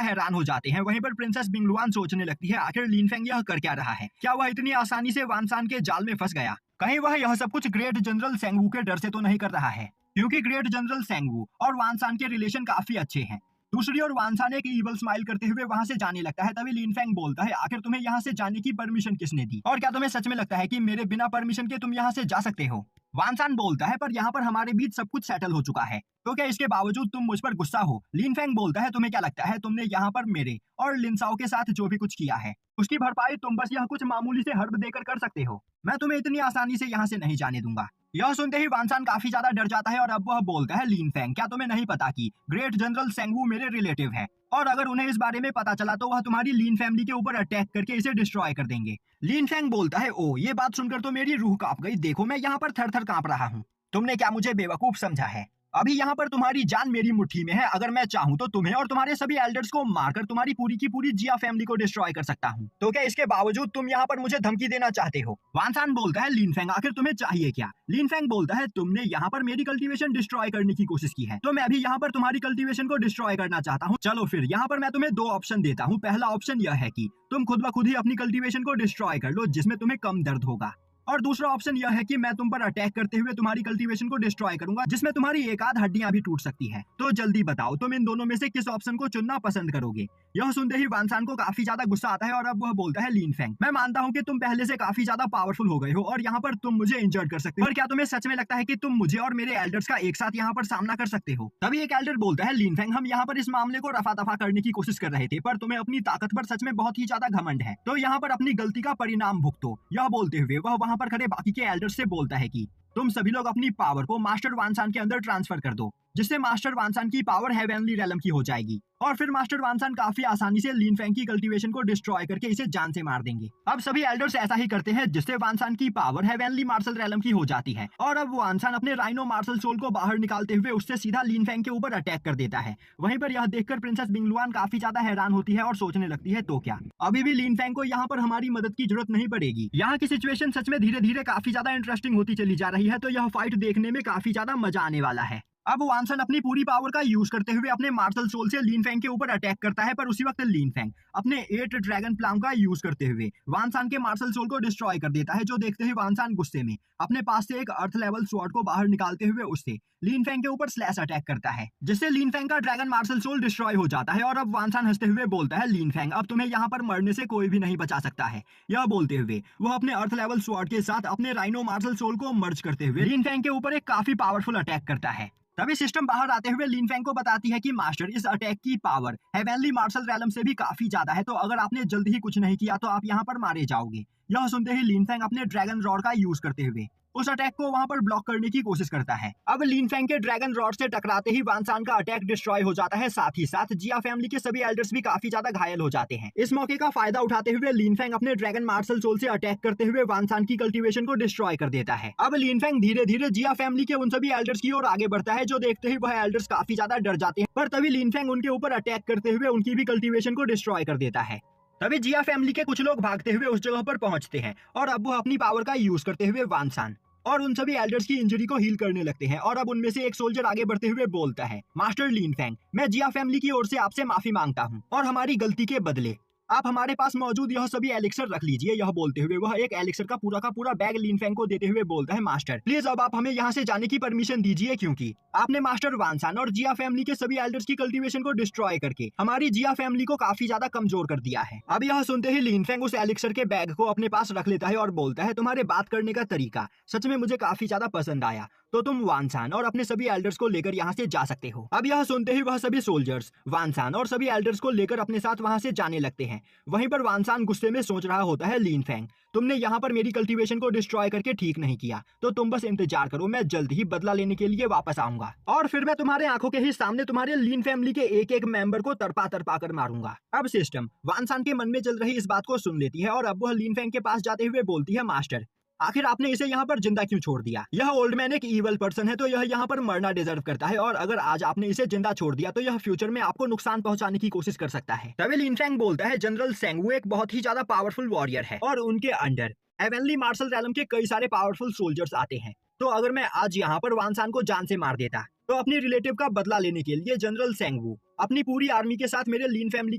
हैरान हो जाते हैं। वहीं पर प्रिंसेस बिंगलुआन सोचने लगती है, आखिर लिन फेंग यह कर क्या रहा है? क्या वह इतनी आसानी से वानसान के जाल में फंस गया? कहीं वह यह सब कुछ ग्रेट जनरल सेंगवू के डर से तो नहीं कर रहा है? क्योंकि ग्रेट जनरल सेंगवू और वानसान के रिलेशन काफी अच्छे हैं। दूसरी ओर वानसान एक ईवल स्माइल करते हुए वहां से जाने लगता है। तभी लिन फेंग बोलता है, आखिर तुम्हें यहाँ से जाने की परमिशन किसने दी? और क्या तुम्हें सच में लगता है कि मेरे बिना परमिशन के तुम यहाँ से जा सकते हो? वानसान बोलता है, पर यहाँ पर हमारे बीच सब कुछ सेटल हो चुका है, तो क्या इसके बावजूद तुम मुझ पर गुस्सा हो? लिन फेंग बोलता है, तुम्हें क्या लगता है तुमने यहाँ पर मेरे और लिनसाओ के साथ जो भी कुछ किया है उसकी भरपाई तुम बस यह कुछ मामूली से हर्ब देकर कर सकते हो? मैं तुम्हें इतनी आसानी से यहाँ से नहीं जाने दूंगा। यह सुनते ही वानसान काफी ज्यादा डर जाता है और अब वह बोलता है, लिन फेंग क्या तुम्हें नहीं पता कि ग्रेट जनरल सेंगवू मेरे रिलेटिव है और अगर उन्हें इस बारे में पता चला तो वह तुम्हारी लिन फैमिली के ऊपर अटैक करके इसे डिस्ट्रॉय कर देंगे। लिन फेंग बोलता है, ओ ये बात सुनकर तो मेरी रूह कांप गई। देखो मैं यहाँ पर थर थर कांप रहा हूँ। तुमने क्या मुझे बेवकूफ समझा है? अभी यहाँ पर तुम्हारी जान मेरी मुट्ठी में है। अगर मैं चाहूँ तो तुम्हें और तुम्हारे सभी एल्डर्स को मारकर तुम्हारी पूरी की पूरी जिया फैमिली को डिस्ट्रॉय कर सकता हूँ। तो क्या इसके बावजूद तुम यहाँ पर मुझे धमकी देना चाहते हो? वानसान बोलता है, लिन फेंग आखिर तुम्हें चाहिए क्या? लिन फेंग बोलता है, तुमने यहाँ पर मेरी कल्टीवेशन डिस्ट्रॉय करने की कोशिश की है, तो मैं भी यहाँ पर तुम्हारी कल्टीवेशन को डिस्ट्रॉय करना चाहता हूँ। चलो फिर यहाँ पर मैं तुम्हें 2 ऑप्शन देता हूँ। पहला ऑप्शन यह है कि तुम खुद ब खुद ही अपनी कल्टीवेशन को डिस्ट्रॉय कर लो, जिसमें तुम्हें कम दर्द होगा, और दूसरा ऑप्शन यह है कि मैं तुम पर अटैक करते हुए तुम्हारी कल्टीवेशन को डिस्ट्रॉय करूंगा, जिसमें तुम्हारी एक आध हड्डियां भी टूट सकती है। तो जल्दी बताओ तुम इन दोनों में से किस ऑप्शन को चुनना पसंद करोगे? यह सुनते ही वानसान को काफी ज्यादा गुस्सा आता है और अब वह बोलता है, लिन फेंग मैं मानता हूँ कि तुम पहले से काफी ज्यादा पावरफुल हो गए हो और यहाँ पर तुम मुझे इंजर्ड कर सकते हो, और क्या तुम्हें सच में लगता है कि तुम मुझे और मेरे एल्डर्स का एक साथ यहाँ पर सामना कर सकते हो? तभी एक एल्डर बोलता है, लिन फेंग हम यहाँ पर इस मामले को रफा दफा करने की कोशिश कर रहे थे, पर तुम्हें अपनी ताकत पर सच में बहुत ही ज्यादा घमंड है, तो यहाँ पर अपनी गलती का परिणाम भुगतो। यह बोलते हुए वह वहाँ पर खड़े बाकी के एल्डर्स से बोलता है कि तुम सभी लोग अपनी पावर को मास्टर वानसान के अंदर ट्रांसफर कर दो, जिससे मास्टर वानसान की पावर हेवनली रेलम की हो जाएगी, और फिर मास्टर वानसान काफी आसानी से लिन फेंग की कल्टीवेशन को डिस्ट्रॉय करके इसे जान से मार देंगे। अब सभी एल्डर्स ऐसा ही करते हैं, जिससे वानसान की पावर हेवनली मार्शल रेलम की हो जाती है, और अब वानसान अपने राइनो मार्शल सोल को बाहर निकालते हुए उससे सीधा लिन फेंग के ऊपर अटैक कर देता है। वहीं पर यह देखकर प्रिंसेस बिंगलुआन काफी ज्यादा हैरान होती है और सोचने लगती है, तो क्या अभी भी लिन फेंग को यहाँ पर हमारी मदद की जरूरत नहीं पड़ेगी? यहाँ की सिचुएशन सच में धीरे धीरे काफी ज्यादा इंटरेस्टिंग होती चली जा रही है, तो यह फाइट देखने में काफी ज्यादा मजा आने वाला है। अब वानसन अपनी पूरी पावर का यूज करते हुए अपने मार्शल सोल से लिन फेंग के ऊपर अटैक करता है, पर उसी वक्त लिन फेंग अपने 8 ड्रैगन प्लाम का यूज करते हुए वानसान के मार्शल सोल को डिस्ट्रॉय कर देता है, जो देखते ही वानसान गुस्से में अपने पास से एक अर्थ लेवल स्वॉर्ड को बाहर निकालते हुए उससे लिन फेंग के ऊपर स्लैश अटैक करता है, जिससे लिन फेंग का ड्रैगन मार्शल सोल डिस्ट्रॉय हो जाता है। और अब वानसान हंसते हुए बोलता है, लिन फेंग अब तुम्हें यहाँ पर मरने से कोई भी नहीं बचा सकता है। यह बोलते हुए वह अपने अर्थ लेवल स्वॉर्ड के साथ अपने राइनो मार्शल सोल को मर्ज करते हुए लिन फेंग के ऊपर एक काफी पावरफुल अटैक करता है। तभी सिस्टम बाहर आते हुए लिन फेंग को बताती है कि मास्टर, इस अटैक की पावर हेवनली मार्शल रेलम से भी काफी ज्यादा है, तो अगर आपने जल्द ही कुछ नहीं किया तो आप यहाँ पर मारे जाओगे। यह सुनते ही लिन फेंग अपने ड्रैगन रॉड का यूज करते हुए उस अटैक को वहां पर ब्लॉक करने की कोशिश करता है। अब लिन फेंग के ड्रैगन रॉड से टकराते ही वानसान का अटैक डिस्ट्रॉय हो जाता है, साथ ही साथ जिया फैमिली के सभी एल्डर्स भी काफी ज्यादा घायल हो जाते हैं। इस मौके का फायदा उठाते हुए लिन फेंग अपने ड्रैगन मार्शल सोल से अटैक करते हुए वानसान की कल्टीवेशन को डिस्ट्रॉय कर देता है। अब लिन फेंग धीरे धीरे जिया फैमिली के उन सभी एल्डर्स की ओर आगे बढ़ता है, जो देखते ही वह एल्डर्स काफी ज्यादा डर जाते हैं, पर तभी लिन फेंग उनके ऊपर अटैक करते हुए उनकी भी कल्टीवेशन को डिस्ट्रॉय कर देता है। तभी जिया फैमिली के कुछ लोग भागते हुए उस जगह पर पहुंचते हैं और अब वो अपनी पावर का यूज करते हुए वानसान और उन सभी एल्डर्स की इंजरी को हील करने लगते हैं। और अब उनमें से एक सोल्जर आगे बढ़ते हुए बोलता है, मास्टर लिन फेंग मैं जिया फैमिली की ओर से आपसे माफी मांगता हूँ और हमारी गलती के बदले आप हमारे पास मौजूद यह सभी एलिक्सर रख लीजिए। यह बोलते हुए वह एक एलिक्सर का पूरा बैग लिन फेंग को देते हुए बोलता है, मास्टर प्लीज अब आप हमें यहाँ से जाने की परमिशन दीजिए, क्योंकि आपने मास्टर वानसान और जिया फैमिली के सभी एल्डर्स की कल्टीवेशन को डिस्ट्रॉय करके हमारी जिया फैमिली को काफी ज्यादा कमजोर कर दिया है। अब यह सुनते ही लिन फेंग उस एलिक्सर के बैग को अपने पास रख लेता है और बोलता है, तुम्हारे बात करने का तरीका सच में मुझे काफी ज्यादा पसंद आया, तो तुम वानसान और अपने सभी एल्डर्स को लेकर यहाँ से जा सकते हो। अब यह सुनते ही वह सभी सोल्जर्स वानसान और सभी एल्डर्स को लेकर अपने साथ वहाँ से जाने लगते हैं। वहीं पर वानसान गुस्से में सोच रहा होता है, लिन फेंग तुमने यहाँ पर मेरी कल्टीवेशन को डिस्ट्रॉय करके ठीक नहीं किया, तो तुम बस इंतजार करो, मैं जल्द ही बदला लेने के लिए वापस आऊंगा और फिर मैं तुम्हारे आंखों के ही सामने तुम्हारे लिन फैमिली के एक एक मेंबर को तड़पा तड़पा कर मारूंगा। अब सिस्टम वानसान के मन में चल रही इस बात को सुन लेती है और अब वह लिन फेंग के पास जाते हुए बोलती है, मास्टर आखिर आपने इसे यहाँ पर जिंदा क्यों छोड़ दिया? यह ओल्ड मैन एक ईवल पर्सन है, तो यह यहाँ पर मरना डिजर्व करता है, और अगर आज आपने इसे जिंदा छोड़ दिया तो यह फ्यूचर में आपको नुकसान पहुंचाने की कोशिश कर सकता है। तभी लिन फेंग बोलता है, जनरल सेंगवू एक बहुत ही ज्यादा पावरफुल वॉरियर है और उनके अंडर हेवनली मार्शल रैलम के कई सारे पावरफुल सोल्जर्स आते हैं। तो अगर मैं आज यहाँ पर वानसान को जान से मार देता तो अपनी रिलेटिव का बदला लेने के लिए जनरल सेंगवू अपनी पूरी आर्मी के साथ मेरे लीन फैमिली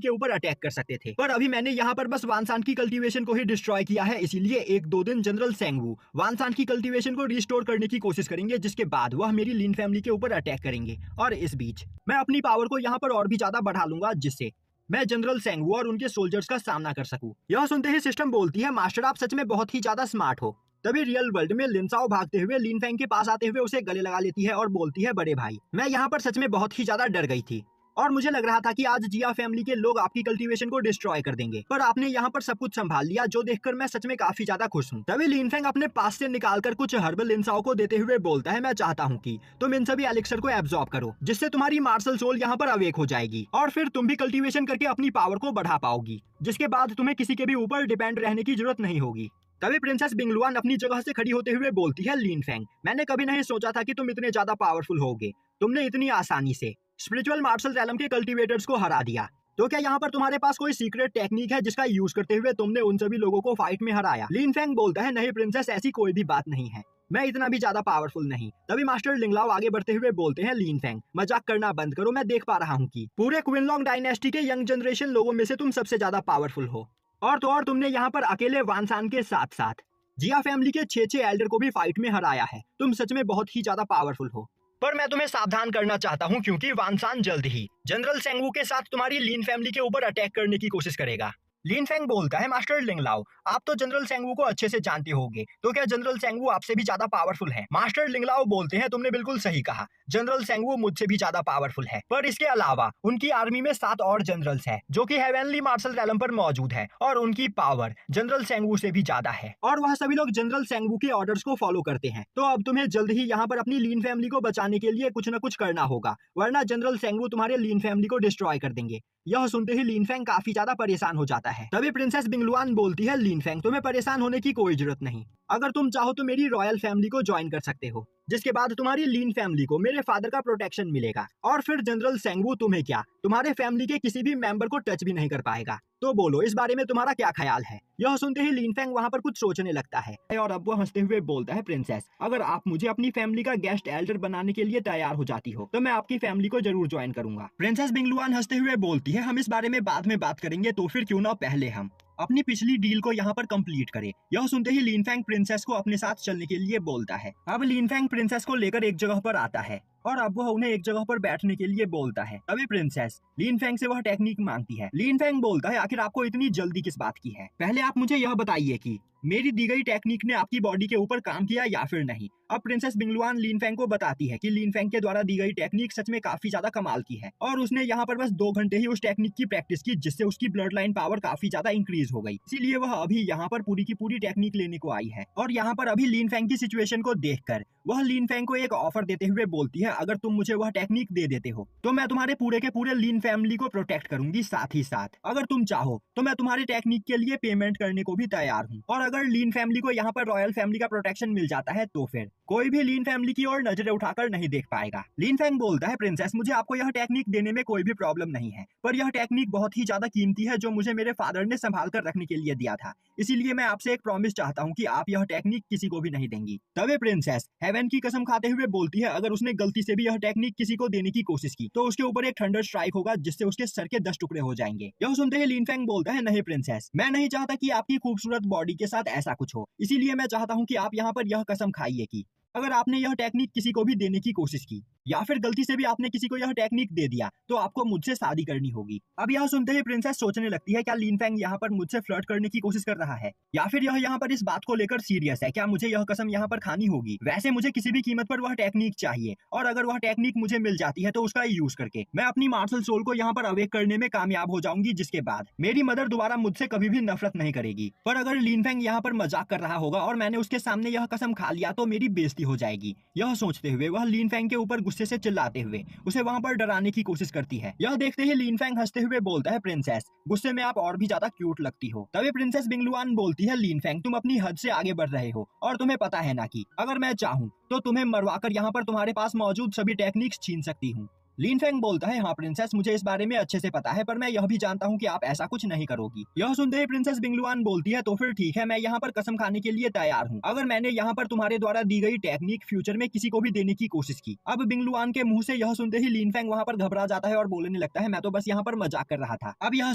के ऊपर अटैक कर सकते थे, पर अभी मैंने यहाँ पर बस वानसान की कल्टीवेशन को ही डिस्ट्रॉय किया है। इसीलिए एक दो दिन जनरल सेंगवू वानसान की कल्टीवेशन को रिस्टोर करने की कोशिश करेंगे, जिसके बाद वह मेरी लीन फैमिली के ऊपर अटैक करेंगे और इस बीच मैं अपनी पावर को यहाँ पर और भी ज्यादा बढ़ा लूंगा, जिससे मैं जनरल सेंगवू और उनके सोल्जर्स का सामना कर सकूं। यह सुनते ही सिस्टम बोलती है, मास्टर आप सच में बहुत ही ज्यादा स्मार्ट हो। तभी रियल वर्ल्ड में लिनसाओ भागते हुए लिन फेंग के पास आते हुए उसे गले लगा लेती है और बोलती है, बड़े भाई मैं यहाँ पर सच में बहुत ही ज्यादा डर गई थी और मुझे लग रहा था कि आज जिया फैमिली के लोग आपकी कल्टीवेशन को डिस्ट्रॉय कर देंगे, पर आपने यहाँ पर सब कुछ संभाल लिया, जो देखकर मैं सच में काफी ज्यादा खुश हूँ। तभी लिन फेंग अपने पास से निकालकर कुछ हर्बल लिनसाओ को देते हुए बोलता है, मैं चाहता हूँ कि तुम इन सभी एलिक्सर को एब्जॉर्ब करो, जिससे तुम्हारी मार्शल सोल यहाँ पर अवेक हो जाएगी और फिर तुम भी कल्टीवेशन करके अपनी पावर को बढ़ा पाओगी, जिसके बाद तुम्हें किसी के भी ऊपर डिपेंड रहने की जरूरत नहीं होगी। तभी प्रिंसेस बिंगलुआन अपनी जगह से खड़ी होते हुए बोलती है, लिन फेंग मैंने कभी नहीं सोचा था कि तुम इतने ज्यादा पावरफुल होगे। तुमने इतनी आसानी से स्पिरिचुअल मार्शल रैलम के कल्टीवेटर्स को हरा दिया, तो क्या यहाँ पर तुम्हारे पास कोई सीक्रेट टेक्निक है जिसका यूज करते हुए तुमने उन सभी लोगों को फाइट में हराया? लिन फेंग बोलता है, नहीं प्रिंसेस ऐसी कोई भी बात नहीं है, मैं इतना भी ज्यादा पावरफुल नहीं। तभी मास्टर लिंगलाओ आगे बढ़ते हुए बोलते हैं, लिन फेंग मजाक करना बंद करो, मैं देख पा रहा हूँ कि पूरे क्विनलॉन्ग डायनेस्टी के यंग जनरेशन लोगों में से तुम सबसे ज्यादा पावरफुल हो, और तो और तुमने यहाँ पर अकेले वानसान के साथ साथ जिया फैमिली के 6 एल्डर को भी फाइट में हराया है। तुम सच में बहुत ही ज्यादा पावरफुल हो, पर मैं तुम्हें सावधान करना चाहता हूँ क्योंकि वानसान जल्द ही जनरल सेंगवू के साथ तुम्हारी लीन फैमिली के ऊपर अटैक करने की कोशिश करेगा। लिन फेंग बोलता है, मास्टर लिंगलाओ आप तो जनरल सेंगवू को अच्छे से जानते होंगे, तो क्या जनरल सेंगवू आपसे भी ज्यादा पावरफुल है? मास्टर लिंगलाओ बोलते हैं, तुमने बिल्कुल सही कहा, जनरल सेंगवू मुझसे भी ज्यादा पावरफुल है, पर इसके अलावा उनकी आर्मी में 7 और जनरल्स हैं जो कि हेवनली मार्शल रैलम पर मौजूद है और उनकी पावर जनरल सेंगवू से भी ज्यादा है और वह सभी लोग जनरल सेंगवू के ऑर्डर्स को फॉलो करते हैं। तो अब तुम्हें जल्द ही यहाँ पर अपनी लीन फैमिली को बचाने के लिए कुछ न कुछ करना होगा, वरना जनरल सेंगवू तुम्हारे लीन फैमिली को डिस्ट्रॉय कर देंगे। यह सुनते ही लिन फेंग काफी ज्यादा परेशान हो जाता है। तभी प्रिंसेस बिंगलुआन बोलती है, लिन फेंग तुम्हें परेशान होने की कोई जरूरत नहीं, अगर तुम चाहो तो मेरी रॉयल फैमिली को ज्वाइन कर सकते हो, जिसके बाद तुम्हारी लीन फैमिली को मेरे फादर का प्रोटेक्शन मिलेगा और फिर जनरल सेंगवू तुम्हें क्या तुम्हारे फैमिली के किसी भी मेंबर को टच भी नहीं कर पाएगा। तो बोलो इस बारे में तुम्हारा क्या ख्याल है? यह सुनते ही लिन फेंग वहाँ पर कुछ सोचने लगता है और अब वो हंसते हुए बोलता है, प्रिंसेस अगर आप मुझे अपनी फैमिली का गेस्ट एल्डर बनाने के लिए तैयार हो जाती हो तो मैं आपकी फैमिली को जरूर ज्वाइन करूंगा। प्रिंसेस बिंगलुआन हंसते हुए बोलती है, हम इस बारे में बाद में बात करेंगे, तो फिर क्यों ना पहले हम अपनी पिछली डील को यहाँ पर कंप्लीट करे। यह सुनते ही लिन फेंग प्रिंसेस को अपने साथ चलने के लिए बोलता है। अब लिन फेंग प्रिंसेस को लेकर एक जगह पर आता है और अब वह उन्हें एक जगह पर बैठने के लिए बोलता है। तभी प्रिंसेस लिन फेंग से वह टेक्निक मांगती है। लिन फेंग बोलता है, आखिर आपको इतनी जल्दी किस बात की है? पहले आप मुझे यह बताइए कि मेरी दी गई टेक्निक ने आपकी बॉडी के ऊपर काम किया या फिर नहीं। अब प्रिंसेस बिंगलुआन लिन फेंग को बताती है कि लिन फेंग के द्वारा दी गई टेक्निक सच में काफी ज्यादा कमाल की है और उसने यहाँ पर बस 2 घंटे ही उस टेक्निक की प्रैक्टिस की, जिससे उसकी ब्लड लाइन पावर काफी ज्यादा इंक्रीज हो गई। इसीलिए वह अभी यहाँ पर पूरी की पूरी टेक्निक लेने को आई है और यहाँ पर अभी लिन फेंग की सिचुएशन को देखकर वह लिन फेंग को एक ऑफर देते हुए बोलती है, अगर तुम मुझे वह टेक्निक दे देते हो तो मैं तुम्हारे पूरे के पूरे लिन फैमिली को प्रोटेक्ट करूंगी, साथ ही साथ अगर तुम चाहो तो मैं तुम्हारी टेक्निक के लिए पेमेंट करने को भी तैयार हूँ। और अगर लिन फैमिली को यहाँ पर रॉयल फैमिली का प्रोटेक्शन मिल जाता है तो फिर कोई भी लिन फैमिली की ओर नजरें उठाकर नहीं देख पाएगा। लिन फेंग बोलता है, प्रिंसेस मुझे आपको यह टेक्निक देने में कोई भी प्रॉब्लम नहीं है, पर यह टेक्निक बहुत ही ज्यादा कीमती है जो मुझे मेरे फादर ने संभाल कर रखने के लिए दिया था, इसीलिए मैं आपसे एक प्रॉमिस चाहता हूँ कि आप यह टेक्निक किसी को भी नहीं देंगी। तभी प्रिंसेस हेवन की कसम खाते हुए बोलती है, अगर उसने गलती से भी यह टेक्निक किसी को देने की कोशिश की तो उसके ऊपर एक थंडर स्ट्राइक होगा जिससे उसके सर के 10 टुकड़े हो जाएंगे। यह सुनते ही लिन फेंग बोलता है, नहीं प्रिंसेस, मैं नहीं चाहता कि आपकी खूबसूरत बॉडी के साथ ऐसा कुछ हो, इसीलिए मैं चाहता हूँ कि आप यहाँ पर यह कसम खाइए कि अगर आपने यह टेक्निक किसी को भी देने की कोशिश की या फिर गलती से भी आपने किसी को यह टेक्निक दे दिया तो आपको मुझसे शादी करनी होगी। अब यह सुनते ही प्रिंसेस सोचने लगती है, क्या लिन फेंग यहाँ पर मुझसे फ्लर्ट करने की कोशिश कर रहा है या फिर यह यहाँ पर इस बात को लेकर सीरियस है, क्या मुझे यह कसम यहाँ पर खानी होगी। वैसे मुझे किसी भी कीमत पर वह टेक्निक चाहिए और अगर वह टेक्निक मुझे मिल जाती है तो उसका यूज करके मैं अपनी मार्शल सोल को यहाँ पर अवेक करने में कामयाब हो जाऊंगी, जिसके बाद मेरी मदर दोबारा मुझसे कभी भी नफरत नहीं करेगी। पर अगर लिन फेंग यहाँ पर मजाक कर रहा होगा और मैंने उसके सामने यह कसम खा लिया तो मेरी बेइज्जती हो जाएगी। यह सोचते हुए वह लिन फेंग के ऊपर गुस्से से चिल्लाते हुए उसे वहां पर डराने की कोशिश करती है। यह देखते ही लिन फेंग हंसते हुए बोलता है, प्रिंसेस गुस्से में आप और भी ज्यादा क्यूट लगती हो। तभी प्रिंसेस बिंगलुआन बोलती है, लिन फेंग तुम अपनी हद से आगे बढ़ रहे हो और तुम्हें पता है ना कि अगर मैं चाहूँ तो तुम्हें मरवाकर यहाँ पर तुम्हारे पास मौजूद सभी टेक्निक्स छीन सकती हूँ। लिन फेंग बोलता है, हाँ प्रिंसेस मुझे इस बारे में अच्छे से पता है, पर मैं यह भी जानता हूँ कि आप ऐसा कुछ नहीं करोगी। यह सुनते ही प्रिंसेस बिंगलुआन बोलती है, तो फिर ठीक है, मैं यहाँ पर कसम खाने के लिए तैयार हूँ। अगर मैंने यहाँ पर तुम्हारे द्वारा दी गई टेक्निक फ्यूचर में किसी को भी देने की कोशिश की। अब बिंगलुआन के मुंह से यह सुनते ही लिन फेंग वहाँ पर घबरा जाता है और बोलने लगता है, मैं तो बस यहाँ पर मजाक कर रहा था। अब यह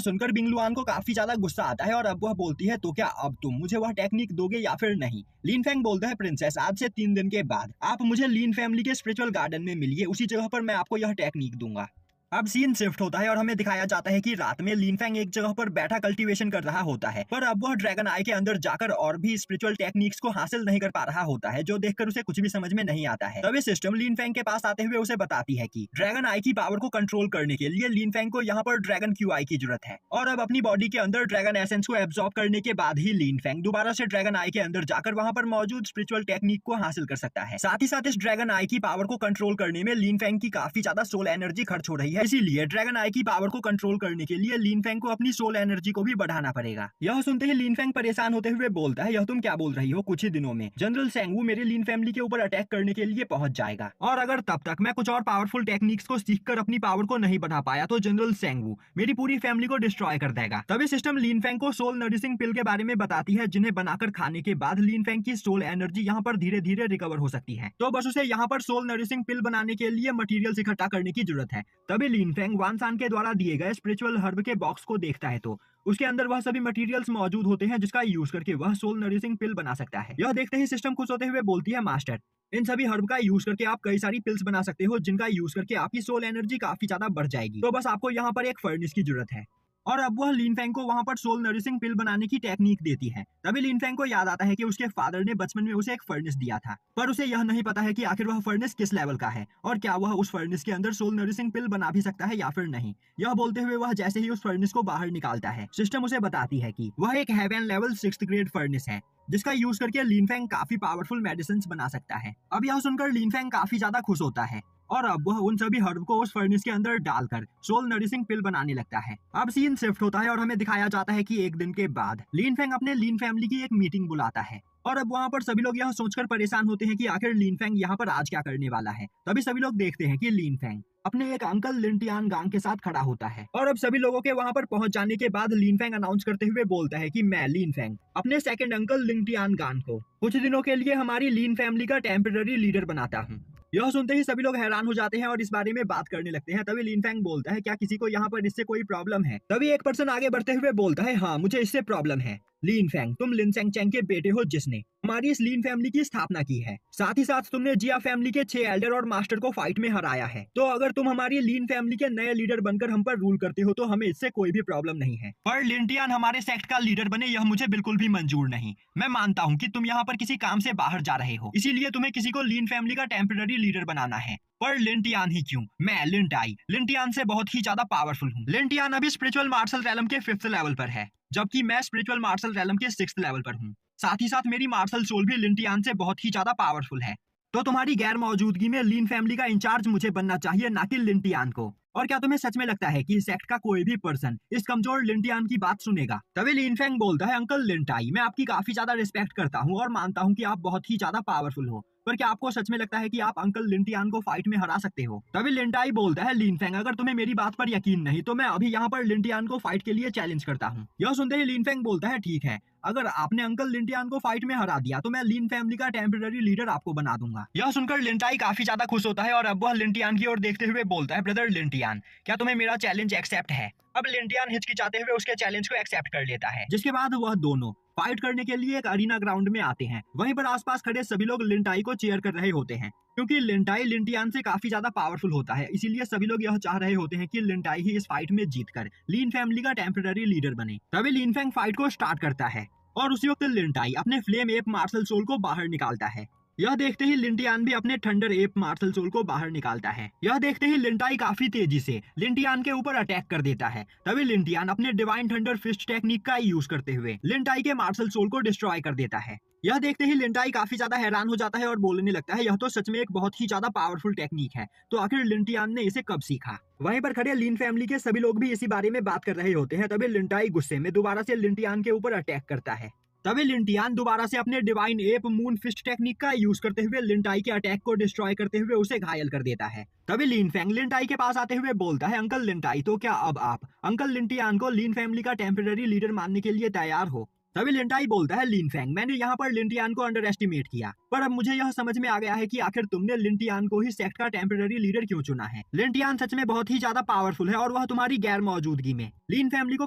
सुनकर बिंगलुआन को काफी ज्यादा गुस्सा आता है और अब वह बोलती है, तो क्या अब तुम मुझे वह टेक्निक दोगे या फिर नहीं। लिन फेंग बोलता है, प्रिंसेस आज से 3 दिन के बाद आप मुझे लिन फैमिली के स्पिरिचुअल गार्डन में मिलिए, उसी जगह पर मैं आपको यह टेक्निक दूंगा। अब सीन शिफ्ट होता है और हमें दिखाया जाता है कि रात में लिन फेंग एक जगह पर बैठा कल्टीवेशन कर रहा होता है, पर अब वह ड्रैगन आई के अंदर जाकर और भी स्पिरिचुअल टेक्निक्स को हासिल नहीं कर पा रहा होता है, जो देखकर उसे कुछ भी समझ में नहीं आता है। तभी सिस्टम लिन फेंग के पास आते हुए उसे बताती है कि ड्रैगन आई की पावर को कंट्रोल करने के लिए लिन फेंग को यहाँ पर ड्रैगन क्यू आई की जरूरत है और अब अपनी बॉडी के अंदर ड्रैगन एसेंस को एब्जॉर्ब करने के बाद ही लिन फेंग दोबारा से ड्रैगन आई के अंदर जाकर वहाँ पर मौजूद स्पिरिचुअल टेक्निक को हासिल कर सकता है। साथ ही साथ इस ड्रैगन आई की पावर को कंट्रोल करने में लिन फेंग की काफी ज्यादा सोल एनर्जी खर्च हो रही है, इसीलिए ड्रैगन आई की पावर को कंट्रोल करने के लिए लिन फेंग को अपनी सोल एनर्जी को भी बढ़ाना पड़ेगा। यह सुनते ही लिन फेंग परेशान होते हुए बोलता है, यह तुम क्या बोल रही हो, कुछ ही दिनों में जनरल सेंगवू मेरे लिन फैमिली के ऊपर अटैक करने के लिए पहुंच जाएगा और अगर तब तक मैं कुछ और पावरफुल टेक्निक्स को सीखकर अपनी पावर को नहीं बढ़ा पाया तो जनरल सेंगवू मेरी पूरी फैमिली को डिस्ट्रॉय कर देगा। तभी सिस्टम लिन फेंग को सोल नरिशिंग पिल के बारे में बताती है, जिन्हें बनाकर खाने के बाद लिन फेंग की सोल एनर्जी यहाँ पर धीरे धीरे रिकवर हो सकती है। तो बस उसे यहाँ पर सोल नरिशिंग पिल बनाने के लिए मटेरियल इकट्ठा करने की जरूरत है। तभी लिन फेंग वान सान के द्वारा दिए गए स्पिरिचुअल हर्ब के बॉक्स को देखता है तो उसके अंदर वह सभी मटेरियल्स मौजूद होते हैं जिसका यूज करके वह सोल नरिशिंग पिल बना सकता है। यह देखते ही सिस्टम खुश होते हुए बोलती है, मास्टर इन सभी हर्ब का यूज करके आप कई सारी पिल्स बना सकते हो, जिनका यूज करके आपकी सोल एनर्जी काफी ज्यादा बढ़ जाएगी। तो बस आपको यहाँ पर एक फर्नेस की जरूरत है। और अब वह लिन फेंग को वहां पर सोल नरिशिंग पिल बनाने की टेक्निक देती है। तभी लिन फेंग को याद आता है कि उसके फादर ने बचपन में उसे एक फर्नेस दिया था, पर उसे यह नहीं पता है कि आखिर वह फर्नेस किस लेवल का है और क्या वह उस फर्नेस के अंदर सोल नरिशिंग पिल बना भी सकता है या फिर नहीं। यह बोलते हुए वह जैसे ही उस फर्नेस को बाहर निकालता है, सिस्टम उसे बताती है कि वह एक haven level 6th grade furnace है, जिसका यूज करके लिन फेंग काफी पावरफुल मेडिसिन बना सकता है। अब यह सुनकर लिन फेंग काफी ज्यादा खुश होता है और अब वह उन सभी हर्ब को उस फर्नेस के अंदर डालकर सोल नरिशिंग पिल बनाने लगता है। अब सीन शिफ्ट होता है और हमें दिखाया जाता है कि एक दिन के बाद लिन फेंग अपने लिन फैमिली की एक मीटिंग बुलाता है और अब वहाँ पर सभी लोग यह सोचकर परेशान होते हैं कि आखिर लिन फेंग यहाँ पर आज क्या करने वाला है। तभी सभी लोग देखते हैं कि लिन फेंग अपने एक अंकल लिन टियान गांग के साथ खड़ा होता है और अब सभी लोगों के वहाँ पर पहुंच जाने के बाद लिन फेंग अनाउंस करते हुए बोलता है कि मैं लिन फेंग अपने सेकंड अंकल लिन टियान गांग को कुछ दिनों के लिए हमारी लिन फैमिली का टेम्पररी लीडर बनाता हूँ। यह सुनते ही सभी लोग हैरान हो जाते हैं और इस बारे में बात करने लगते हैं। तभी लिन फेंग बोलता है, क्या किसी को यहाँ पर इससे कोई प्रॉब्लम है। तभी एक पर्सन आगे बढ़ते हुए बोलता है, हाँ मुझे इससे प्रॉब्लम है। लिन फेंग तुम लिन सेंग चेंग के बेटे हो जिसने हमारी इस लिन फैमिली की स्थापना की है, साथ ही साथ तुमने जिया फैमिली के 6 एल्डर और मास्टर को फाइट में हराया है। तो अगर तुम हमारी लिन फैमिली के नए लीडर बनकर हम पर रूल करते हो तो हमें इससे कोई भी प्रॉब्लम नहीं है, पर लिन टियान हमारे सेक्ट का लीडर बने यह मुझे बिल्कुल भी मंजूर नहीं। मैं मानता हूँ कि तुम यहाँ पर किसी काम से बाहर जा रहे हो, इसीलिए तुम्हें किसी को लिन फैमिली का टेम्पररी लीडर बनाना है, पर लिन टियान ही क्यों, मैं लिन टाई लिन टियान से बहुत ही ज्यादा पावरफुल हूँ। लिन टियान अभी स्पिरिचुअल मार्शल रैलम के 5th लेवल पर है, जबकि मैं स्पिरिचुअल मार्शल रैलम के 6th लेवल पर हूँ। साथ ही साथ मेरी मार्शल सोल भी लिन टियान से बहुत ही ज्यादा पावरफुल है। तो तुम्हारी गैर मौजूदगी में लिन फैमिली का इंचार्ज मुझे बनना चाहिए, ना कि लिन टियान को। और क्या तुम्हें सच में लगता है कि इस सेक्ट का कोई भी पर्सन इस कमजोर लिन टियान की बात सुनेगा। तभी लिन फेंग बोलता है, अंकल लिन टाई मैं आपकी काफी ज्यादा रिस्पेक्ट करता हूँ और मानता हूँ कि आप बहुत ही ज्यादा पावरफुल हो, पर क्या आपको सच में लगता है कि आप अंकल लिंटियान को फाइट में हरा सकते हो? तभी लिंटाई बोलता है, लिनफेंग अगर तुम्हें मेरी बात पर यकीन नहीं तो मैं अभी यहाँ पर लिंटियान को फाइट के लिए चैलेंज करता हूँ। यह सुनते ही लिनफेंग बोलता है, ठीक है, अगर आपने अंकल लिंटियान को फाइट में हरा दिया तो मैं लिन फैमिली का टेम्पररी लीडर आपको बना दूंगा। यह सुनकर लिंटाई काफी ज्यादा खुश होता है और अब वह लिंटियान की ओर देखते हुए बोलता है, ब्रदर लिंटियान, क्या तुम्हें मेरा चैलेंज एक्सेप्ट है? अब लिंटियान हिचकिचाते हुए उसके चैलेंज को एक्सेप्ट कर लेता है, जिसके बाद वह दोनों फाइट करने के लिए एक अरीना ग्राउंड में आते हैं। वहीं पर आसपास खड़े सभी लोग लिंटाई को चीयर कर रहे होते हैं, क्योंकि लिंटाई लिंटियान से काफी ज्यादा पावरफुल होता है, इसीलिए सभी लोग यह चाह रहे होते हैं कि लिंटाई ही इस फाइट में जीतकर लिन फैमिली का टेम्पररी लीडर बने। तभी लिनफेंग फाइट को स्टार्ट करता है और उसी वक्त लिंटाई अपने फ्लेम एप मार्शल सोल को बाहर निकालता है। यह देखते ही लिंटियान भी अपने थंडर एप मार्शल सोल को बाहर निकालता है। यह देखते ही लिंटाई काफी तेजी से लिंटियान के ऊपर अटैक कर देता है। तभी लिंटियान अपने डिवाइन थंडर फिस्ट टेक्निक का यूज करते हुए लिंटाई के मार्शल सोल को डिस्ट्रॉय कर देता है। यह देखते ही लिंटाई काफी ज्यादा हैरान हो जाता है और बोलने लगता है, यह तो सच में एक बहुत ही ज्यादा पावरफुल टेक्निक है, तो आखिर लिंटियान ने इसे कब सीखा? वहीं पर खड़े लिन फैमिली के सभी लोग भी इसी बारे में बात कर रहे होते हैं। तभी लिंटाई गुस्से में दोबारा से लिंटियान के ऊपर अटैक करता है। तभी लिंटियान दोबारा से अपने divine ape moon fist technique का यूज करते हुए लिंटाई के अटैक को डिस्ट्रॉय करते हुए उसे घायल कर देता है। तभी लिनफेंग लिंटाई के पास आते हुए बोलता है, अंकल लिंटाई, तो क्या अब आप अंकल लिंटियान को लिन फैमिली का टेम्पररी लीडर मानने के लिए तैयार हो? तभी लिंटाई बोलता है, लिनफेंग, मैंने यहाँ पर लिंटियान को अंडर एस्टिमेट किया, पर अब मुझे यह समझ में आ गया है कि आखिर तुमने लिंटियान को ही सेक्ट का टेम्पररी लीडर क्यों चुना है। लिंटियान सच में बहुत ही ज्यादा पावरफुल है और वह तुम्हारी गैर मौजूदगी में लिन फैमिली को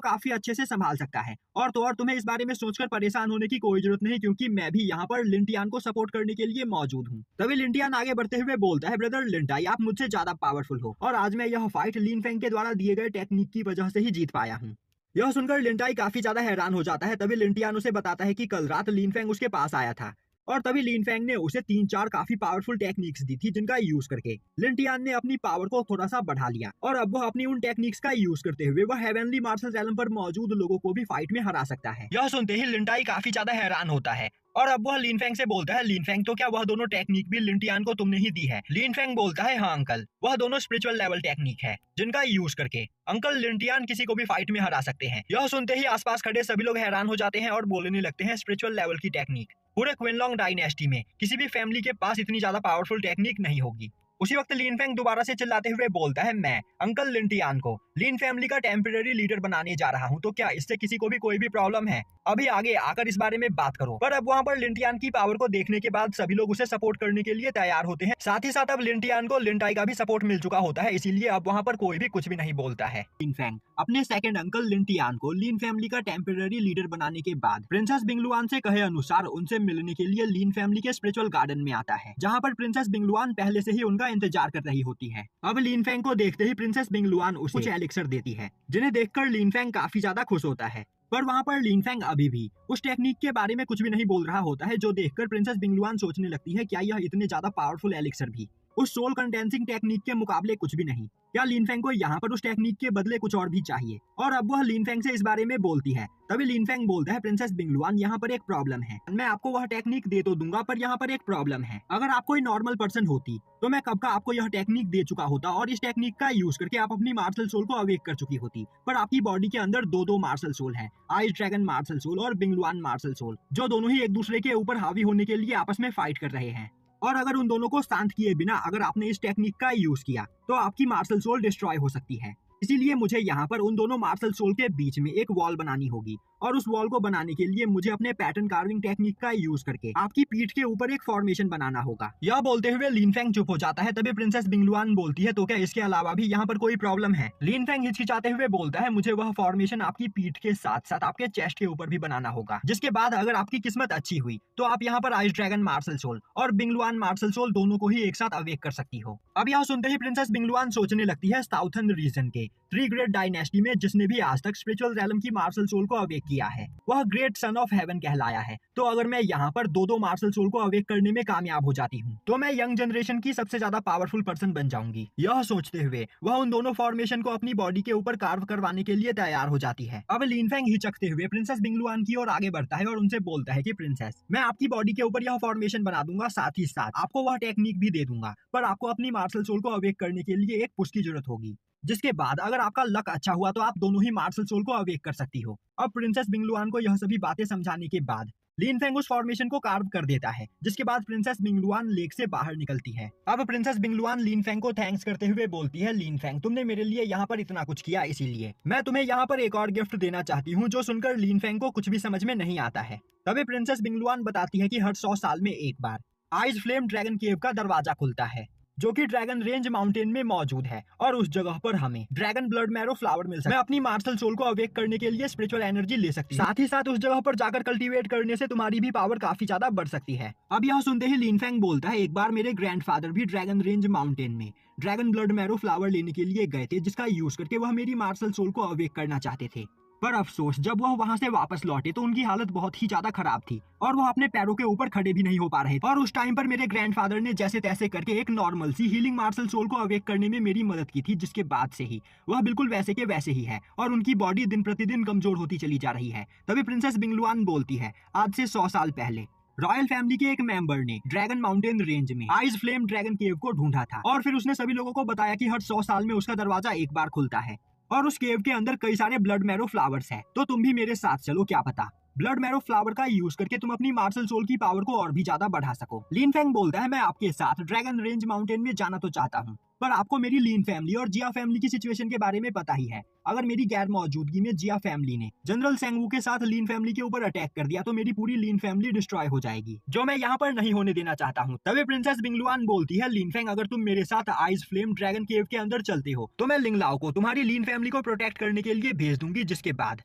काफी अच्छे से संभाल सकता है। और तो और तुम्हें इस बारे में सोचकर परेशान होने की कोई जरूरत नहीं, क्योंकि मैं भी यहाँ पर लिंटियान को सपोर्ट करने के लिए मौजूद हूँ। तभी लिंटियान आगे बढ़ते हुए बोलता है, ब्रदर लिंटाई, आप मुझसे ज्यादा पावरफुल हो और आज मैं यह फाइट लिनफेंग के द्वारा दिए गए टेक्निक की वजह से ही जीत पाया हूँ। यह सुनकर लिंटाई काफी ज्यादा हैरान हो जाता है। तभी लिंटियान उसे बताता है कि कल रात लिनफेंग उसके पास आया था और तभी लिनफेंग ने उसे 3-4 काफी पावरफुल टेक्निक्स दी थी, जिनका यूज करके लिंटियान ने अपनी पावर को थोड़ा सा बढ़ा लिया और अब वह अपनी उन टेक्निक्स का यूज करते हुए वह हेवनली मार्शल रैलम पर मौजूद लोगों को भी फाइट में हरा सकता है। यह सुनते ही लिंटाई काफी ज्यादा हैरान होता है और अब वह लिनफेंग से बोलता है, लिनफेंग, तो क्या वह दोनों टेक्निक भी लिंटियान को तुमने ही दी है? लिनफेंग बोलता है, हाँ अंकल, वह दोनों स्पिरिचुअल लेवल टेक्निक है, जिनका यूज करके अंकल लिंटियान किसी को भी फाइट में हरा सकते हैं। यह सुनते ही आसपास खड़े सभी लोग हैरान हो जाते हैं और बोलने लगते हैं, स्पिरिचुअल लेवल की टेक्निक, पूरे क्विनलॉन्ग डायनेस्टी में किसी भी फैमिली के पास इतनी ज्यादा पावरफुल टेक्निक नहीं होगी। उसी वक्त लिनफेंग दोबारा से चिल्लाते हुए बोलता है, मैं अंकल लिंटियान को लिन फैमिली का टेम्पररी लीडर बनाने जा रहा हूँ, तो क्या इससे किसी को भी कोई भी प्रॉब्लम है? अभी आगे आकर इस बारे में बात करो। पर अब वहाँ पर लिंटियान की पावर को देखने के बाद सभी लोग उसे सपोर्ट करने के लिए तैयार होते हैं। साथ ही साथ अब लिंटियान को लिंटाई का भी सपोर्ट मिल चुका होता है, इसीलिए अब वहाँ पर कोई भी कुछ भी नहीं बोलता है। लिनफेंग अपने सेकंड अंकल लिंटियान को लिन फैमिली का टेम्पररी लीडर बनाने के बाद प्रिंसेस बिंगलुआन से कहे अनुसार उनसे मिलने के लिए लिन फैमिली के स्पिरिचुअल गार्डन में आता है, जहाँ पर प्रिंसेस बिंगलुआन पहले से ही उनका इंतजार कर रही होती है। अब लिनफेंग को देखते ही प्रिंसेस बिंगलुआन उसे कुछ एलिक्सर देती है, जिन्हें देखकर लिनफेंग काफी ज्यादा खुश होता है। पर वहाँ पर लिनफेंग अभी भी उस टेक्निक के बारे में कुछ भी नहीं बोल रहा होता है, जो देखकर प्रिंसेस बिंगलुआन सोचने लगती है, क्या यह इतने ज्यादा पावरफुल एलिक्सर भी उस सोल कंडेंसिंग टेक्निक के मुकाबले कुछ भी नहीं? क्या लिनफेंग को यहाँ पर उस टेक्निक के बदले कुछ और भी चाहिए? और अब वह लिनफेंग से इस बारे में बोलती है। तभी लिनफेंग बोलता है, प्रिंसेस बिंगलुआन, यहाँ पर एक प्रॉब्लम है, मैं आपको वह टेक्निक दे तो दूंगा, पर यहाँ पर एक प्रॉब्लम है। अगर आप कोई नॉर्मल पर्सन होती तो मैं कब का आपको यह टेक्निक दे चुका होता और इस टेक्निक का यूज करके आप अपनी मार्शल सोल को अवेक कर चुकी होती, पर आपकी बॉडी के अंदर दो मार्शल सोल है, आइस ड्रैगन मार्शल सोल और बिंगलुआन मार्शल सोल, जो दोनों ही एक दूसरे के ऊपर हावी होने के लिए आपस में फाइट कर रहे हैं। और अगर उन दोनों को शांत किए बिना अगर आपने इस टेक्निक का यूज किया तो आपकी मार्शल सोल डिस्ट्रॉय हो सकती है। इसीलिए मुझे यहाँ पर उन दोनों मार्शल सोल के बीच में एक वॉल बनानी होगी और उस वॉल को बनाने के लिए मुझे अपने पैटर्न कार्विंग टेक्निक का यूज करके आपकी पीठ के ऊपर एक फॉर्मेशन बनाना होगा। यह बोलते हुए लिनफेंग चुप हो जाता है। तभी प्रिंसेस बिंगलुआन बोलती है, तो क्या इसके अलावा भी यहाँ पर कोई प्रॉब्लम है? लिनफेंग हिचकिचाते हुए बोलता है, मुझे वह फॉर्मेशन आपकी पीठ के साथ साथ आपके चेस्ट के ऊपर भी बनाना होगा, जिसके बाद अगर आपकी किस्मत अच्छी हुई तो आप यहाँ पर आइस ड्रैगन मार्शल सोल और बिंगलुआन मार्शल सोल दोनों को ही एक साथ अवेक कर सकती हो। अब यह सुनते ही प्रिंसेस बिंगलुआन सोचने लगती है, साउथर्न रीजन के 3 ग्रेट डायनेस्टी में जिसने भी आज तक स्पिरिचुअल रैलम की मार्शल सोल को अवेक किया है वह ग्रेट सन ऑफ हेवन कहलाया है। तो अगर मैं यहाँ पर दो मार्शल सोल को अवेक करने में कामयाब हो जाती हूँ तो मैं यंग जनरेशन की सबसे ज्यादा पावरफुल पर्सन बन जाऊंगी। यह सोचते हुए वह उन दोनों फॉर्मेशन को अपनी बॉडी के ऊपर कार्व करवाने के लिए तैयार हो जाती है। अब लिनफेंग हिचकते हुए प्रिंसेस बिंगलुआन की ओर आगे बढ़ता है और उनसे बोलता है कि प्रिंसेस, मैं आपकी बॉडी के ऊपर यह फॉर्मेशन बना दूंगा, साथ ही साथ आपको वह टेक्निक भी दे दूंगा, पर आपको अपनी मार्शल सोल को अवेक करने के लिए एक पुश की जरूरत होगी, जिसके बाद अगर आपका लक अच्छा हुआ तो आप दोनों ही मार्शल सोल को अवेक कर सकती हो। अब प्रिंसेस बिंगलुआन को यह सभी बातें समझाने के बाद लिन फेंग उस फॉर्मेशन को कार्व कर देता है, जिसके बाद प्रिंसेस बिंगलुआन लेक से बाहर निकलती है। अब प्रिंसेस बिंगलुआन लिन फेंग को थैंक्स करते हुए बोलती है, लिन फेंग तुमने मेरे लिए यहाँ पर इतना कुछ किया, इसीलिए मैं तुम्हें यहाँ पर एक और गिफ्ट देना चाहती हूँ। जो सुनकर लिन फेंग को कुछ भी समझ में नहीं आता है। तभी प्रिंसेस बिंगलुआन बताती है कि हर 100 साल में एक बार आइस फ्लेम ड्रैगन केव का दरवाजा खुलता है, जो कि ड्रैगन रेंज माउंटेन में मौजूद है, और उस जगह पर हमें ड्रैगन ब्लड मैरो फ्लावर मिल सकता है। मैं अपनी मार्शल सोल को अवेक करने के लिए स्पिरिचुअल एनर्जी ले सकती हूँ। साथ ही साथ उस जगह पर जाकर कल्टीवेट करने से तुम्हारी भी पावर काफी ज्यादा बढ़ सकती है। अब यह सुनते ही लिन फेंग बोलता है, एक बार मेरे ग्रैंडफादर भी ड्रैगन रेंज माउंटेन में ड्रैगन ब्लड मैरो फ्लावर लेने के लिए गए थे, जिसका यूज करके वह मेरी मार्शल सोल को अवेक करना चाहते थे। पर अफसोस, जब वह वहां से वापस लौटे तो उनकी हालत बहुत ही ज्यादा खराब थी और वह अपने पैरों के ऊपर खड़े भी नहीं हो पा रहे थे। और उस टाइम पर मेरे ग्रैंडफादर ने जैसे तैसे करके एक नॉर्मल सी हीलिंग मार्शल सोल को अवेक करने में मेरी मदद की थी, जिसके बाद से ही वह बिल्कुल वैसे के वैसे ही है और उनकी बॉडी दिन प्रतिदिन कमजोर होती चली जा रही है। तभी प्रिंसेस बिंगलुआन बोलती है, आज से 100 साल पहले रॉयल फैमिली के एक मेंबर ने ड्रैगन माउंटेन रेंज में आइस फ्लेम ड्रैगन केव को ढूंढा था और फिर उसने सभी लोगों को बताया कि हर 100 साल में उसका दरवाजा एक बार खुलता है और उस केव के अंदर कई सारे ब्लड मैरो फ्लावर्स हैं। तो तुम भी मेरे साथ चलो, क्या पता ब्लड मैरो फ्लावर का यूज करके तुम अपनी मार्शल सोल की पावर को और भी ज्यादा बढ़ा सको। लिन फेंग बोलता है, मैं आपके साथ ड्रैगन रेंज माउंटेन में जाना तो चाहता हूँ, पर आपको मेरी लिन फैमिली और जिया फैमिली की सिचुएशन के बारे में पता ही है। अगर मेरी गैर मौजूदगी में जिया फैमिली ने जनरल सेंगवू के साथ लिन फैमिली के ऊपर अटैक कर दिया तो मेरी पूरी लिन फैमिली डिस्ट्रॉय हो जाएगी, जो मैं यहाँ पर नहीं होने देना चाहता हूँ। तभी प्रिंसेस बिंगलुआन बोलती है, लिन फेंग अगर तुम मेरे साथ आइस फ्लेम ड्रैगन केव के अंदर चलते हो तो मैं लिंगलाओ को तुम्हारी लिन फैमिली को प्रोटेक्ट करने के लिए भेज दूंगी, जिसके बाद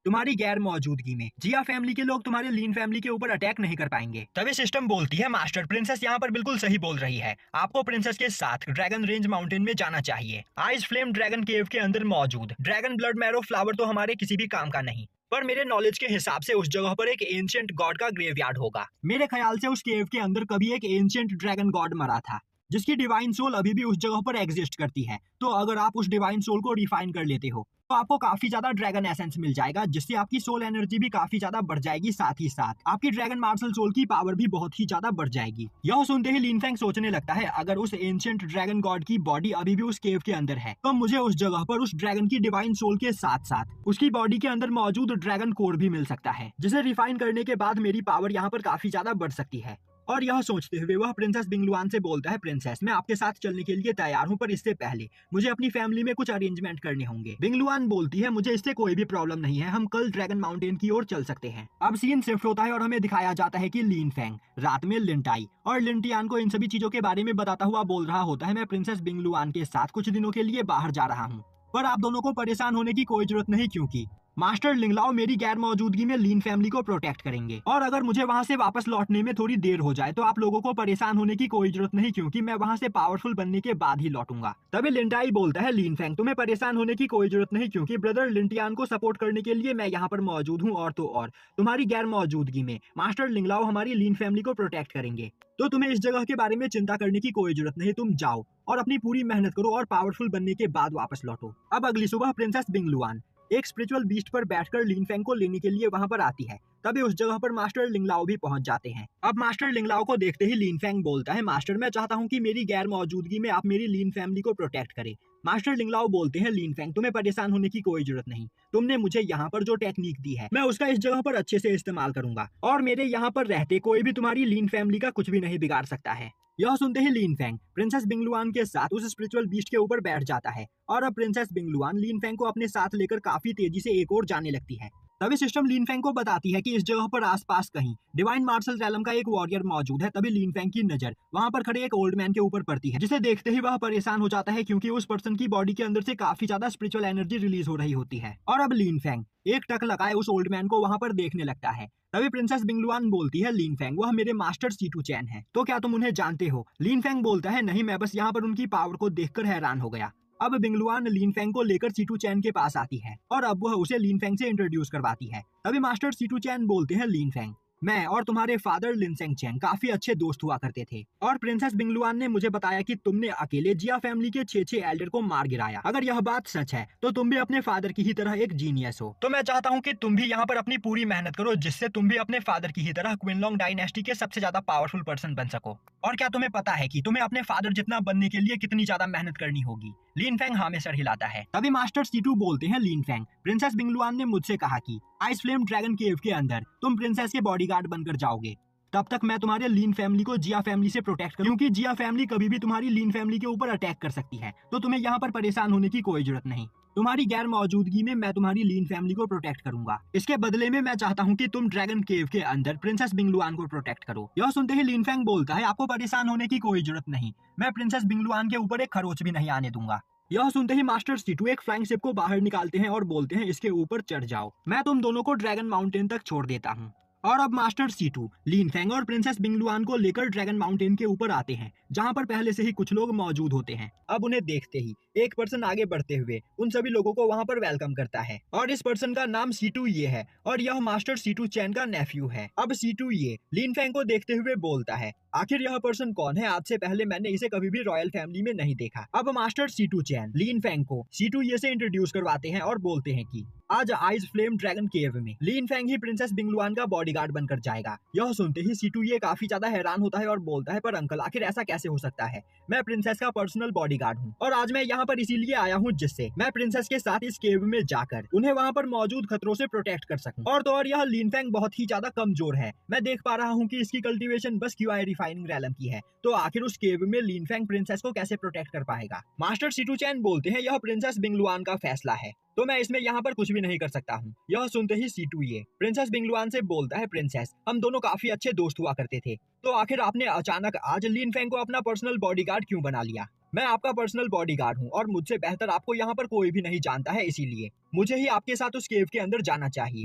तुम्हारी गैर मौजूदगी में जिया फैमिली के लोग तुम्हारे लिन फैमिली के ऊपर अटैक नहीं कर पाएंगे। तभी सिस्टम बोलती है, मास्टर प्रिंसेस यहाँ पर बिल्कुल सही बोल रही है, आपको प्रिंसेस के साथ ड्रैगन रेंज माउंटेन में जाना चाहिए। आइस फ्लेम ड्रैगन केव के अंदर मौजूद ड्रैगन ब्लड मैरो फ्लावर तो हमारे किसी भी काम का नहीं, पर मेरे नॉलेज के हिसाब से उस जगह पर एक एंशिएंट गॉड का ग्रेवयार्ड होगा। मेरे ख्याल से उस केव के अंदर कभी एक एंशिएंट ड्रैगन गॉड मरा था, जिसकी डिवाइन सोल अभी भी उस जगह पर एग्जिस्ट करती है। तो अगर आप उस डिवाइन सोल को रिफाइन कर लेते हो तो आपको काफी ज्यादा ड्रैगन एसेंस मिल जाएगा, जिससे आपकी सोल एनर्जी भी काफी ज्यादा बढ़ जाएगी। साथ ही साथ आपकी ड्रैगन मार्शल सोल की पावर भी बहुत ही ज्यादा बढ़ जाएगी। यह सुनते ही लिन फेंग सोचने लगता है, अगर उस एंशिएंट ड्रैगन गॉड की बॉडी अभी भी उस केव के अंदर है तो मुझे उस जगह पर उस ड्रैगन की डिवाइन सोल के साथ साथ उसकी बॉडी के अंदर मौजूद ड्रैगन कोर भी मिल सकता है, जिसे रिफाइन करने के बाद मेरी पावर यहाँ पर काफी ज्यादा बढ़ सकती है। और यह सोचते हुए वह प्रिंसेस बिंगलुआन से बोलता है, प्रिंसेस मैं आपके साथ चलने के लिए तैयार हूँ, पर इससे पहले मुझे अपनी फैमिली में कुछ अरेंजमेंट करने होंगे। बिंगलुआन बोलती है, मुझे इससे कोई भी प्रॉब्लम नहीं है, हम कल ड्रैगन माउंटेन की ओर चल सकते हैं। अब सीन शिफ्ट होता है और हमें दिखाया जाता है कि लिन फेंग रात में लिंटाई और लिंटियान को इन सभी चीजों के बारे में बताता हुआ बोल रहा होता है, मैं प्रिंसेस बिंगलुआन के साथ कुछ दिनों के लिए बाहर जा रहा हूँ, पर आप दोनों को परेशान होने की कोई जरूरत नहीं, क्योंकि मास्टर लिंगलाओ मेरी गैर मौजूदगी में लिन फैमिली को प्रोटेक्ट करेंगे। और अगर मुझे वहां से वापस लौटने में थोड़ी देर हो जाए तो आप लोगों को परेशान होने की कोई जरूरत नहीं, क्योंकि मैं वहां से पावरफुल बनने के बाद ही लौटूंगा। तभी लिंटाई बोलता है, लिन फेंग तुम्हें परेशान होने की कोई जरूरत नहीं, क्योंकि ब्रदर लिंटियान को सपोर्ट करने के लिए मैं यहाँ पर मौजूद हूँ, और तो और तुम्हारी गैर मौजूदगी में मास्टर लिंगलाओ हमारी लिन फैमिली को प्रोटेक्ट करेंगे। तो तुम्हें इस जगह के बारे में चिंता करने की कोई जरूरत नहीं, तुम जाओ और अपनी पूरी मेहनत करो और पावरफुल बनने के बाद वापस लौटो। अब अगली सुबह प्रिंसेस बिंगलुआन एक स्पिरिचुअल बीस्ट पर बैठकर लिन फेंग को लेने के लिए वहां पर आती है। तभी उस जगह पर मास्टर लिंगलाओ भी पहुंच जाते हैं। अब मास्टर लिंगलाओ को देखते ही लिन फेंग बोलता है, मास्टर मैं चाहता हूं कि मेरी गैर मौजूदगी में आप मेरी लिन फैमिली को प्रोटेक्ट करें। मास्टर लिंगलाओ बोलते हैं, लिन फेंग तुम्हें परेशान होने की कोई जरूरत नहीं, तुमने मुझे यहाँ पर जो टेक्निक दी है मैं उसका इस जगह पर अच्छे से इस्तेमाल करूंगा, और मेरे यहाँ पर रहते कोई भी तुम्हारी लिन फैमिली का कुछ भी नहीं बिगाड़ सकता है। यह सुनते ही लिन फेंग प्रिंसेस बिंगलुआन के साथ उस स्पिरिचुअल बीस्ट के ऊपर बैठ जाता है, और अब प्रिंसेस बिंगलुआन लिन फेंग को अपने साथ लेकर काफी तेजी से एक ओर जाने लगती है। तभी सिस्टम लिन फेंग को बताती है कि इस जगह पर आसपास कहीं डिवाइन मार्शल रैलम का एक वॉरियर मौजूद है। तभी लिन फेंग की नजर वहां पर खड़े एक ओल्ड मैन के ऊपर पड़ती है, जिसे देखते ही वह परेशान हो जाता है, क्योंकि उस पर्सन की बॉडी के अंदर से काफी ज्यादा स्पिरिचुअल एनर्जी रिलीज हो रही होती है। और अब लिन फेंग एक टक लगाए उस ओल्ड मैन को वहां पर देखने लगता है। तभी प्रिंसेस बिंगलुआन बोलती है, लिन फेंग वह मेरे मास्टर सीटू चैन है, तो क्या तुम उन्हें जानते हो? लिन फेंग बोलता है, नहीं मैं बस यहाँ पर उनकी पावर को देखकर हैरान हो गया। अब बिंगलुआन लिन फेंग को लेकर सीटू चैन के पास आती है और अब वह उसे लिन फेंग से इंट्रोड्यूस करवाती है। तभी मास्टर सीटू चैन बोलते हैं, लिन फेंग मैं और तुम्हारे फादर लिनसेंग चैन काफी अच्छे दोस्त हुआ करते थे, और प्रिंसेस बिंगलुआन ने मुझे बताया कि तुमने अकेले जिया फैमिली के 6 एल्डर को मार गिराया। अगर यह बात सच है तो तुम भी अपने फादर की ही तरह एक जीनियस हो, तो मैं चाहता हूँ कि तुम भी यहाँ पर अपनी पूरी मेहनत करो, जिससे तुम भी अपने फादर की ही तरह क्विनलॉन्ग डायनेस्टी के सबसे ज्यादा पावरफुल पर्सन बन सको। और क्या तुम्हें पता है कि तुम्हें अपने फादर जितना बनने के लिए कितनी ज्यादा मेहनत करनी होगी? लीन फेंग हाँ में सर हिलाता है। तभी मास्टर सीटू बोलते हैं लीन फेंग, प्रिंसेस बिंगलुआन ने मुझसे कहा कि आइस फ्लेम ड्रैगन केव के अंदर तुम प्रिंसेस के बॉडीगार्ड बनकर जाओगे। तब तक मैं तुम्हारे लीन फैमिली को जिया फैमिली से प्रोटेक्ट करूं, क्योंकि जिया फैमिली कभी भी तुम्हारी लीन फैमिली के ऊपर अटैक कर सकती है। तो तुम्हें यहाँ पर परेशान होने की कोई जरूरत नहीं। तुम्हारी गैर मौजूदगी में मैं तुम्हारी लीन फैमिली को प्रोटेक्ट करूंगा। इसके बदले में मैं चाहता हूँ कि तुम ड्रैगन केव के अंदर प्रिंसेस बिंगलुआन को प्रोटेक्ट करो। यह सुनते ही लीन फेंग बोलता है, आपको परेशान होने की कोई जरूरत नहीं, मैं प्रिंसेस बिंगलुआन के ऊपर एक खरोच भी नहीं आने दूंगा। यह सुनते ही मास्टर सीटू एक फ्लाइंग शिप को बाहर निकालते हैं और बोलते हैं, इसके ऊपर चढ़ जाओ, मैं तुम दोनों को ड्रैगन माउंटेन तक छोड़ देता हूँ। और अब मास्टर सीटू लीन फेंग और प्रिंसेस बिंगलुआन को लेकर ड्रैगन माउंटेन के ऊपर आते हैं, जहाँ पर पहले से ही कुछ लोग मौजूद होते हैं। अब उन्हें देखते ही एक पर्सन आगे बढ़ते हुए उन सभी लोगों को वहाँ पर वेलकम करता है, और इस पर्सन का नाम सीटू ये है और यह मास्टर सीटू चैन का नेफ्यू है। अब सीटू ये लीन फेंग को देखते हुए बोलता है, आखिर यह पर्सन कौन है? आज से पहले मैंने इसे कभी भी रॉयल फैमिली में नहीं देखा। अब मास्टर सीटू चैन लीन फेंग को सीटू ये से इंट्रोड्यूस करवाते हैं और बोलते हैं कि आज आइस फ्लेम ड्रैगन केव में लीन फेंग ही प्रिंसेस बिंगलुआन का बॉडीगार्ड बनकर जाएगा। यह सुनते ही सीटू ये काफी ज्यादा हैरान होता है और बोलता है, पर अंकल आखिर ऐसा कैसे हो सकता है? मैं प्रिंसेस का पर्सनल बॉडीगार्ड हूँ और आज मैं यहाँ पर इसीलिए आया हूँ जिससे मैं प्रिंसेस के साथ इस केव में जाकर उन्हें वहाँ पर मौजूद खतरों से प्रोटेक्ट कर सकूँ। और तो और यह लीन फेंग बहुत ही ज्यादा कमजोर है। मैं देख पा रहा हूँ कि इसकी कल्टीवेशन बस क्यूआई रिफाइनिंग रैलम की है, तो आखिर उस केव में लीन फेंग प्रिंसेस को कैसे प्रोटेक्ट कर पाएगा? मास्टर सीटू चैन बोलते हैं, यह प्रिंसेस बिंगलुआन का फैसला है, तो मैं इसमें यहाँ पर कुछ भी नहीं कर सकता हूँ। यह सुनते ही सीटू ये प्रिंसेस बिंगलुआन से बोलता है, प्रिंसेस हम दोनों काफी अच्छे दोस्त हुआ करते थे, तो आखिर आपने अचानक आज लीन फेंग को अपना पर्सनल बॉडीगार्ड क्यों बना लिया? मैं आपका पर्सनल बॉडीगार्ड हूँ और मुझसे बेहतर आपको यहाँ पर कोई भी नहीं जानता है, इसीलिए मुझे ही आपके साथ उस केव के अंदर जाना चाहिए।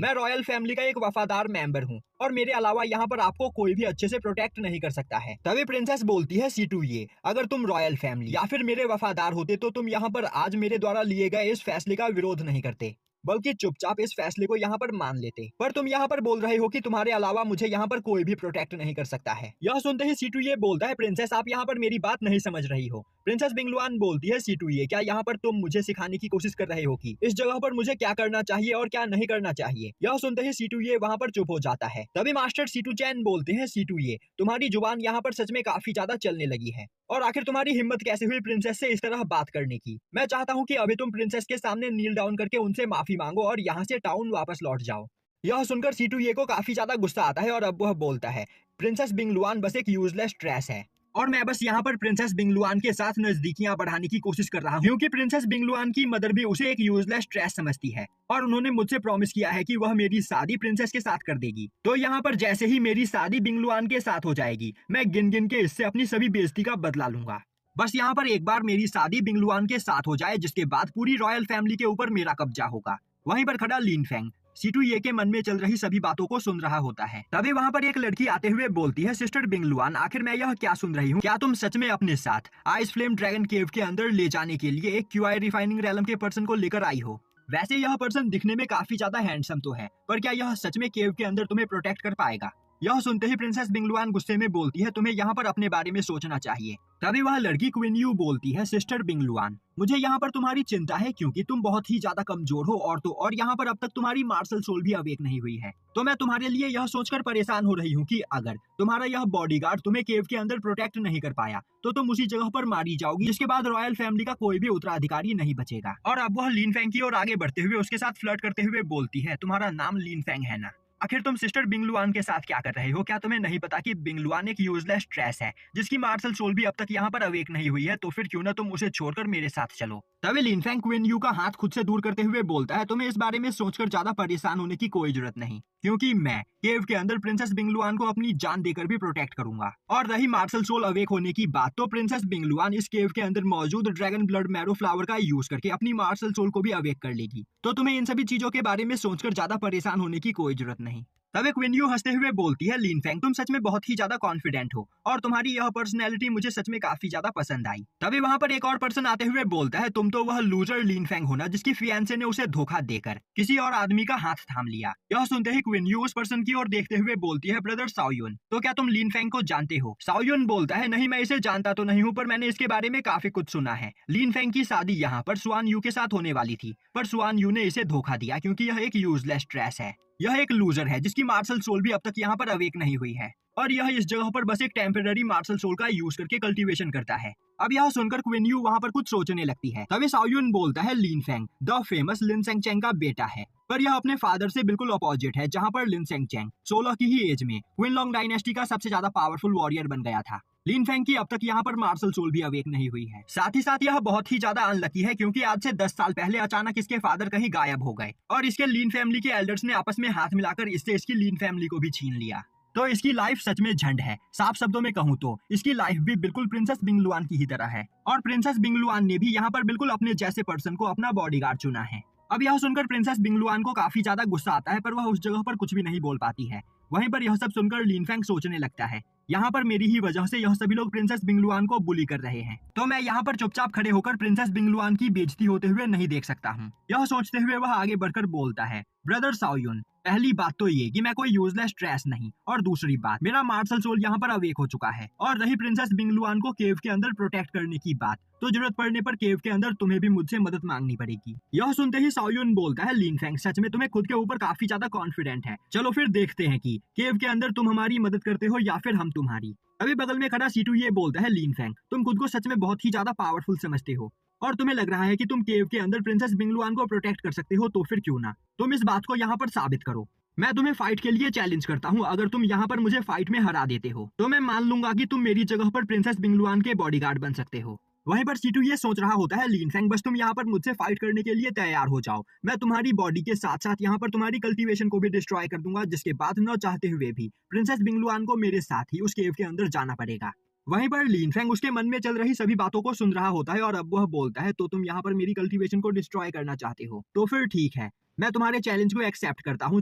मैं रॉयल फैमिली का एक वफादार मेंबर हूँ और मेरे अलावा यहाँ पर आपको कोई भी अच्छे से प्रोटेक्ट नहीं कर सकता है। तभी प्रिंसेस बोलती है, सीटू ये अगर तुम रॉयल फैमिली या फिर मेरे वफादार होते तो तुम यहाँ पर आज मेरे द्वारा लिए गए इस फैसले का विरोध नहीं करते, बल्कि चुपचाप इस फैसले को यहाँ पर मान लेते। पर तुम यहाँ पर बोल रहे हो कि तुम्हारे अलावा मुझे यहाँ पर कोई भी प्रोटेक्ट नहीं कर सकता है। यह सुनते ही सीटू ये बोलता है, प्रिंसेस आप यहाँ पर मेरी बात नहीं समझ रही हो। प्रिंसेस बिंगलुआन बोलती है, सीटू ये क्या यहाँ पर तुम मुझे सिखाने की कोशिश कर रहे हो कि इस जगह पर मुझे क्या करना चाहिए और क्या नहीं करना चाहिए? यह सुनते ही सीटू ये वहाँ पर चुप हो जाता है। तभी मास्टर सीटू चैन बोलते हैं, सीटू ये तुम्हारी जुबान यहाँ पर सच में काफी ज्यादा चलने लगी है, और आखिर तुम्हारी हिम्मत कैसे हुई प्रिंसेस से इस तरह बात करने की? मैं चाहता हूँ कि अभी तुम प्रिंसेस के सामने नील डाउन करके उनसे माफी मांगो और यहाँ से टाउन वापस लौट जाओ। यह सुनकर सीटू ये को काफी ज्यादा गुस्सा आता है और अब वह बोलता है, प्रिंसेस बिंगलुआन बस एक यूजलेस ट्रैश है और मैं बस यहाँ पर प्रिंसेस बिंगलुआन के साथ नजदीकियां बढ़ाने की कोशिश कर रहा हूँ, क्योंकि प्रिंसेस बिंगलुआन की मदर भी उसे एक यूजलेस ट्रैश समझती है और उन्होंने मुझसे प्रॉमिस किया है कि वह मेरी शादी प्रिंसेस के साथ कर देगी। तो यहाँ पर जैसे ही मेरी शादी बिंगलुआन के साथ हो जाएगी, मैं गिन गिन के इससे अपनी सभी बेइज्जती का बदला लूंगा। बस यहाँ पर एक बार मेरी शादी बिंगलुआन के साथ हो जाए, जिसके बाद पूरी रॉयल फैमिली के ऊपर मेरा कब्जा होगा। वहीं पर खड़ा लीन फेंग सीटू ये के मन में चल रही सभी बातों को सुन रहा होता है। तभी वहाँ पर एक लड़की आते हुए बोलती है, सिस्टर बिंगलुआन आखिर मैं यह क्या सुन रही हूँ? क्या तुम सच में अपने साथ आइस फ्लेम ड्रैगन केव के अंदर ले जाने के लिए एक क्यूआई रिफाइनिंग रैलम के पर्सन को लेकर आई हो? वैसे यह पर्सन दिखने में काफी ज्यादा हैंडसम तो है, पर क्या यह सच में केव के अंदर तुम्हें प्रोटेक्ट कर पाएगा? यह सुनते ही प्रिंसेस बिंगलुआन गुस्से में बोलती है, तुम्हें यहाँ पर अपने बारे में सोचना चाहिए। तभी वह लड़की क्वीन यू बोलती है, सिस्टर बिंगलुआन मुझे यहाँ पर तुम्हारी चिंता है, क्योंकि तुम बहुत ही ज्यादा कमजोर हो और तो और यहाँ पर अब तक तुम्हारी मार्शल सोल भी अवेक नहीं हुई है। तो मैं तुम्हारे लिए यह सोचकर परेशान हो रही हूँ कि अगर तुम्हारा यह बॉडीगार्ड तुम्हें केव के अंदर प्रोटेक्ट नहीं कर पाया तो तुम उसी जगह पर मारी जाओगी, जिसके बाद रॉयल फैमिली का कोई भी उत्तराधिकारी नहीं बचेगा। और अब वह लीन फेंग की ओर आगे बढ़ते हुए उसके साथ फ्लर्ट करते हुए बोलती है, तुम्हारा नाम लीन फेंग है ना? आखिर तुम सिस्टर बिंगलुआन के साथ क्या कर रहे हो? क्या तुम्हें नहीं पता कि बिंगलुआन एक यूजलेस ट्रैश है जिसकी मार्शल सोल भी अब तक यहाँ पर अवेक नहीं हुई है? तो फिर क्यों ना तुम उसे छोड़कर मेरे साथ चलो। तभी लीन फेंग क्वीन यू का हाथ खुद से दूर करते हुए बोलता है, तुम्हें इस बारे में सोचकर ज्यादा परेशान होने की कोई जरूरत नहीं, क्योंकि मैं केव के अंदर प्रिंसेस बिंगलुआन को अपनी जान देकर भी प्रोटेक्ट करूंगा। और रही मार्शल सोल अवेक होने की बात, तो प्रिंसेस बिंगलुआन इस केव के अंदर मौजूद ड्रैगन ब्लड मैरो फ्लावर का यूज करके अपनी मार्शल सोल को भी अवेक कर लेगी। तो तुम्हें इन सभी चीजों के बारे में सोचकर ज्यादा परेशान होने की कोई जरूरत नहीं। तभी क्वीन यू हंसते हुए बोलती है, लीन फेंग तुम सच में बहुत ही ज्यादा कॉन्फिडेंट हो और तुम्हारी यह पर्सनैलिटी मुझे सच में काफी ज्यादा पसंद आई। तभी वहाँ पर एक और पर्सन आते हुए बोलता है, तुम तो वह लूजर लीन फेंग हो ना जिसकी फियांसे ने उसे धोखा देकर किसी और आदमी का हाथ थाम लिया। यह सुनते ही क्वीन यू उस पर्सन की ओर देखते हुए बोलती है, ब्रदर साओयुन तो क्या तुम लीन फेंग को जानते हो? साओयुन बोलता है, नहीं मैं इसे जानता तो नहीं हूँ, पर मैंने इसके बारे में काफी कुछ सुना है। लीन फेंग की शादी यहाँ पर सुआन यू के साथ होने वाली थी, पर सुआन यू ने इसे धोखा दिया क्योंकि यह एक यूजलेस ट्रैश है। यह एक लूजर है जिसकी मार्शल सोल भी अब तक यहाँ पर अवेक नहीं हुई है और यह इस जगह पर बस एक टेम्पररी मार्शल सोल का यूज करके कल्टीवेशन करता है। अब यह सुनकर क्वीन यू वहाँ पर कुछ सोचने लगती है। तभी शाओयुन बोलता है Lin Feng the famous Lin Seng Cheng का बेटा है, पर यह अपने फादर से बिल्कुल अपोजिट है, जहाँ पर लिन सेंग चेंग 16 की ही एज में क्विनलॉन्ग डायनेस्टी का सबसे ज्यादा पावरफुल वॉरियर बन गया था। लिन फेंग की अब तक यहाँ पर मार्शल सोल भी अवेक नहीं हुई है। साथ ही साथ यह बहुत ही ज्यादा अनलकी है क्योंकि आज से 10 साल पहले अचानक इसके फादर कहीं गायब हो गए और इसके लिन फैमिली के एल्डर्स ने आपस में हाथ मिलाकर इससे इसकी लिन फैमिली को भी छीन लिया। तो इसकी लाइफ सच में झंड है। साफ शब्दों में कहूँ तो इसकी लाइफ भी बिल्कुल प्रिंसेस बिंगलुआन की ही तरह है और प्रिंसेस बिंगलुआन ने भी यहाँ पर बिल्कुल अपने जैसे पर्सन को अपना बॉडीगार्ड चुना है। अब यह सुनकर प्रिंसेस बिंगलुआन को काफी ज्यादा गुस्सा आता है, पर वह उस जगह पर कुछ भी नहीं बोल पाती है। वहीं पर यह सब सुनकर लिन फेंग सोचने लगता है, यहाँ पर मेरी ही वजह से यह सभी लोग प्रिंसेस बिंगलुआन को बुली कर रहे हैं, तो मैं यहाँ पर चुपचाप खड़े होकर प्रिंसेस बिंगलुआन की बेइज्जती होते हुए नहीं देख सकता हूँ। यह सोचते हुए वह आगे बढ़कर बोलता है, ब्रदर शाओयुन, पहली बात तो ये कि मैं कोई यूजलेस ट्रैश नहीं, और दूसरी बात मेरा मार्शल सोल यहाँ पर अवेक हो चुका है। और रही प्रिंसेस बिंगलुआन को केव के अंदर प्रोटेक्ट करने की बात, तो जरूरत पड़ने पर केव के अंदर तुम्हें भी मुझसे मदद मांगनी पड़ेगी। यह सुनते ही शाओयुन बोलता है, लिन फेंग सच में तुम्हें खुद के ऊपर काफी ज्यादा कॉन्फिडेंट है। चलो फिर देखते हैं कि केव के अंदर तुम हमारी मदद करते हो या फिर हम तुम्हारी। अभी बगल में खड़ा सीटू ये बोलता है, लिन फेंग तुम खुद को सच में बहुत ही ज्यादा पावरफुल समझते हो और तुम्हें लग रहा है कि तुम केव के अंदर प्रिंसेस बिंगलुआन को प्रोटेक्ट कर सकते हो, तो फिर क्यों ना तुम इस बात को यहाँ पर साबित करो। मैं तुम्हें फाइट के लिए चैलेंज करता हूँ। अगर तुम यहाँ पर मुझे फाइट में हरा देते हो तो मैं मान लूंगा कि तुम मेरी जगह पर प्रिंसेस बिंगलुआन के बॉडीगार्ड बन सकते हो। वहीं पर सीटू ये सोच रहा होता है, लिन फेंग बस तुम यहाँ पर मुझसे फाइट करने के लिए तैयार हो जाओ। मैं तुम्हारी बॉडी के साथ साथ यहाँ पर तुम्हारी कल्टीवेशन को भी डिस्ट्रॉय कर दूंगा, जिसके बाद न चाहते हुए भी प्रिंसेस बिंगलुआन को मेरे साथ ही उस केव के अंदर जाना पड़ेगा। वहीं पर लिन फेंग उसके मन में चल रही सभी बातों को सुन रहा होता है और अब वह बोलता है, तो तुम यहाँ पर मेरी कल्टीवेशन को डिस्ट्रॉय करना चाहते हो, तो फिर ठीक है, मैं तुम्हारे चैलेंज को एक्सेप्ट करता हूँ।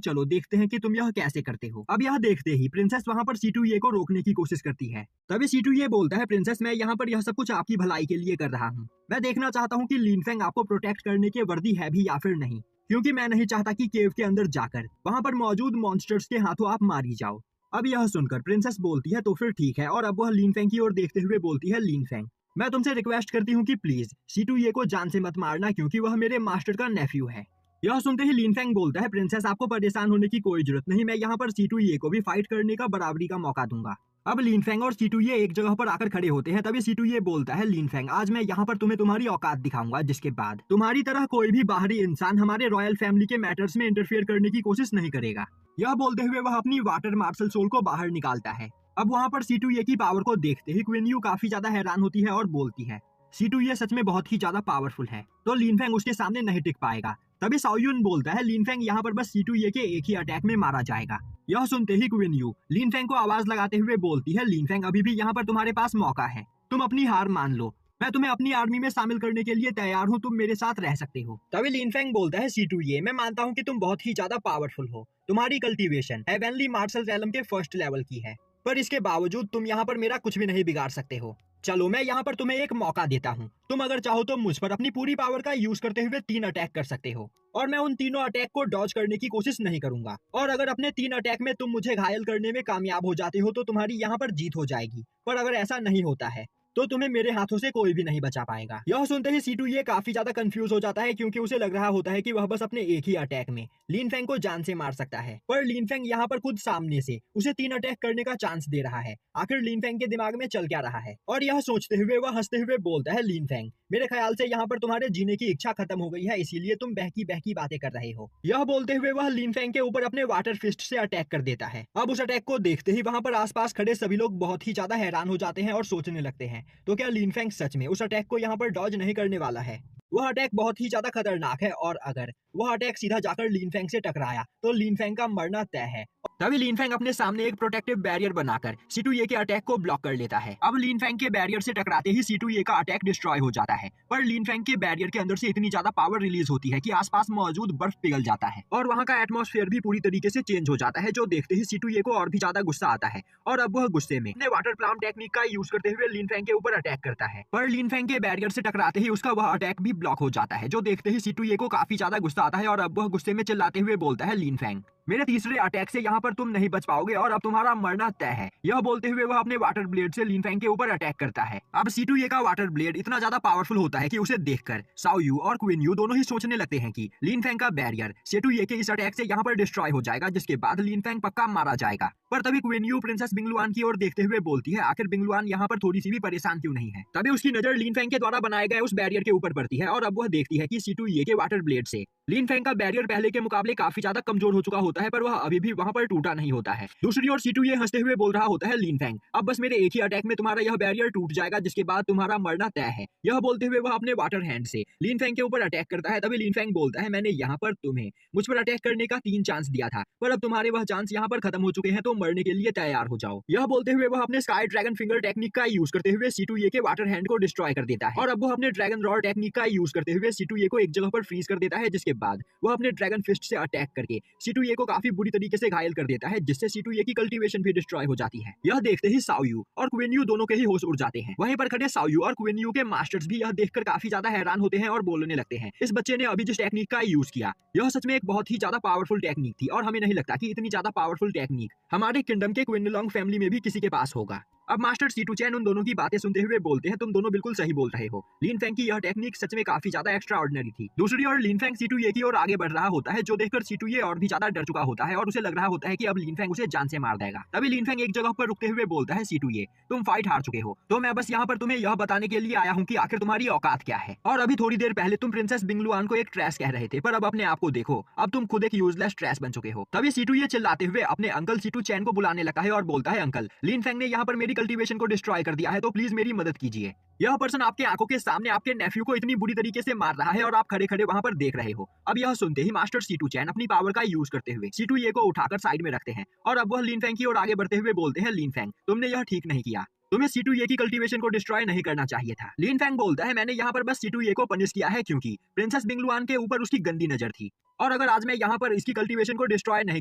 चलो देखते हैं कि तुम यह कैसे करते हो। अब यह देखते ही प्रिंसेस वहाँ पर सीटू ये को रोकने की कोशिश करती है। तभी सीटू ये बोलता है, प्रिंसेस मैं यहाँ पर यह सब कुछ आपकी भलाई के लिए कर रहा हूँ। मैं देखना चाहता हूँ कि लिन फेंग आपको प्रोटेक्ट करने के वर्दी है भी या फिर नहीं, क्योंकि मैं नहीं चाहता कि केव के अंदर जाकर वहाँ पर मौजूद मॉन्स्टर्स के हाथों आप मारी जाओ। अब यह सुनकर प्रिंसेस बोलती है, तो फिर ठीक है, और अब वह लिन फेंग की ओर देखते हुए बोलती है, लिन फेंग मैं तुमसे रिक्वेस्ट करती हूँ कि प्लीज सीटू ये को जान से मत मारना, क्योंकि वह मेरे मास्टर का नेफ्यू है। यह सुनते ही लिन फेंग बोलता है, प्रिंसेस आपको परेशान होने की कोई जरूरत नहीं, मैं यहाँ पर सीटू ये को भी फाइट करने का बराबरी का मौका दूंगा। अब लिन फेंग और सीटू ये एक जगह पर आकर खड़े होते हैं। तभी सीटू ये बोलता है, लिन फेंग आज मैं यहाँ पर तुम्हें तुम्हारी औकात दिखाऊंगा, जिसके बाद तुम्हारी तरह कोई भी बाहरी इंसान हमारे रॉयल फैमिली के मैटर्स में इंटरफेयर करने की कोशिश नहीं करेगा। यह बोलते हुए वह अपनी वाटर मार्शल सोल को बाहर निकालता है। अब वहाँ पर सीटू ये की पावर को देखते ही क्वीन यू काफी ज्यादा हैरान होती है और बोलती है, सीटू ये सच में बहुत ही ज्यादा पावरफुल है, तो लिन फेंग उसके सामने नहीं टिक पाएगा। तभी शाओयुन बोलता है, लिन फेंग यहाँ पर बस सीटू ये के एक ही अटैक में मारा जाएगा। यह सुनते ही क्वीन यू लिन फेंग को आवाज लगाते हुए बोलती है, लिन फेंग अभी भी यहाँ पर तुम्हारे पास मौका है, तुम अपनी हार मान लो, मैं तुम्हें अपनी आर्मी में शामिल करने के लिए तैयार हूँ, तुम मेरे साथ रह सकते हो। तभी लिन फेंग बोलता है, सीटू ये मैं मानता हूँ कि तुम बहुत ही ज्यादा पावरफुल हो, तुम्हारी कल्टीवेशन हेवनली मार्शल रेलम के फर्स्ट लेवल की है, पर इसके बावजूद तुम यहाँ पर मेरा कुछ भी नहीं बिगाड़ सकते हो। चलो मैं यहाँ पर तुम्हें एक मौका देता हूँ, तुम अगर चाहो तो मुझ पर अपनी पूरी पावर का यूज करते हुए 3 अटैक कर सकते हो, और मैं उन तीनों अटैक को डॉज करने की कोशिश नहीं करूंगा। और अगर अपने 3 अटैक में तुम मुझे घायल करने में कामयाब हो जाते हो तो तुम्हारी यहाँ पर जीत हो जाएगी, पर अगर ऐसा नहीं होता है तो तुम्हें मेरे हाथों से कोई भी नहीं बचा पाएगा। यह सुनते ही सीटू ये काफी ज्यादा कंफ्यूज हो जाता है, क्योंकि उसे लग रहा होता है कि वह बस अपने एक ही अटैक में लिन फेंग को जान से मार सकता है, पर लिन फेंग यहाँ पर खुद सामने से उसे 3 अटैक करने का चांस दे रहा है। आखिर लिन फेंग के दिमाग में चल क्या रहा है? और यह सोचते हुए वह हंसते हुए बोलता है, लिन फेंग मेरे ख्याल से यहाँ पर तुम्हारे जीने की इच्छा खत्म हो गई है, इसीलिए तुम बहकी बहकी बातें कर रहे हो। यह बोलते हुए वह लिन फेंग के ऊपर अपने वाटर फिस्ट से अटैक कर देता है। अब उस अटैक को देखते ही वहाँ पर आसपास खड़े सभी लोग बहुत ही ज्यादा हैरान हो जाते हैं और सोचने लगते हैं, तो क्या लिन फेंग सच में उस अटैक को यहाँ पर डॉज नहीं करने वाला है? वह अटैक बहुत ही ज्यादा खतरनाक है, और अगर वह अटैक सीधा जाकर लिन फेंग से टकराया तो लिन फेंग का मरना तय है। तभी लिन फेंग अपने सामने एक प्रोटेक्टिव बैरियर बनाकर सीटू ये के अटैक को ब्लॉक कर लेता है। अब लिन फेंग के बैरियर से टकराते ही सीटू ये का अटैक डिस्ट्रॉय हो जाता है, पर लिन फेंग के बैरियर के अंदर से इतनी ज्यादा पावर रिलीज होती है कि आसपास मौजूद बर्फ पिघल जाता है और वहाँ का एटमॉस्फेयर भी पूरी तरीके से चेंज हो जाता है, जो देखते ही सीटू ये को और भी ज्यादा गुस्सा आता है और अब वह गुस्से में अपने वाटर प्लाम टेक्निक का यूज करते हुए लिन फेंग के ऊपर अटैक करता है। पर लिन फेंग के बैरियर से टकराते ही उसका वह अटैक भी ब्लॉक हो जाता है, जो देखते ही सीटू ये को काफी ज्यादा गुस्सा आता है और अब वह गुस्से में चिल्लाते हुए बोलता है, लिन फेंग मेरे तीसरे अटैक से यहाँ पर तुम नहीं बच पाओगे और अब तुम्हारा मरना तय है। यह बोलते हुए वह अपने वाटर ब्लेड से लिन फेंग के ऊपर अटैक करता है। अब C2E का वाटर ब्लेड इतना ज्यादा पावरफुल होता है कि उसे देखकर साओ यू और क्वीन यू दोनों ही सोचने लगते हैं कि लिन फेंग का बैरियर C2E के इस अटैक से यहाँ पर डिस्ट्रॉय हो जाएगा, जिसके बाद लिन फेंग पक्का मारा जाएगा। पर तभी क्वीन यू प्रिंसेस बिंगलुआन की ओर देखते हुए बोलती है, आखिर बिंगलुआन यहाँ पर थोड़ी सी भी परेशान क्यों नहीं है। तभी उसकी नजर लिन फेंग के द्वारा बनाए गए उस बैरियर के ऊपर पड़ती है और अब वह देखती है कि C2E के वाटर ब्लेड से लिन फेंग का बैरियर पहले के मुकाबले काफी ज्यादा कमजोर हो चुका होता है, पर वह अभी भी वहां पर टूटा नहीं होता है। दूसरी ओर C2E हंसते हुए बोल रहा होता है, लिन फेंग अब बस मेरे एक ही अटैक में तुम्हारा यह बैरियर टूट जाएगा, जिसके बाद तुम्हारा मरना तय है। यह बोलते हुए वह अपने वाटर हैंड से लिन फेंग के ऊपर अटैक करता है। तभी लिन फेंग बोलता है, मैंने यहाँ पर तुम्हें मुझ पर अटैक करने का 3 चांस दिया था, पर अब तुम्हारे वह चांस यहाँ पर खत्म हो चुके हैं, तो मरने के लिए तैयार हो जाओ। यह बोलते हुए वह अपने स्काई ड्रैगन फिंगर टेक्निक का यूज करते हुए C2E के वाटर हैंड को डिस्ट्रॉय कर देता है और अब वह अपने ड्रैगन रॉड टेक्निक का यूज करते हुए C2E को एक जगह पर फ्रीज कर देता है, जिसके बाद वह अपने ड्रैगन फिस्ट से अटैक करके C2E को काफी बुरी तरीके से घायल कर देता है, जिससे C2E की कल्टीवेशन भी डिस्ट्रॉय हो जाती है। यह देखते ही साओ यू और क्वीन यू दोनों के ही होश उड़ जाते हैं। वहीं पर खड़े साओ यू और क्वीन यू के मास्टर्स भी यह देखकर काफी ज्यादा हैरान होते हैं और बोलने लगते हैं, इस बच्चे ने अभी जिस टेक्निक का यूज किया यह सच में एक बहुत ही ज्यादा पावरफुल टेक्निक थी और हमें नहीं लगता कि इतनी ज्यादा पावरफुल टेक्निक हमारे किंगडम के क्विनलॉन्ग फैमिली में भी किसी के पास होगा। अब मास्टर C2 चैन उन दोनों की बातें सुनते हुए बोलते हैं, तुम दोनों बिल्कुल सही बोल रहे हो, लिन फेंग की यह टेक्निक सच में काफी ज्यादा एक्स्ट्रा ऑर्डिनरी थी। दूसरी ओर लिन फेंग C2E की ओर आगे बढ़ रहा होता है, जो देखकर C2E और भी ज्यादा डर चुका होता है और उसे लग रहा होता है कि अब लिन फेंग उसे जान से मार देगा। तभी लिन फेंग एक जगह पर रुकते हुए बोलता है, C2E तुम फाइट हार चुके हो, तो मैं बस यहाँ पर तुम्हें यह बताने के लिए आया हूँ कि आखिर तुम्हारी औकात क्या है। और अभी थोड़ी देर पहले तुम प्रिंसेस बिंगलुआन को एक ट्रैश कह रहे थे, पर अब अपने आप को देखो, अब तुम खुद एक यूजलेस ट्रैश बन चुके हो। तभी C2E चिल्लाते हुए अपने अंकल C2 चैन को बुलाने लगता है और बोलता है, अंकल लिन फेंग ने यहाँ पर मेरी कल्टीवेशन को डिस्ट्रॉय कर दिया है, तो प्लीज मेरी मदद कीजिए। यह पर्सन आपके आंखों के सामने आपके नेफ्यू को इतनी बुरी तरीके से मार रहा है और आप खड़े खड़े वहां पर देख रहे हो। अब यह सुनते ही मास्टर C2 चैन अपनी पावर का यूज करते हुए C2E को उठाकर साइड में रखते हैं और अब वह लिन फेंग की ओर आगे बढ़ते हुए बोलते हैं, लिन फेंग तुमने यह ठीक नहीं किया, तुम्हें C2E की कल्टीवेशन को डिस्ट्रॉय नहीं करना चाहिए था। लिन फेंग बोलता है, मैंने यहाँ पर बस C2E को पनिश किया है क्योंकि प्रिंसेस बिंगलुआन के ऊपर उसकी गंदी नजर थी, और अगर आज मैं यहाँ पर इसकी कल्टीवेशन को डिस्ट्रॉय नहीं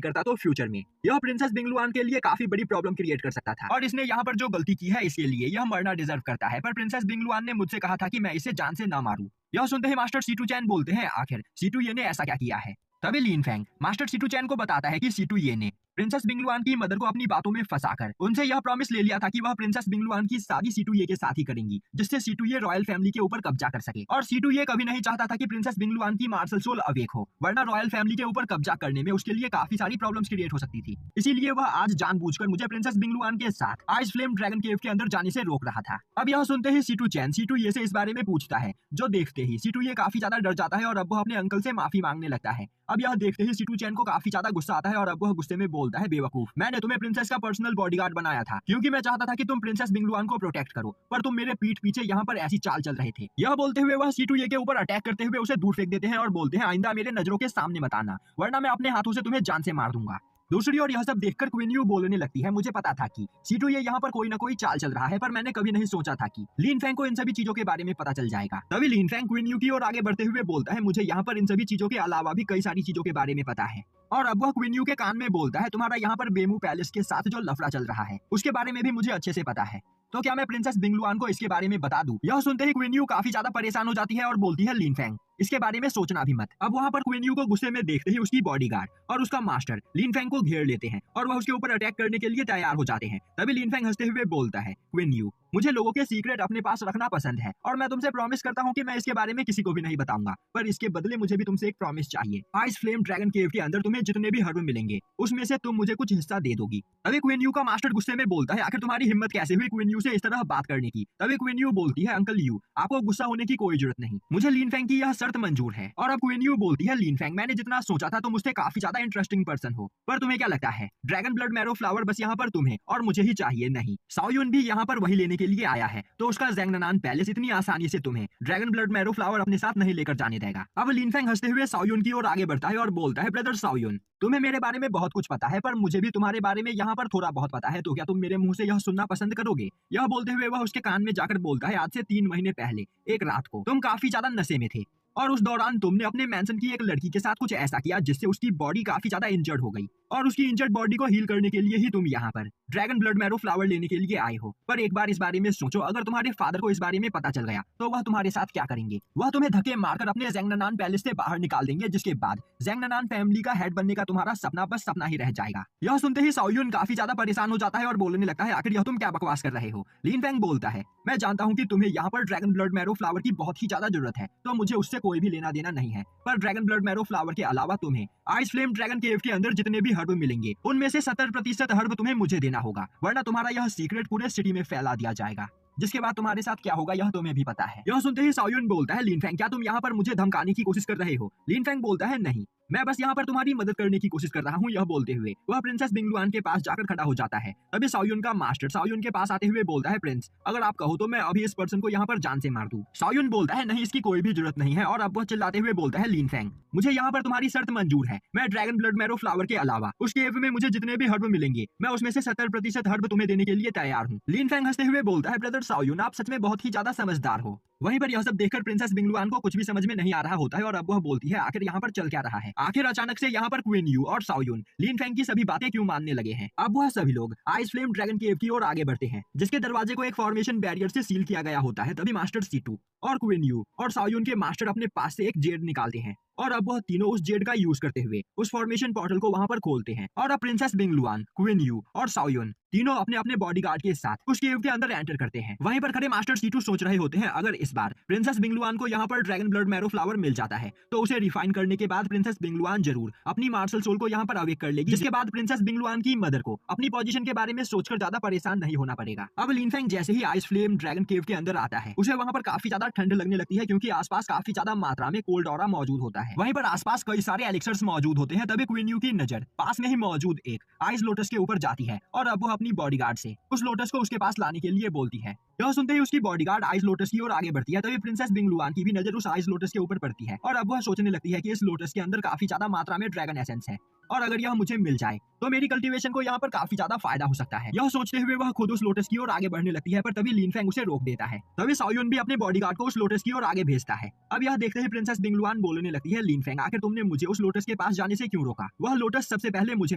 करता तो फ्यूचर में यह प्रिंसेस बिंगलुआन के लिए काफी बड़ी प्रॉब्लम क्रिएट कर सकता था, और इसने यहाँ पर जो गलती की है इसके लिए यह मरना डिजर्व करता है। पर प्रिंसेस बिंगलुआन ने मुझसे कहा था कि मैं इसे जान से ना मारूं। यह सुनते ही मास्टर C2 चैन बोलते हैं, आखिर C2E ने ऐसा क्या किया है। तभी लिन फेंग मास्टर C2 चैन को बताता है कि C2E ने प्रिंसेस बिंगलुआन की मदर को अपनी बातों में फंसाकर उनसे यह प्रॉमिस ले लिया था कि वह प्रिंसेस बिंगलुआन की शादी C2E के साथ ही करेंगी, जिससे C2E रॉयल फैमिली के ऊपर कब्जा कर सके। और C2E कभी नहीं चाहता था कि प्रिंसेस बिंगलुआन की मार्शल सोल अवेक हो, वरना रॉयल फैमिली के ऊपर कब्जा करने में उसके लिए काफी सारी प्रॉब्लम्स क्रिएट हो सकती थी। इसीलिए वह आज जानबूझकर मुझे प्रिंसेस बिंगलुआन के साथ आइस फ्लेम ड्रैगन केव के अंदर जाने से रोक रहा था। अब यह सुनते ही C2 चैन C2E से इस बारे में पूछता है, जो देखते ही C2E काफी ज्यादा डर जाता है और अब वह अपने अंकल से माफी मांगने लगता है। अब यह देखते ही C2 चैन को काफी ज्यादा गुस्सा आता है और अब वह गुस्से में बोलता है, बेवकूफ, मैंने तुम्हें प्रिंसेस का पर्सनल बॉडीगार्ड बनाया था क्योंकि मैं चाहता था कि तुम प्रिंसेस बिंगलुआन को प्रोटेक्ट करो, पर तुम मेरे पीठ पीछे यहाँ पर ऐसी चाल चल रहे थे। यह बोलते हुए वह C2E के ऊपर अटैक करते हुए उसे दूर फेंक देते हैं और बोलते हैं, आइंदा मेरे नजरों के सामने मत आना, वरना मैं अपने हाथों से तुम्हें जान से मार दूंगा। दूसरी ओर यह सब देखकर क्वीन यू बोलने लगती है, मुझे पता था कि C2E यहाँ पर कोई ना कोई चाल चल रहा है, पर मैंने कभी नहीं सोचा था कि लिन फेंग को इन सभी चीजों के बारे में पता चल जाएगा। तभी लिन फेंग क्वीन यू की ओर आगे बढ़ते हुए बोलता है, मुझे यहाँ पर इन सभी चीजों के अलावा भी कई सारी चीजों के बारे में पता है। और अब वह क्वीन यू के कान में बोलता है, तुम्हारा यहाँ पर बेमू पैलेस के साथ जो लफड़ा चल रहा है उसके बारे में भी मुझे अच्छे से पता है, तो क्या मैं प्रिंसेस बिंगलुआन को इसके बारे में बता दूं? यह सुनते ही क्वीन यू काफी ज्यादा परेशान हो जाती है और बोलती है, लिन फेंग इसके बारे में सोचना भी मत। अब वहाँ पर क्वीन यू को गुस्से में देखते ही उसकी बॉडीगार्ड और उसका मास्टर लिन फेंग को घेर लेते हैं और वह उसके ऊपर अटैक करने के लिए तैयार हो जाते हैं। तभी लिन फेंग हंसते हुए बोलता है, क्वीन यू मुझे लोगों के सीक्रेट अपने पास रखना पसंद है और मैं तुमसे प्रॉमिस करता हूँ कि मैं इसके बारे में किसी को भी नहीं बताऊंगा, पर इसके बदले मुझे भी तुमसे एक प्रॉमिस चाहिए। आइस फ्लेम ड्रैगन केव के अंदर तुम्हें जितने भी हर्ब मिलेंगे उसमें से तुम मुझे कुछ हिस्सा दे दोगी। तभी क्वीन यू का मास्टर गुस्से में बोलता है, आखिर तुम्हारी हिम्मत कैसे हुई क्वीन यू से इस तरह बात करने की। तभी क्वीन यू बोलती है, अंकल यू आपको गुस्सा होने की कोई जरूरत नहीं, मुझे लिन फेंग की यह शर्त मंजूर है। और अब क्वीन यू बोलती है, लिन फेंग मैंने जितना सोचा था तुम मुझसे काफी ज्यादा इंटरेस्टिंग पर्सन हो, पर तुम्हें क्या लगता है ड्रैगन ब्लड मैरो फ्लावर बस यहाँ पर तुम्हें और मुझे ही चाहिए? नहीं, साओ यून भी यहाँ पर वही लेने के लिए आया है, तो उसका ज़ेंगनानान पैलेस इतनी आसानी से तुम्हें ड्रैगन ब्लड मैरो फ्लावर अपने साथ नहीं लेकर जाने देगा। अब लिन फेंग हंसते हुए साओ यून की ओर आगे बढ़ता है और बोलता है, ब्रदर साओ यून तुम्हें मेरे बारे में बहुत कुछ पता है, पर मुझे भी तुम्हारे बारे में यहाँ पर थोड़ा बहुत पता है, तो क्या तुम मेरे मुंह से यह सुनना पसंद करोगे? यह बोलते हुए वह उसके कान में जाकर बोलता है, आज से 3 महीने पहले एक रात को तुम काफी ज्यादा नशे में थे और उस दौरान तुमने अपने मैंसन की एक लड़की के साथ कुछ ऐसा किया जिससे उसकी बॉडी काफी ज्यादा इंजर्ड हो गई। और उसकी इंजर्ड बॉडी को हील करने के लिए ही तुम यहाँ पर ड्रैगन ब्लड मैरो फ्लावर लेने के लिए आए हो। पर एक बार इस बारे में सोचो, अगर तुम्हारे फादर को इस बारे में पता चल गया तो वह तुम्हारे साथ क्या करेंगे? वह तुम्हें धक्के मारकर अपने ज़ेंगनानान पैलेस से बाहर निकाल देंगे, जिसके बाद ज़ेंगनानान फैमिली का हेड बनने का तुम्हारा सपना बस सपना ही रह जाएगा। यह सुनते ही साओयुन काफी ज्यादा परेशान हो जाता है और बोलने लगता है, आखिर यह तुम क्या बकवास कर रहे हो? लिन फेंग बोलता है, मैं जानता हूँ कि तुम्हें यहाँ पर ड्रैगन ब्लड मैरो फ्लावर की बहुत ही ज्यादा जरूरत है, तो मुझे उससे कोई भी लेना देना नहीं है। पर ड्रैगन ब्लड मैरो फ्लावर के अलावा तुम्हें आइस फ्लेम ड्रैगन केव के अंदर जितने भी हर्ब मिलेंगे उनमें से 70% हर्ब तुम्हें मुझे देना होगा, वरना तुम्हारा यह सीक्रेट पूरे सिटी में फैला दिया जाएगा, जिसके बाद तुम्हारे साथ क्या होगा यह तुम्हें भी पता है। यह सुनते ही साओयुन बोलता है, लिन फेंग क्या तुम यहाँ पर मुझे धमकाने की कोशिश कर रहे हो? लिन फेंग बोलता है, नहीं, मैं बस यहाँ पर तुम्हारी मदद करने की कोशिश कर रहा हूँ। यह बोलते हुए वह प्रिंसेस बिंगलुआन के पास जाकर खड़ा हो जाता है। तभी साओयुन का मास्टर साओयुन के पास आते हुए बोलता है, प्रिंस अगर आप कहो तो मैं अभी इस पर्सन को यहाँ पर जान से मार दूं। साओयुन बोलता है, नहीं, इसकी कोई भी जरूरत नहीं है। और अब वह चिल्लाते हुए बोलता है, लिन फेंग मुझे यहाँ पर तुम्हारी शर्त मंजूर है। मैं ड्रैगन ब्लड मैरो फ्लावर के अलावा उस केव में मुझे जितने भी हर्ब मिलेंगे मैं उसमें से 70% हर्ब तुम्हें देने के लिए तैयार हूँ। लिन फेंग हंसते हुए बोलता है, ब्रदर साओयुन आप सच में बहुत ही ज्यादा समझदार हो। वहीं पर यह सब देखकर प्रिंसेस बिंगलुआन को कुछ भी समझ में नहीं आ रहा होता है और अब वह बोलती है, आखिर यहाँ पर चल क्या रहा है? आखिर अचानक से यहाँ पर क्वीन यू और साओयुन लिन फेंग की सभी बातें क्यों मानने लगे हैं? अब वह सभी लोग आइस फ्लेम ड्रैगन केव की ओर आगे बढ़ते हैं, जिसके दरवाजे को एक फॉर्मेशन बैरियर से सील किया गया होता है। तभी मास्टर सीटू और क्वीन यू और साओयुन के मास्टर अपने पास से एक जेड निकालते हैं और अब वह तीनों उस जेड का यूज करते हुए उस फॉर्मेशन पोर्टल को वहां पर खोलते हैं। और अब प्रिंसेस बिंगलुआन, क्वीन यू और साओयुन तीनों अपने अपने बॉडीगार्ड के साथ उस केव के अंदर एंटर करते हैं। वहीं पर खड़े मास्टर सीटू सोच रहे होते हैं, अगर इस बार प्रिंसेस बिंगलुआन को यहाँ पर ड्रैगन ब्लड मैरो फ्लावर मिल जाता है तो उसे रिफाइन करने के बाद प्रिंसेस बिंगलुआन जरूर अपनी मार्शल सोल को यहाँ पर अवेक कर लेगी, जिसके बाद प्रिंसेस बिंगलुआन की मदर को अपनी पोजीशन के बारे में सोचकर ज्यादा परेशान नहीं होना पड़ेगा। अब लिन फेंग जैसे ही आइस फ्लेम ड्रैगन केव के अंदर आता है उसे वहाँ पर काफी ज्यादा ठंड लगने लगती है, क्योंकि आसपास काफी ज्यादा मात्रा में कोल्ड ऑरा मौजूद होता है। वहीं पर आसपास कई सारे एलिक्सर्स मौजूद होते हैं। तभी क्वीन यू की नजर पास में ही मौजूद एक आइस लोटस के ऊपर जाती है और अब वो अपनी बॉडीगार्ड से उस लोटस को उसके पास लाने के लिए बोलती है। यह सुनते ही उसकी बॉडीगार्ड आइस लोटस की ओर आगे बढ़ती है। तभी प्रिंसेस बिंगलुआन की भी नजर उस आइस लोटस के ऊपर पड़ती है और अब वह सोचने लगती है कि इस लोटस के अंदर काफी ज्यादा मात्रा में ड्रैगन एसेंस है और अगर यह मुझे मिल जाए तो मेरी कल्टीवेशन को यहाँ पर काफी ज्यादा फायदा हो सकता है। यह सोचते हुए वह खुद उस लोटस की ओर आगे बढ़ने लगती है, पर तभी लिन फेंग उसे रोक देता है। तभी साओयुन भी अपने बॉडीगार्ड को उस लोटस की ओर आगे भेजता है। अब यह देखते ही प्रिंसेस बिंगलुआन बोलने लगती है, लिन फेंग आखिर तुमने मुझे उस लोटस के पास जाने से क्यों रोका? वह लोटस सबसे पहले मुझे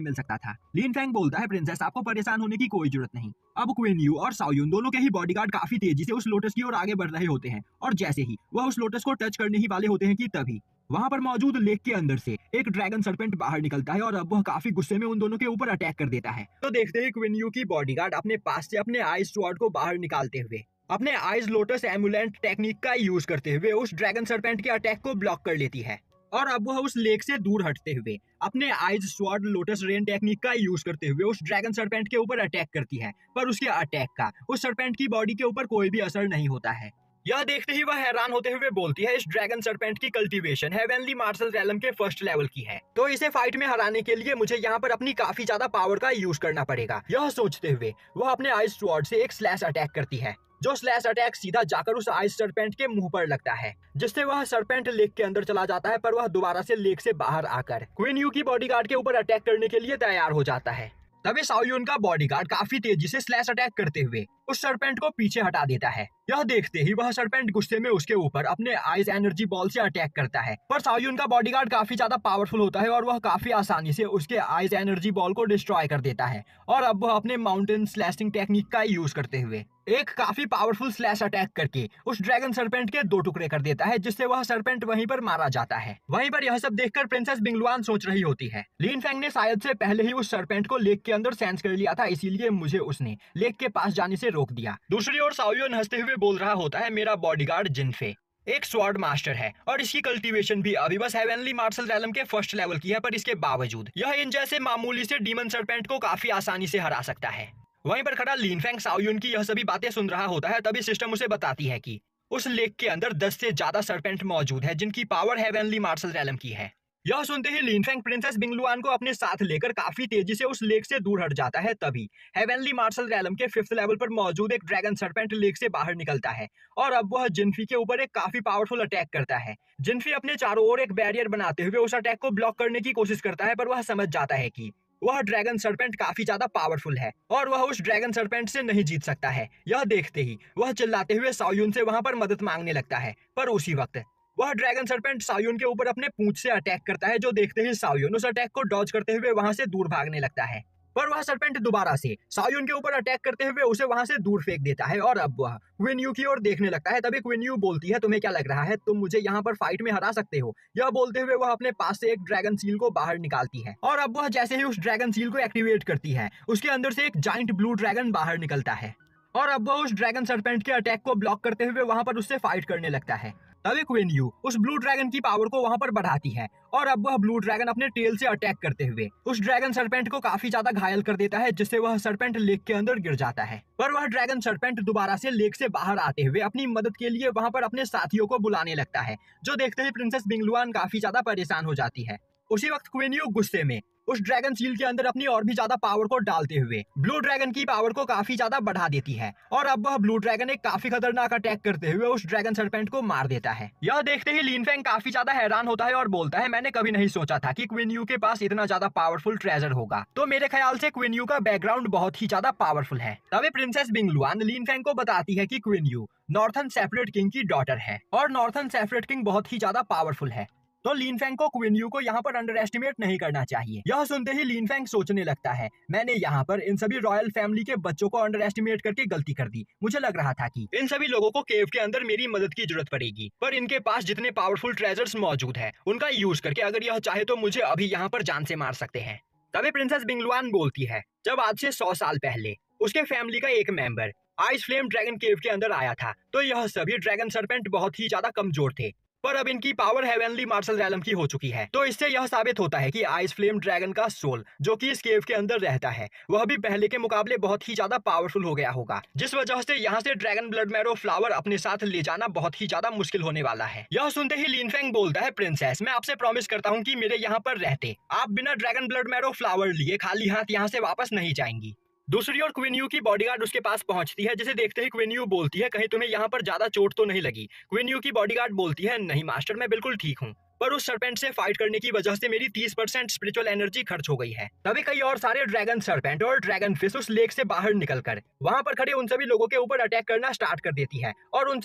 मिल सकता था। लिन फेंग बोलता है, प्रिंसेस आपको परेशान होने की कोई जरूरत नहीं। अब क्वीन यू और साओयुन दोनों के ही बॉडीगार्ड काफी तेजी से उस लोटस की ओर आगे बढ़ रहे होते हैं और जैसे ही वह उस लोटस को टच करने ही वाले होते हैं कि तभी वहां पर मौजूद लेक के अंदर से एक ड्रैगन सर्पेंट बाहर निकलता है और अब वह काफी गुस्से में उन दोनों के ऊपर अटैक कर देता है। तो देखते ही क्वीन यू की बॉडीगार्ड अपने पास से अपने आइस स्वॉर्ड को बाहर निकालते हुए अपने आइस लोटस एमुलेंट टेक्निक का यूज करते हुए उस ड्रैगन सर्पेंट के अटैक को ब्लॉक कर लेती है और अब वह उस लेक से दूर हटते हुए अपने ice sword lotus rain technique का यूज करते हुए उस ड्रैगन सर्पेंट के ऊपर अटैक करती है, पर उसके अटैक का उस सर्पेंट की बॉडी के ऊपर कोई भी असर नहीं होता है। यह देखते ही वह हैरान होते हुए बोलती है, इस ड्रैगन सर्पेंट की कल्टीवेशन हेवनली मार्शल रेलम के फर्स्ट लेवल की है, तो इसे फाइट में हराने के लिए मुझे यहाँ पर अपनी काफी ज्यादा पावर का यूज करना पड़ेगा। यह सोचते हुए वह अपने आइस स्वॉर्ड से एक स्लैश अटैक करती है, जो स्लैश अटैक सीधा जाकर उस आइस सर्पेंट के मुंह पर लगता है, जिससे वह सर्पेंट लेक के अंदर चला जाता है, पर वह दोबारा से लेक से बाहर आकर क्वीन यू की बॉडीगार्ड के ऊपर अटैक करने के लिए तैयार हो जाता है। तभी साओयुन का बॉडीगार्ड काफी तेजी से स्लैश अटैक करते हुए उस सर्पेंट को पीछे हटा देता है। यह देखते ही वह सर्पेंट गुस्से में उसके ऊपर अपने आइस एनर्जी बॉल से अटैक करता है, पर साओयुन का बॉडीगार्ड काफी ज्यादा पावरफुल होता है और वह काफी आसानी से उसके आइस एनर्जी बॉल को डिस्ट्रॉय कर देता है और अब वह अपने माउंटेन स्लैशिंग टेक्निक का यूज करते हुए एक काफी पावरफुल स्लैश अटैक करके उस ड्रैगन सर्पेंट के 2 टुकड़े कर देता है, जिससे वह सर्पेंट वहीं पर मारा जाता है। वहीं पर यह सब देखकर प्रिंसेस बिंगलुआन सोच रही होती है, लिन फेंग ने शायद से पहले ही उस सर्पेंट को लेक के अंदर सेंस कर लिया था, इसीलिए मुझे उसने लेक के पास जाने से रोक दिया। दूसरी ओर साओयुन हंसते हुए बोल रहा होता है, मेरा बॉडीगार्ड जिनफे एक स्वॉर्ड मास्टर है और इसकी कल्टीवेशन भी अभी बस हेवनली मार्शल रेलम के फर्स्ट लेवल की है, पर इसके बावजूद यह इन जैसे मामूली से डीमन सर्पेंट को काफी आसानी से हरा सकता है। वहीं पर खड़ा लिन फेंग साओयुन की यह सभी बातें सुन रहा होता है। तभी सिस्टम उसे बताती है कि उस लेक के अंदर 10 से ज्यादा सर्पेंट मौजूद है, जिनकी पावर हेवनली मार्शल रेलम की है। यह सुनते ही लिन फेंग प्रिंसेस बिंगलुआन को अपने साथ लेकर काफी तेजी से उस लेक से दूर हट जाता है। तभी हेवनली मार्शल रेलम के 5th लेवल पर मौजूद एक ड्रैगन सर्पेंट लेक से बाहर निकलता है और अब वह जिनफी के ऊपर एक काफी पावरफुल अटैक करता है। जिनफी अपने चारों ओर एक बैरियर बनाते हुए उस अटैक को ब्लॉक करने की कोशिश करता है, पर वह समझ जाता है कि वह ड्रैगन सर्पेंट काफी ज्यादा पावरफुल है और वह उस ड्रैगन सर्पेंट से नहीं जीत सकता है। यह देखते ही वह चिल्लाते हुए साओयुन से वहां पर मदद मांगने लगता है, पर उसी वक्त वह ड्रैगन सर्पेंट साओयुन के ऊपर अपने पूंछ से अटैक करता है, जो देखते ही साओयुन उस अटैक को डॉज करते हुए वहां से दूर भागने लगता है। पर वह सर्पेंट दोबारा से साओयुन के ऊपर अटैक करते हुए उसे वहां से दूर फेंक देता है और अब वह क्वीन यू की ओर देखने लगता है। तभी क्वीन यू बोलती है, तुम्हें क्या लग रहा है तुम मुझे यहाँ पर फाइट में हरा सकते हो? यह बोलते हुए वह अपने पास से एक ड्रैगन सील को बाहर निकालती है और अब वह जैसे ही उस ड्रैगन सील को एक्टिवेट करती है, उसके अंदर से एक जाइंट ब्लू ड्रैगन बाहर निकलता है और अब वह उस ड्रैगन सर्पेंट के अटैक को ब्लॉक करते हुए वहां पर उससे फाइट करने लगता है। तभी क्वीन यू उस ब्लू ड्रैगन की पावर को वहां पर बढ़ाती है और अब वह ब्लू ड्रैगन अपने टेल से अटैक करते हुए उस ड्रैगन सर्पेंट को काफी ज्यादा घायल कर देता है, जिससे वह सर्पेंट लेक के अंदर गिर जाता है। पर वह ड्रैगन सर्पेंट दोबारा से लेक से बाहर आते हुए अपनी मदद के लिए वहां पर अपने साथियों को बुलाने लगता है, जो देखते ही प्रिंसेस बिंगलुआन काफी ज्यादा परेशान हो जाती है। उसी वक्त क्वीन यू गुस्से में उस ड्रैगन सील के अंदर अपनी और भी ज्यादा पावर को डालते हुए ब्लू ड्रैगन की पावर को काफी ज्यादा बढ़ा देती है और अब वह ब्लू ड्रैगन एक काफी खतरनाक अटैक करते हुए उस ड्रैगन सर्पेंट को मार देता है। यह देखते ही लिन फेंग काफी ज्यादा हैरान होता है और बोलता है, मैंने कभी नहीं सोचा था कि क्वीन यू के पास इतना ज्यादा पावरफुल ट्रेजर होगा। तो मेरे ख्याल से क्वीन यू का बैकग्राउंड बहुत ही ज्यादा पावरफुल है। तभी प्रिंसेस बिंगलुआन लिन फेंग को बताती है कि queen you northern separate king की डॉटर है और नॉर्थन सेपरेट किंग बहुत ही ज्यादा पावरफुल है, तो लिन फेंग को क्वीन यू को यहाँ पर अंडर एस्टिमेट नहीं करना चाहिए। यह सुनते ही लिन फेंग सोचने लगता है, मैंने यहाँ पर इन सभी रॉयल फैमिली के बच्चों को अंडर एस्टिमेट करके गलती कर दी। मुझे लग रहा था कि इन सभी लोगों को केव के अंदर मेरी मदद की जरूरत पड़ेगी, पर इनके पास जितने पावरफुल ट्रेजर्स मौजूद है उनका यूज करके अगर यह चाहे तो मुझे अभी यहाँ पर जान से मार सकते हैं। तभी प्रिंसेस बिंगलुआन बोलती है, जब आज से 100 साल पहले उसके फैमिली का एक मेंबर आइस फ्लेम ड्रैगन केव के अंदर आया था, तो यह सभी ड्रैगन सर्पेंट बहुत ही ज्यादा कमजोर थे, पर अब इनकी पावर हेवनली मार्शल रैलम की हो चुकी है। तो इससे यह साबित होता है कि आइस फ्लेम ड्रैगन का सोल जो कि इस केव के अंदर रहता है वह भी पहले के मुकाबले बहुत ही ज्यादा पावरफुल हो गया होगा, जिस वजह से यहाँ से ड्रैगन ब्लड मैरो फ्लावर अपने साथ ले जाना बहुत ही ज्यादा मुश्किल होने वाला है। यह सुनते ही लिन फेंग बोलता है, प्रिंसेस मैं आपसे प्रॉमिस करता हूँ कि मेरे यहाँ पर रहते आप बिना ड्रैगन ब्लड मैरो फ्लावर लिए खाली हाथ यहाँ से वापस नहीं जाएंगी। दूसरी ओर क्वीन यू की बॉडीगार्ड उसके पास पहुंचती है, जिसे देखते ही क्वीन यू बोलती है, कहीं तुम्हें यहाँ पर ज्यादा चोट तो नहीं लगी? क्वीन यू की बॉडीगार्ड बोलती है, नहीं मास्टर मैं बिल्कुल ठीक हूँ, पर उस सर्पेंट से फाइट करने की वजह से मेरी 30% स्पिरिचुअल एनर्जी खर्च हो गई है। तभी कई और सारे ड्रैगन सर्पेंट और ड्रैगन फिश उस लेक से बाहर निकलकर वहां पर खड़े उन सभी लोगों के ऊपर अटैक करना स्टार्ट कर देती है और उन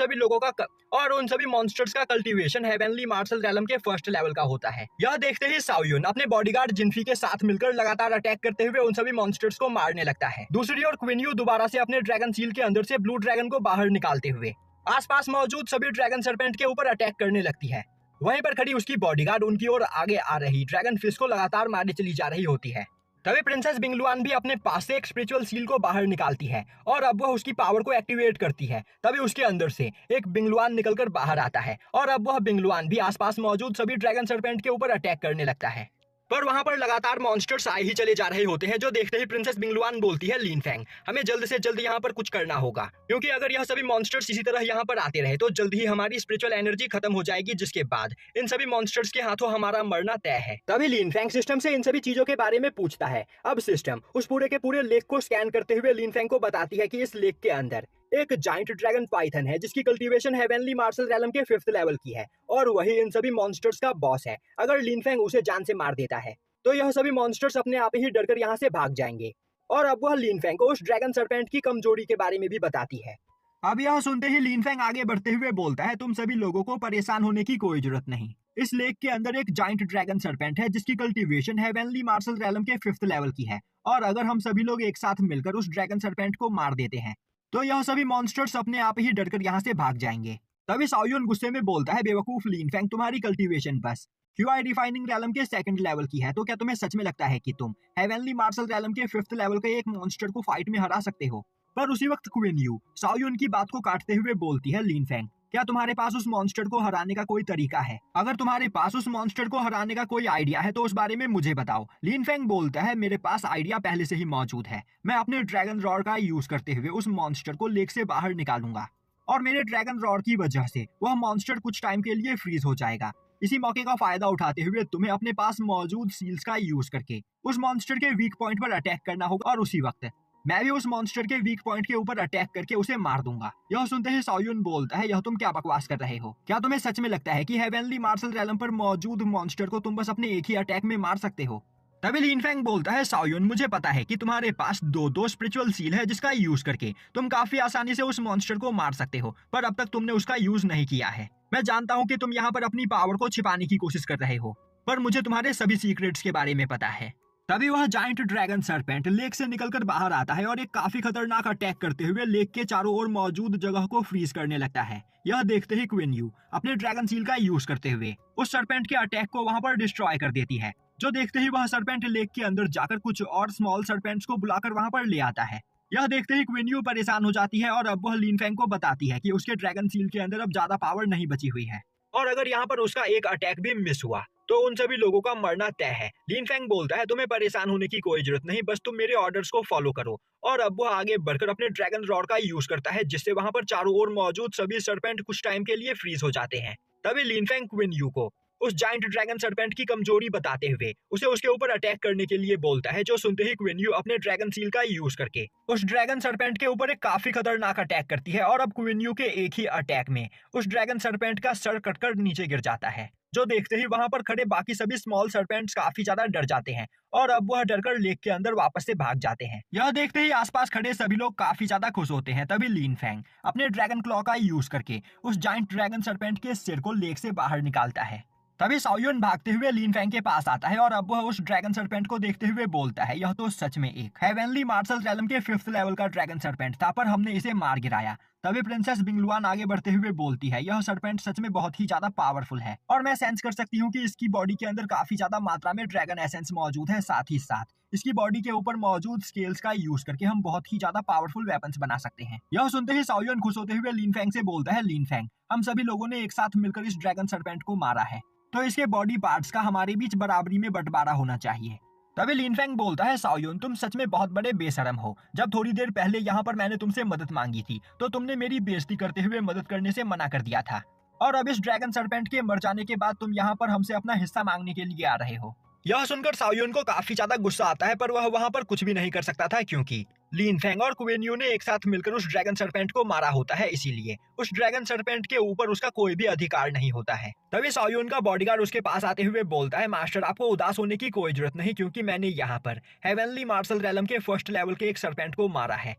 सभी मॉन्स्टर्स का कल्टीवेशन हेवनली मार्शल रैलम के फर्स्ट लेवल का होता है। यह देखते ही साओयुन अपने बॉडीगार्ड जिनफी के साथ मिलकर लगातार अटैक करते हुए उन सभी मॉन्स्टर्स को मारने लगता है। दूसरी ओर क्वीन यू दोबारा से अपने ड्रैगन सील के अंदर से ब्लू ड्रैगन को बाहर निकालते हुए आसपास मौजूद सभी ड्रैगन सर्पेंट के ऊपर अटैक करने लगती है। वहीं पर खड़ी उसकी बॉडीगार्ड उनकी ओर आगे आ रही ड्रैगन फिश को लगातार मारने चली जा रही होती है। तभी प्रिंसेस बिंगलुआन भी अपने पास से एक स्पिरिचुअल सील को बाहर निकालती है और अब वह उसकी पावर को एक्टिवेट करती है। तभी उसके अंदर से एक बिंगलुआन निकलकर बाहर आता है और अब वह बिंगलुआन भी आसपास मौजूद सभी ड्रैगन सर्पेंट के ऊपर अटैक करने लगता है। पर वहां पर लगातार मॉन्स्टर्स आए ही चले जा रहे होते हैं, जो देखते ही प्रिंसेस बिंगलुआन बोलती है, लिन फेंग हमें जल्द से जल्द यहाँ पर कुछ करना होगा, क्योंकि अगर यह सभी मॉन्स्टर्स इसी तरह यहाँ पर आते रहे तो जल्द ही हमारी स्पिरिचुअल एनर्जी खत्म हो जाएगी, जिसके बाद इन सभी मॉन्स्टर्स के हाथों हमारा मरना तय है। तभी लिन फेंग सिस्टम से इन सभी चीजों के बारे में पूछता है। अब सिस्टम उस पूरे के पूरे लेक को स्कैन करते हुए लिन फेंग को बताती है कि इस लेक के अंदर एक जाइंट ड्रैगन पाइथन है, जिसकी कल्टीवेशन हेवनली मार्शल रैलम के 5th लेवल की है और वही इन सभी मॉन्स्टर्स का बॉस है। अगर लिन फेंग उसे जान से मार देता है तो यह सभी मॉन्स्टर्स अपने आप ही डरकर यहाँ से भाग जाएंगे और अब वह लिन फेंग को उस ड्रैगन सर्पेंट की कमजोरी के बारे में भी बताती है। अब यह सुनते ही लिन फेंग आगे बढ़ते हुए बोलता है, तुम सभी लोगों को परेशान होने की कोई जरूरत नहीं। इस लेक के अंदर एक जाइंट ड्रैगन सर्पेंट है, जिसकी कल्टीवेशन हेवनली मार्शल रैलम के 5th लेवल की है और अगर हम सभी लोग एक साथ मिलकर उस ड्रैगन सर्पेंट को मार देते हैं तो यह सभी मॉन्स्टर्स अपने आप ही डरकर यहाँ से भाग जाएंगे। तभी साओयुन गुस्से में बोलता है, बेवकूफ लिन फेंग तुम्हारी कल्टीवेशन बस क्यूआई डिफाइनिंग रैलम के 2nd लेवल की है, तो क्या तुम्हें सच में लगता है कि तुम हेवनली मार्शल रैलम के 5th लेवल के एक मॉन्स्टर को फाइट में हरा सकते हो? पर उसी वक्त क्वीन यू साओयुन की बात को काटते हुए बोलती है, लिन फेंग क्या तुम्हारे पास उस मॉन्स्टर को हराने का कोई तरीका है? अगर तुम्हारे पास उस मॉन्स्टर को हराने का कोई आइडिया है तो उस बारे में मुझे बताओ। लिन फेंग बोलता है, मेरे पास आइडिया पहले से ही मौजूद है, मैं अपने ड्रैगन रॉड का यूज करते हुए उस मॉन्स्टर को लेक से बाहर निकालूंगा और मेरे ड्रैगन रॉड की वजह से वह मॉन्स्टर कुछ टाइम के लिए फ्रीज हो जाएगा। इसी मौके का फायदा उठाते हुए तुम्हें अपने पास मौजूद सील्स का यूज करके उस मॉन्स्टर के वीक पॉइंट पर अटैक करना होगा और उसी वक्त मैं भी उस मॉन्स्टर के वीक पॉइंट के ऊपर अटैक करके उसे मार दूंगा। यह सुनते ही साओयुन बोलता है, यह तुम क्या बकवास कर रहे हो? क्या तुम्हें सच में लगता है कि हेवनली मार्शल रैलम पर मौजूद मॉन्स्टर को तुम बस अपने एक ही अटैक में मार सकते हो? तभी लीन फैंग बोलता है, साओयुन मुझे पता है कि तुम्हारे पास दो स्पिरिचुअल सील है जिसका यूज करके तुम काफी आसानी से उस मॉन्स्टर को मार सकते हो, पर अब तक तुमने उसका यूज नहीं किया है। मैं जानता हूँ कि तुम यहाँ पर अपनी पावर को छिपाने की कोशिश कर रहे हो, पर मुझे तुम्हारे सभी सीक्रेट्स के बारे में पता है। तभी वह जाइंट ड्रैगन सरपेंट लेक से निकलकर बाहर आता है और एक काफी खतरनाक अटैक करते हुए लेक के चारों ओर मौजूद जगह को फ्रीज करने लगता है। यह देखते ही क्वीन यू अपने ड्रैगन सील का यूज करते हुए उस सरपेंट के अटैक को वहां पर डिस्ट्रॉय कर देती है, जो देखते ही वह सरपेंट लेक के अंदर जाकर कुछ और स्मॉल सरपेंट्स को बुलाकर वहां पर ले आता है। यह देखते ही क्वीन यू परेशान हो जाती है और अब वह लीन फैंग को बताती है कि उसके ड्रैगन सील के अंदर अब ज्यादा पावर नहीं बची हुई है, और अगर यहाँ पर उसका एक अटैक भी मिस हुआ तो उन सभी लोगों का मरना तय है। लीन फैंग बोलता है, तुम्हें परेशान होने की कोई जरूरत नहीं, बस तुम मेरे ऑर्डर्स को फॉलो करो। और अब वह आगे बढ़कर अपने ड्रैगन रॉड का यूज करता है, जिससे वहां पर चारों ओर मौजूद सभी सरपेंट कुछ टाइम के लिए फ्रीज हो जाते हैं। तभी लीन फैंग क्वीन यू को उस जाइंट ड्रैगन सरपेंट की कमजोरी बताते हुए उसे उसके ऊपर अटैक करने के लिए बोलता है, जो सुनते ही क्वीन यू अपने ड्रैगन सील का यूज करके उस ड्रैगन सरपेंट के ऊपर एक काफी खतरनाक अटैक करती है। और अब क्वीन यू के एक ही अटैक में उस ड्रैगन सरपेंट का सर कटकर नीचे गिर जाता है, जो देखते ही वहां पर खड़े बाकी सभी स्मॉल सरपेंट्स काफी ज्यादा डर जाते हैं और अब वह डरकर लेक के अंदर वापस से भाग जाते हैं। यह देखते ही आसपास खड़े सभी लोग काफी ज्यादा खुश होते हैं। तभी लीन फैंग अपने ड्रैगन क्लॉ का यूज करके उस जाइंट ड्रैगन सरपेंट के सिर को लेक से बाहर निकालता है। तभी साओयुन भागते हुए लीन फैंग के पास आता है और अब वह उस ड्रैगन सरपेंट को देखते हुए बोलता है, यह तो सच में एक हेवनली मार्शल रेलम के 5th लेवल का ड्रैगन सरपेंट था, पर हमने इसे मार गिराया। तभी प्रिंसेस बिंगलुआन आगे बढ़ते हुए बोलती है, यह सरपेंट सच में बहुत ही ज्यादा पावरफुल है और मैं सेंस कर सकती हूँ कि इसकी बॉडी के अंदर काफी ज्यादा मात्रा में ड्रैगन एसेंस मौजूद है। साथ ही साथ इसकी बॉडी के ऊपर मौजूद स्केल्स का यूज करके हम बहुत ही ज्यादा पावरफुल वेपन्स बना सकते हैं। यह सुनते ही साओयुन खुश होते हुए लीन फैंग से बोलता है, लीन फैंग हम सभी लोगों ने एक साथ मिलकर इस ड्रैगन सरपेंट को मारा है, तो इसके बॉडी पार्ट्स का हमारे बीच बराबरी में बंटवारा होना चाहिए। तभी लीन फैंग बोलता है, साओयुन तुम सच में बहुत बड़े बेशरम हो। जब थोड़ी देर पहले यहाँ पर मैंने तुमसे मदद मांगी थी तो तुमने मेरी बेइज्जती करते हुए मदद करने से मना कर दिया था, और अब इस ड्रैगन सरपेंट के मर जाने के बाद तुम यहाँ पर हमसे अपना हिस्सा मांगने के लिए आ रहे हो। यह सुनकर साओयुन को काफी ज्यादा गुस्सा आता है, पर वह वहाँ पर कुछ भी नहीं कर सकता था, क्योंकि लीन फैंग और क्वीन यू ने एक साथ मिलकर उस ड्रैगन सरपेंट को मारा होता है, इसीलिए उस ड्रैगन सरपेंट के ऊपर उसका कोई भी अधिकार नहीं होता है। तभी साओयुन का बॉडीगार्ड उसके पास आते हुए बोलता है, मास्टर आपको उदास होने की कोई जरूरत नहीं, क्योंकि मैंने यहाँ पर हेवनली मार्शल रेलम के 1st लेवल के एक सरपेंट को मारा है,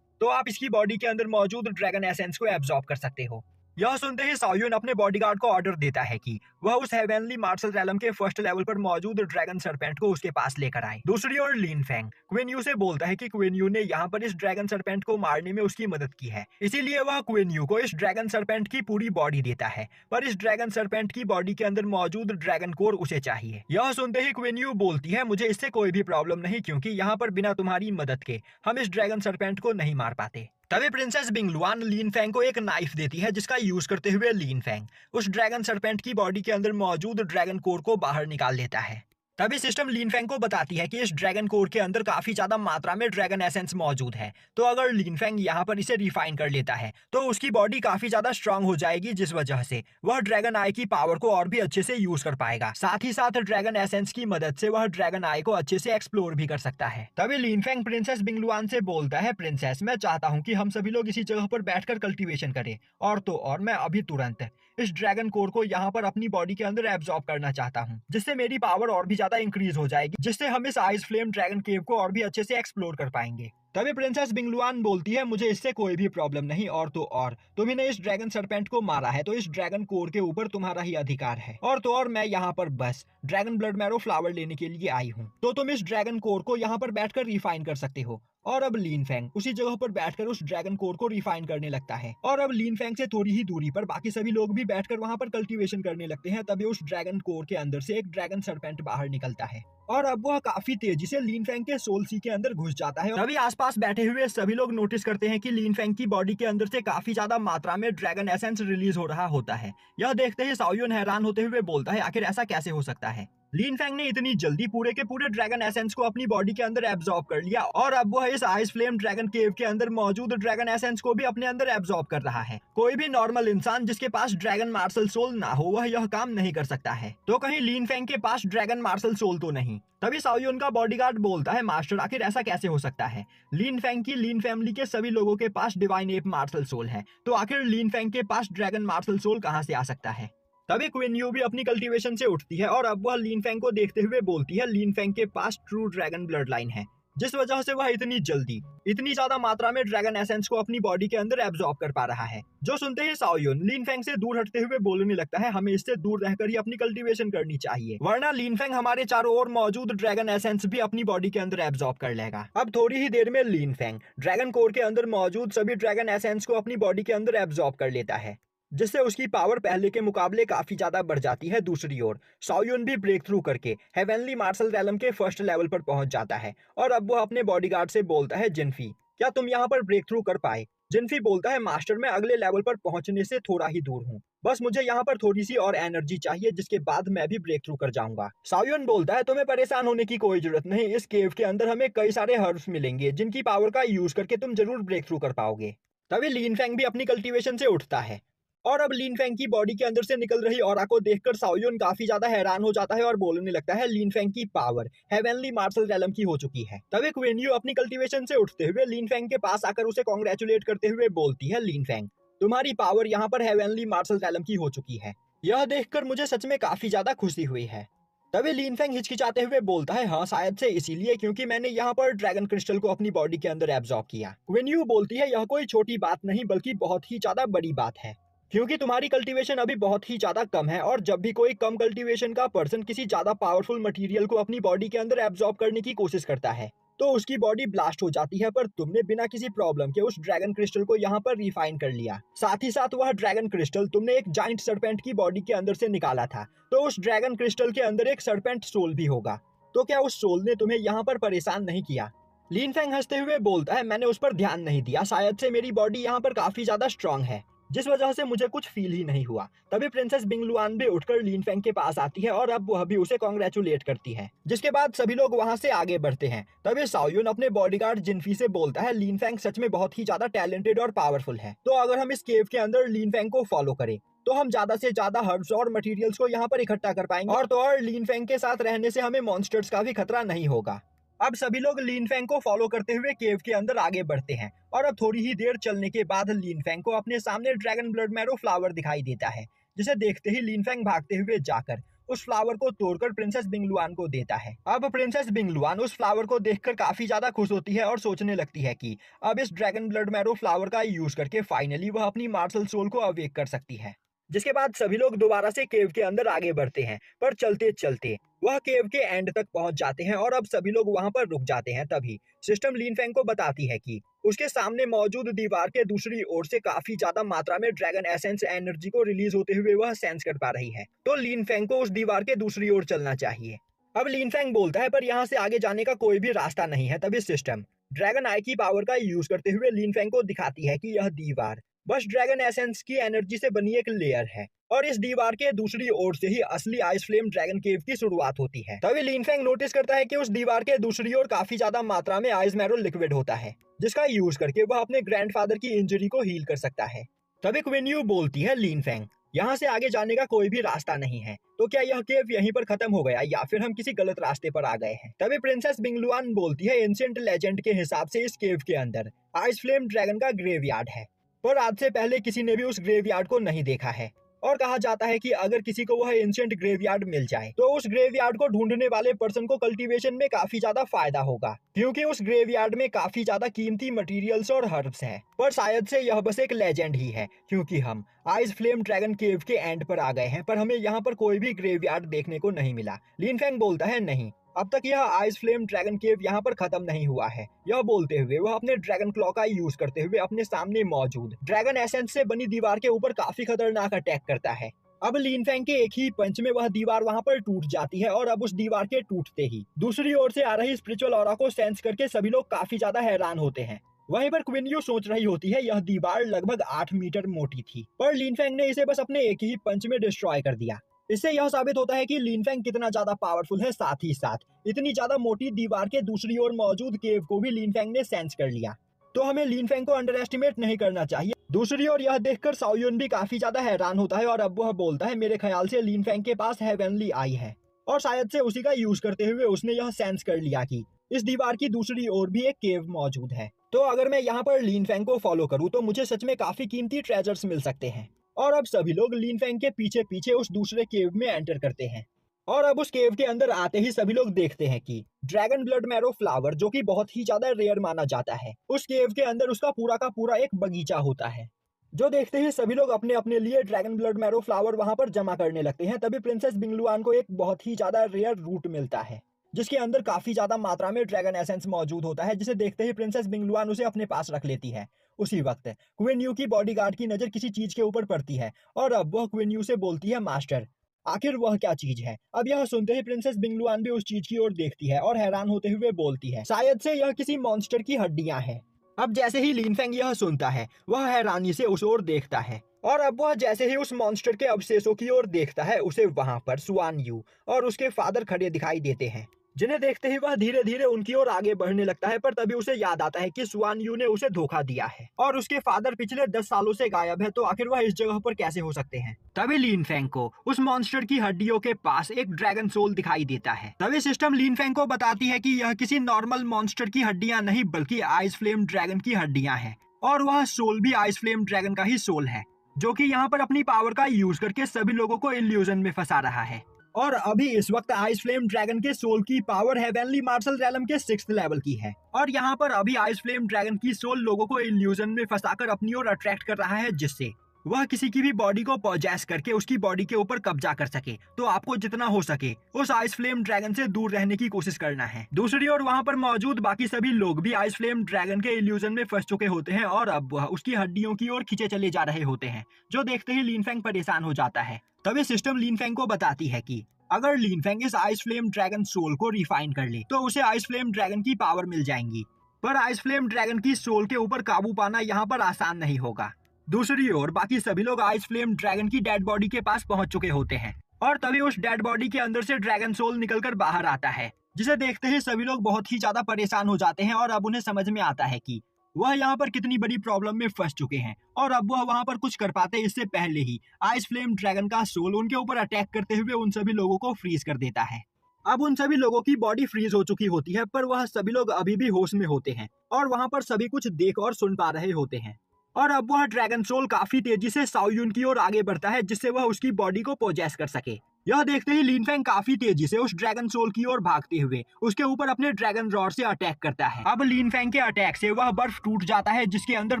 तो आप इसकी बॉडी के अंदर मौजूद ड्रैगन एसेंस को एब्जॉर्ब कर सकते हो। यह सुनते ही साओयुन अपने बॉडीगार्ड को ऑर्डर देता है कि वह उस हेवनली मार्शल रेलम के 1st लेवल पर मौजूद ड्रैगन सरपेंट को उसके पास लेकर आए। दूसरी ओर लीन फैंग क्वीन यू से बोलता है कि क्वीन यू ने यहाँ पर इस ड्रैगन सरपेंट को मारने में उसकी मदद की है, इसीलिए वह क्वीन यू को इस ड्रैगन सरपेंट की पूरी बॉडी देता है, पर इस ड्रैगन सरपेंट की बॉडी के अंदर मौजूद ड्रैगन कोर उसे चाहिए। यह सुनते ही क्वीन यू बोलती है, मुझे इससे कोई भी प्रॉब्लम नहीं, क्योंकि यहाँ पर बिना तुम्हारी मदद के हम इस ड्रैगन सरपेंट को नहीं मार पाते। तभी प्रिंसेस बिंगलुआन लीन फैंग को एक नाइफ देती है, जिसका यूज करते हुए लीन फैंग उस ड्रैगन सरपेंट की बॉडी के अंदर मौजूद ड्रैगन कोर को बाहर निकाल लेता है। तभी सिस्टम लीन फैंग को बताती है कि इस ड्रैगन कोर के अंदर काफी ज्यादा मात्रा में ड्रैगन एसेंस मौजूद है, तो अगर लीन फैंग यहाँ पर इसे रिफाइन कर लेता है तो उसकी बॉडी काफी ज्यादा स्ट्रांग हो जाएगी, जिस वजह से वह ड्रैगन आई की पावर को और भी अच्छे से यूज कर पाएगा। साथ ही साथ ड्रैगन एसेंस की मदद से वह ड्रैगन आई को अच्छे से एक्सप्लोर भी कर सकता है। तभी लीन फैंग प्रिंसेस बिंगलुआन से बोलता है, प्रिंसेस मैं चाहता हूँ कि हम सभी लोग इसी जगह पर बैठकर कल्टीवेशन करें, और तो और मैं अभी तुरंत इस ड्रैगन कोर को यहाँ पर अपनी बॉडी के अंदर एब्जॉर्ब करना चाहता हूँ, जिससे मेरी पावर और भी ज्यादा इंक्रीज हो जाएगी, जिससे हम इस आइस फ्लेम ड्रैगन केव को और भी अच्छे से एक्सप्लोर कर पाएंगे। तभी प्रिंसेस बिंगलुआन बोलती है, मुझे इससे कोई भी प्रॉब्लम नहीं, और तो और तुम्ही ने इस ड्रैगन सरपेंट को मारा है, तो इस ड्रैगन कोर के ऊपर तुम्हारा ही अधिकार है, और तो और मैं यहाँ पर बस ड्रैगन ब्लड मैरो फ्लावर लेने के लिए आई हूँ, तो तुम इस ड्रैगन कोर को यहाँ पर बैठकर रिफाइन कर सकते हो। और अब लीन फैंग उसी जगह पर बैठकर उस ड्रैगन कोर को रिफाइन करने लगता है, और अब लीन फैंग से थोड़ी ही दूरी पर बाकी सभी लोग भी बैठकर वहां पर कल्टीवेशन करने लगते हैं। तभी उस ड्रैगन कोर के अंदर से एक ड्रैगन सरपेंट बाहर निकलता है, और अब वह काफी तेजी से लीन फैंग के सोल सी के अंदर घुस जाता है। तभी आसपास बैठे हुए सभी लोग नोटिस करते हैं कि लीन फैंग की बॉडी के अंदर से काफी ज्यादा मात्रा में ड्रैगन एसेंस रिलीज हो रहा होता है। यह देखते ही साओयुन हैरान होते हुए बोलता है, आखिर ऐसा कैसे हो सकता है? लीन फैंग ने इतनी जल्दी पूरे के पूरे ड्रैगन एसेंस को अपनी बॉडी के अंदर एब्जॉर्ब कर लिया, और अब वह इस आइस फ्लेम ड्रैगन केव के अंदर मौजूद ड्रैगन एसेंस को भी अपने अंदर एब्जॉर्ब कर रहा है। कोई भी नॉर्मल इंसान जिसके पास ड्रैगन मार्शल सोल ना हो वह यह काम नहीं कर सकता है, तो कहीं लीन फैंग के पास ड्रैगन मार्शल सोल तो नहीं। तभी साओयुन का बॉडीगार्ड बोलता है, मास्टर आखिर ऐसा कैसे हो सकता है? लीन फैंग की लीन फैमिली के सभी लोगों के पास डिवाइन एप मार्शल सोल है, तो आखिर लीन फैंग के पास ड्रैगन मार्शल सोल कहां से आ सकता है? तभी क्वीन यू भी अपनी कल्टीवेशन से उठती है और अब वह लीन फेंग को देखते हुए बोलती है लीन फेंग के पास ट्रू ड्रैगन ब्लड लाइन है, जिस वजह से वह इतनी ज्यादा मात्रा में ड्रैगन एसेंस को अपनी बॉडी के अंदर एब्जॉर्ब कर पा रहा है। जो सुनते ही शाओयुन लीन फेंग से दूर हटते हुए बोलने लगता है हमें इससे दूर रहकर ही अपनी कल्टीवेशन करनी चाहिए, वरना लीन फेंग हमारे चारों ओर मौजूद ड्रैगन एसेंस भी अपनी बॉडी के अंदर एब्जॉर्ब कर लेगा। अब थोड़ी ही देर में लीन फेंग ड्रैगन कोर के अंदर मौजूद सभी ड्रैगन एसेंस को अपनी बॉडी के अंदर एब्जॉर्ब कर लेता है, जिससे उसकी पावर पहले के मुकाबले काफी ज्यादा बढ़ जाती है। दूसरी ओर शाओयुन भी ब्रेक थ्रू करके हेवनली मार्शल रैलम के फर्स्ट लेवल पर पहुंच जाता है और अब वो अपने बॉडीगार्ड से बोलता है जिनफी क्या तुम यहाँ पर ब्रेक थ्रू कर पाए? जिनफी बोलता है मास्टर मैं अगले लेवल पर पहुंचने से थोड़ा ही दूर हूँ, बस मुझे यहाँ पर थोड़ी सी और एनर्जी चाहिए जिसके बाद मैं भी ब्रेक थ्रू कर जाऊंगा। शाओयुन बोलता है तुम्हें परेशान होने की कोई जरूरत नहीं, इस केव के अंदर हमें कई सारे हर्ब्स मिलेंगे जिनकी पावर का यूज करके तुम जरूर ब्रेक थ्रू कर पाओगे। तभी लीन फेंग भी अपनी कल्टीवेशन से उठता है और अब लीन फेंग की बॉडी के अंदर से निकल रही ऑरा को देखकर शाओयुन काफी ज्यादा हैरान हो जाता है और बोलने लगता है लीन फेंग की पावर हेवनली मार्शल रैलम की हो चुकी है। तभी क्वीन यू अपनी कल्टीवेशन से उठते हुए लीन फेंग के पास आकर उसे कांग्रेचुलेट करते हुए बोलती है लीन फेंग तुम्हारी पावर यहाँ पर हेवनली मार्शल रैलम की हो चुकी है, यह देखकर मुझे सच में काफी ज्यादा खुशी हुई है। तभी लीन फेंग हिचकिचाते हुए बोलता है हाँ शायद से इसीलिए क्योंकि मैंने यहाँ पर ड्रैगन क्रिस्टल को अपनी बॉडी के अंदर एब्जॉर्ब किया। क्वीन यू बोलती है यह कोई छोटी बात नहीं बल्कि बहुत ही ज्यादा बड़ी बात है, क्योंकि तुम्हारी कल्टीवेशन अभी बहुत ही ज्यादा कम है और जब भी कोई कम कल्टीवेशन का पर्सन किसी ज्यादा पावरफुल मटेरियल को अपनी बॉडी के अंदर एब्जॉर्ब करने की कोशिश करता है तो उसकी बॉडी ब्लास्ट हो जाती है, पर तुमने बिना किसी प्रॉब्लम के उस ड्रैगन क्रिस्टल को यहाँ पर रिफाइन कर लिया। साथ ही साथ वह ड्रैगन क्रिस्टल तुमने एक जाइंट सर्पेंट की बॉडी के अंदर से निकाला था, तो उस ड्रैगन क्रिस्टल के अंदर एक सर्पेंट सोल भी होगा, तो क्या उस सोल ने तुम्हें यहाँ पर परेशान नहीं किया? लीन फेंग हंसते हुए बोलता है मैंने उस पर ध्यान नहीं दिया, शायद से मेरी बॉडी यहाँ पर काफी ज्यादा स्ट्रांग है जिस वजह से मुझे कुछ फील ही नहीं हुआ। तभी प्रिंसेस बिंगलुआन भी उठकर लीन फेंग के पास आती है और अब वह भी उसे कांग्रेचुलेट करती है, जिसके बाद सभी लोग वहां से आगे बढ़ते हैं। तभी शाओयुन अपने बॉडीगार्ड जिनफी से बोलता है लीन फेंग सच में बहुत ही ज्यादा टैलेंटेड और पावरफुल है, तो अगर हम इस केव के अंदर लीन फेंग को फॉलो करें तो हम ज्यादा से ज्यादा हर्ब्स और मटेरियल्स को यहाँ पर इकट्ठा कर पाएंगे और तो और लीन फेंग के साथ रहने से हमें मॉन्स्टर्स का भी खतरा नहीं होगा। अब सभी लोग लीन फेंग को फॉलो करते हुए केव के अंदर आगे बढ़ते हैं और अब थोड़ी ही देर चलने के बाद लीन फेंग को अपने सामने ड्रैगन ब्लड मैरो फ्लावर दिखाई देता है, जिसे देखते ही लीन फेंग भागते हुए जाकर उस फ्लावर को तोड़कर प्रिंसेस बिंगलुआन को देता है। अब प्रिंसेस बिंगलुआन उस फ्लावर को देखकर काफी ज्यादा खुश होती है और सोचने लगती है कि अब इस ड्रैगन ब्लड मैरो फ्लावर का यूज करके फाइनली वह अपनी मार्शल सोल को अवेक कर सकती है। जिसके बाद सभी लोग दोबारा से केव के अंदर आगे बढ़ते हैं, पर चलते चलते वह केव के एंड तक पहुंच जाते हैं और अब सभी लोग वहां पर रुक जाते हैं। तभी सिस्टम लीन फेंग को बताती है कि उसके सामने मौजूद दीवार के दूसरी ओर से काफी ज्यादा मात्रा में ड्रैगन एसेंस एनर्जी को रिलीज होते हुए वह सेंस कर पा रही है, तो लीन फेंग को उस दीवार के दूसरी ओर चलना चाहिए। अब लीन फेंग बोलता है पर यहाँ से आगे जाने का कोई भी रास्ता नहीं है। तभी सिस्टम ड्रैगन आई की पावर का यूज करते हुए लीन फेंग को दिखाती है कि यह दीवार बस ड्रैगन एसेंस की एनर्जी से बनी एक लेयर है और इस दीवार के दूसरी ओर से ही असली आइस फ्लेम ड्रैगन केव की शुरुआत होती है। तभी लीन फेंग नोटिस करता है कि उस दीवार के दूसरी ओर काफी ज्यादा मात्रा में आइस मैरो लिक्विड होता है, जिसका यूज करके वह अपने ग्रैंडफादर की इंजरी को हील कर सकता है। तभी क्वीन यू बोलती है लीन फेंग यहाँ से आगे जाने का कोई भी रास्ता नहीं है, तो क्या यह केव यहीं पर खत्म हो गया या फिर हम किसी गलत रास्ते पर आ गए हैं? तभी प्रिंसेस बिंगलुआन बोलती है एंशिएंट लेजेंड के हिसाब से इस केव के अंदर आइस फ्लेम ड्रैगन का ग्रेवयार्ड है, पर आज से पहले किसी ने भी उस ग्रेवयार्ड को नहीं देखा है और कहा जाता है कि अगर किसी को वह एंशिएंट ग्रेवयार्ड मिल जाए तो उस ग्रेवयार्ड को ढूंढने वाले पर्सन को कल्टीवेशन में काफी ज्यादा फायदा होगा, क्योंकि उस ग्रेवयार्ड में काफी ज्यादा कीमती मटेरियल्स और हर्ब्स हैं। पर शायद से यह बस एक लेजेंड ही है, क्योंकि हम आइस फ्लेम ड्रैगन केव के एंड पर आ गए हैं पर हमें यहाँ पर कोई भी ग्रेवयार्ड देखने को नहीं मिला। लीन फेंग बोलता है नहीं, अब तक यह आइस फ्लेम ड्रैगन केव यहाँ पर खत्म नहीं हुआ है। यह बोलते हुए वह अपने ड्रैगन क्लॉ का यूज करते हुए अपने सामने मौजूद ड्रैगन एसेंस से बनी दीवार के ऊपर काफी खतरनाक अटैक करता है। अब लीन फेंग के एक ही पंच में वह दीवार वहां पर टूट जाती है और अब उस दीवार के टूटते ही दूसरी ओर से आ रही स्पिरिचुअल ऑरा को सेंस करके सभी लोग काफी ज्यादा हैरान होते हैं। वहीं पर क्वीन यू सोच रही होती है यह दीवार लगभग 8 मीटर मोटी थी, पर लीन फेंग ने इसे बस अपने एक ही पंच में डिस्ट्रॉय कर दिया। इससे यह साबित होता है कि लीन फेंग कितना ज्यादा पावरफुल है, साथ ही साथ इतनी ज्यादा मोटी दीवार के दूसरी ओर मौजूद केव को भी लीन फेंग ने सेंस कर लिया, तो हमें लीन फेंग को अंडर एस्टिमेट नहीं करना चाहिए। दूसरी ओर यह देखकर शाओयुन भी काफी ज्यादा हैरान होता है और अब वह बोलता है मेरे ख्याल से लीन फेंग के पास हेवनली आई है और शायद से उसी का यूज करते हुए उसने यह सेंस कर लिया कि इस दीवार की दूसरी ओर भी एक केव मौजूद है, तो अगर मैं यहाँ पर लीन फेंग को फॉलो करूँ तो मुझे सच में काफी कीमती ट्रेजर्स मिल सकते हैं। और अब सभी लोग लीन फैंग के पीछे पीछे उस दूसरे केव में एंटर करते हैं। और अब उस केव के अंदर आते ही सभी लोग देखते हैं कि ड्रैगन ब्लड मैरो फ्लावर, जो कि बहुत ही ज्यादा रेयर माना जाता है, उस केव के अंदर उसका पूरा का पूरा एक बगीचा होता है। जो देखते ही सभी लोग अपने अपने लिए ड्रैगन ब्लड मैरो फ्लावर वहां पर जमा करने लगते हैं। तभी प्रिंसेस बिंगलुआन को एक बहुत ही ज्यादा रेयर रूट मिलता है, जिसके अंदर काफी ज्यादा मात्रा में ड्रैगन एसेंस मौजूद होता है, जिसे देखते ही प्रिंसेस बिंगलुआन उसे अपने पास रख लेती है। उसी वक्त क्वीन यू की बॉडीगार्ड की नजर किसी चीज के ऊपर पड़ती है और अब वह क्वीन यू से बोलती है, मास्टर आखिर वह क्या चीज है। अब यह सुनते ही प्रिंसेस बिंगलुआन भी उस चीज की ओर देखती है और हैरान होते हुए बोलती है, शायद से यह किसी मॉन्स्टर की हड्डियां हैं। अब जैसे ही लीन फैंग यह सुनता है, वह हैरानी से उस ओर देखता है और अब वह जैसे ही उस मॉन्स्टर के अवशेषों की ओर देखता है, उसे वहां पर सुआन यू और उसके फादर खड़े दिखाई देते हैं, जिन्हें देखते ही वह धीरे धीरे उनकी ओर आगे बढ़ने लगता है। पर तभी उसे याद आता है कि सुआन यू ने उसे धोखा दिया है और उसके फादर पिछले 10 सालों से गायब है, तो आखिर वह इस जगह पर कैसे हो सकते हैं। तभी लीन फैंग को उस मॉन्स्टर की हड्डियों के पास एक ड्रैगन सोल दिखाई देता है। तभी सिस्टम लीन फैंग को बताती है कि यह किसी नॉर्मल मॉन्स्टर की हड्डियां नहीं बल्कि आइस फ्लेम ड्रैगन की हड्डियां हैं और वह सोल भी आइस फ्लेम ड्रैगन का ही सोल है, जो कि यहाँ पर अपनी पावर का यूज करके सभी लोगों को इल्यूजन में फंसा रहा है। और अभी इस वक्त आइस फ्लेम ड्रैगन के सोल की पावर हेवनली मार्शल रैलम के 6th लेवल की है और यहाँ पर अभी आइस फ्लेम ड्रैगन की सोल लोगों को इल्यूजन में फंसाकर अपनी ओर अट्रैक्ट कर रहा है, जिससे वह किसी की भी बॉडी को पॉजेस करके उसकी बॉडी के ऊपर कब्जा कर सके। तो आपको जितना हो सके उस आइस फ्लेम ड्रैगन से दूर रहने की कोशिश करना है। दूसरी ओर वहाँ पर मौजूद बाकी सभी लोग भी आइस फ्लेम ड्रैगन के इल्यूजन में फंस चुके होते हैं और अब वह उसकी हड्डियों की ओर खींचे चले जा रहे होते हैं, जो देखते ही लीन फैंग परेशान हो जाता है। तभी सिस्टम लीन फैंग को बताती है कि अगर लीन फैंग इस आइस फ्लेम ड्रैगन सोल को रिफाइन कर ले तो उसे आइस फ्लेम ड्रैगन की पावर मिल जाएंगी, पर आइस फ्लेम ड्रैगन की सोल के ऊपर काबू पाना यहाँ पर आसान नहीं होगा। दूसरी ओर बाकी सभी लोग आइस फ्लेम ड्रैगन की डेड बॉडी के पास पहुंच चुके होते हैं और तभी उस डेड बॉडी के अंदर से ड्रैगन सोल निकलकर बाहर आता है, जिसे देखते ही सभी लोग बहुत ही ज्यादा परेशान हो जाते हैं और अब उन्हें समझ में आता है कि वह यहाँ पर कितनी बड़ी प्रॉब्लम में फंस चुके हैं और अब वह वहाँ पर कुछ कर पाते इससे पहले ही आइस फ्लेम ड्रैगन का सोल उनके ऊपर अटैक करते हुए उन सभी लोगों को फ्रीज कर देता है। अब उन सभी लोगों की बॉडी फ्रीज हो चुकी होती है, पर वह सभी लोग अभी भी होश में होते हैं और वहाँ पर सभी कुछ देख और सुन पा रहे होते हैं। और अब वह ड्रैगन सोल काफी तेजी से साओयुन की ओर आगे बढ़ता है, जिससे वह उसकी बॉडी को पोजेस कर सके। यह देखते ही लीन फैंग काफी तेजी से उस ड्रैगन सोल की ओर भागते हुए उसके ऊपर अपने ड्रैगन रॉड से अटैक करता है। अब लीन फैंग के अटैक से वह बर्फ टूट जाता है, जिसके अंदर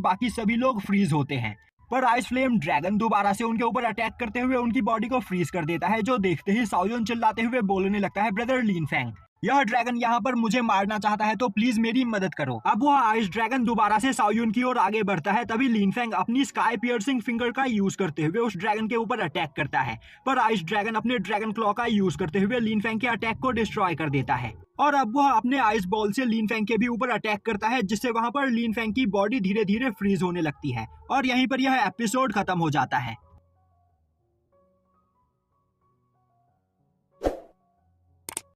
बाकी सभी लोग फ्रीज होते हैं, पर आइस फ्लेम ड्रैगन दोबारा से उनके ऊपर अटैक करते हुए उनकी बॉडी को फ्रीज कर देता है, जो देखते ही साओयुन चिल्लाते हुए बोलने लगता है, ब्रदर लीन फैंग, यह ड्रैगन यहाँ पर मुझे मारना चाहता है, तो प्लीज मेरी मदद करो। अब वह आइस ड्रैगन दोबारा से साओयुन की ओर आगे बढ़ता है। तभी लीन फैंग अपनी स्काई पियर्सिंग फिंगर का यूज करते हुए उस ड्रैगन के ऊपर अटैक करता है, पर आइस ड्रैगन अपने ड्रैगन क्लॉ का यूज करते हुए लीन फैंग के अटैक को डिस्ट्रॉय कर देता है और अब वह अपने आइस बॉल से लीन फैंग के भी ऊपर अटैक करता है, जिससे वहां पर लीन फैंग की बॉडी धीरे धीरे फ्रीज होने लगती है और यहीं पर यह एपिसोड खत्म हो जाता है।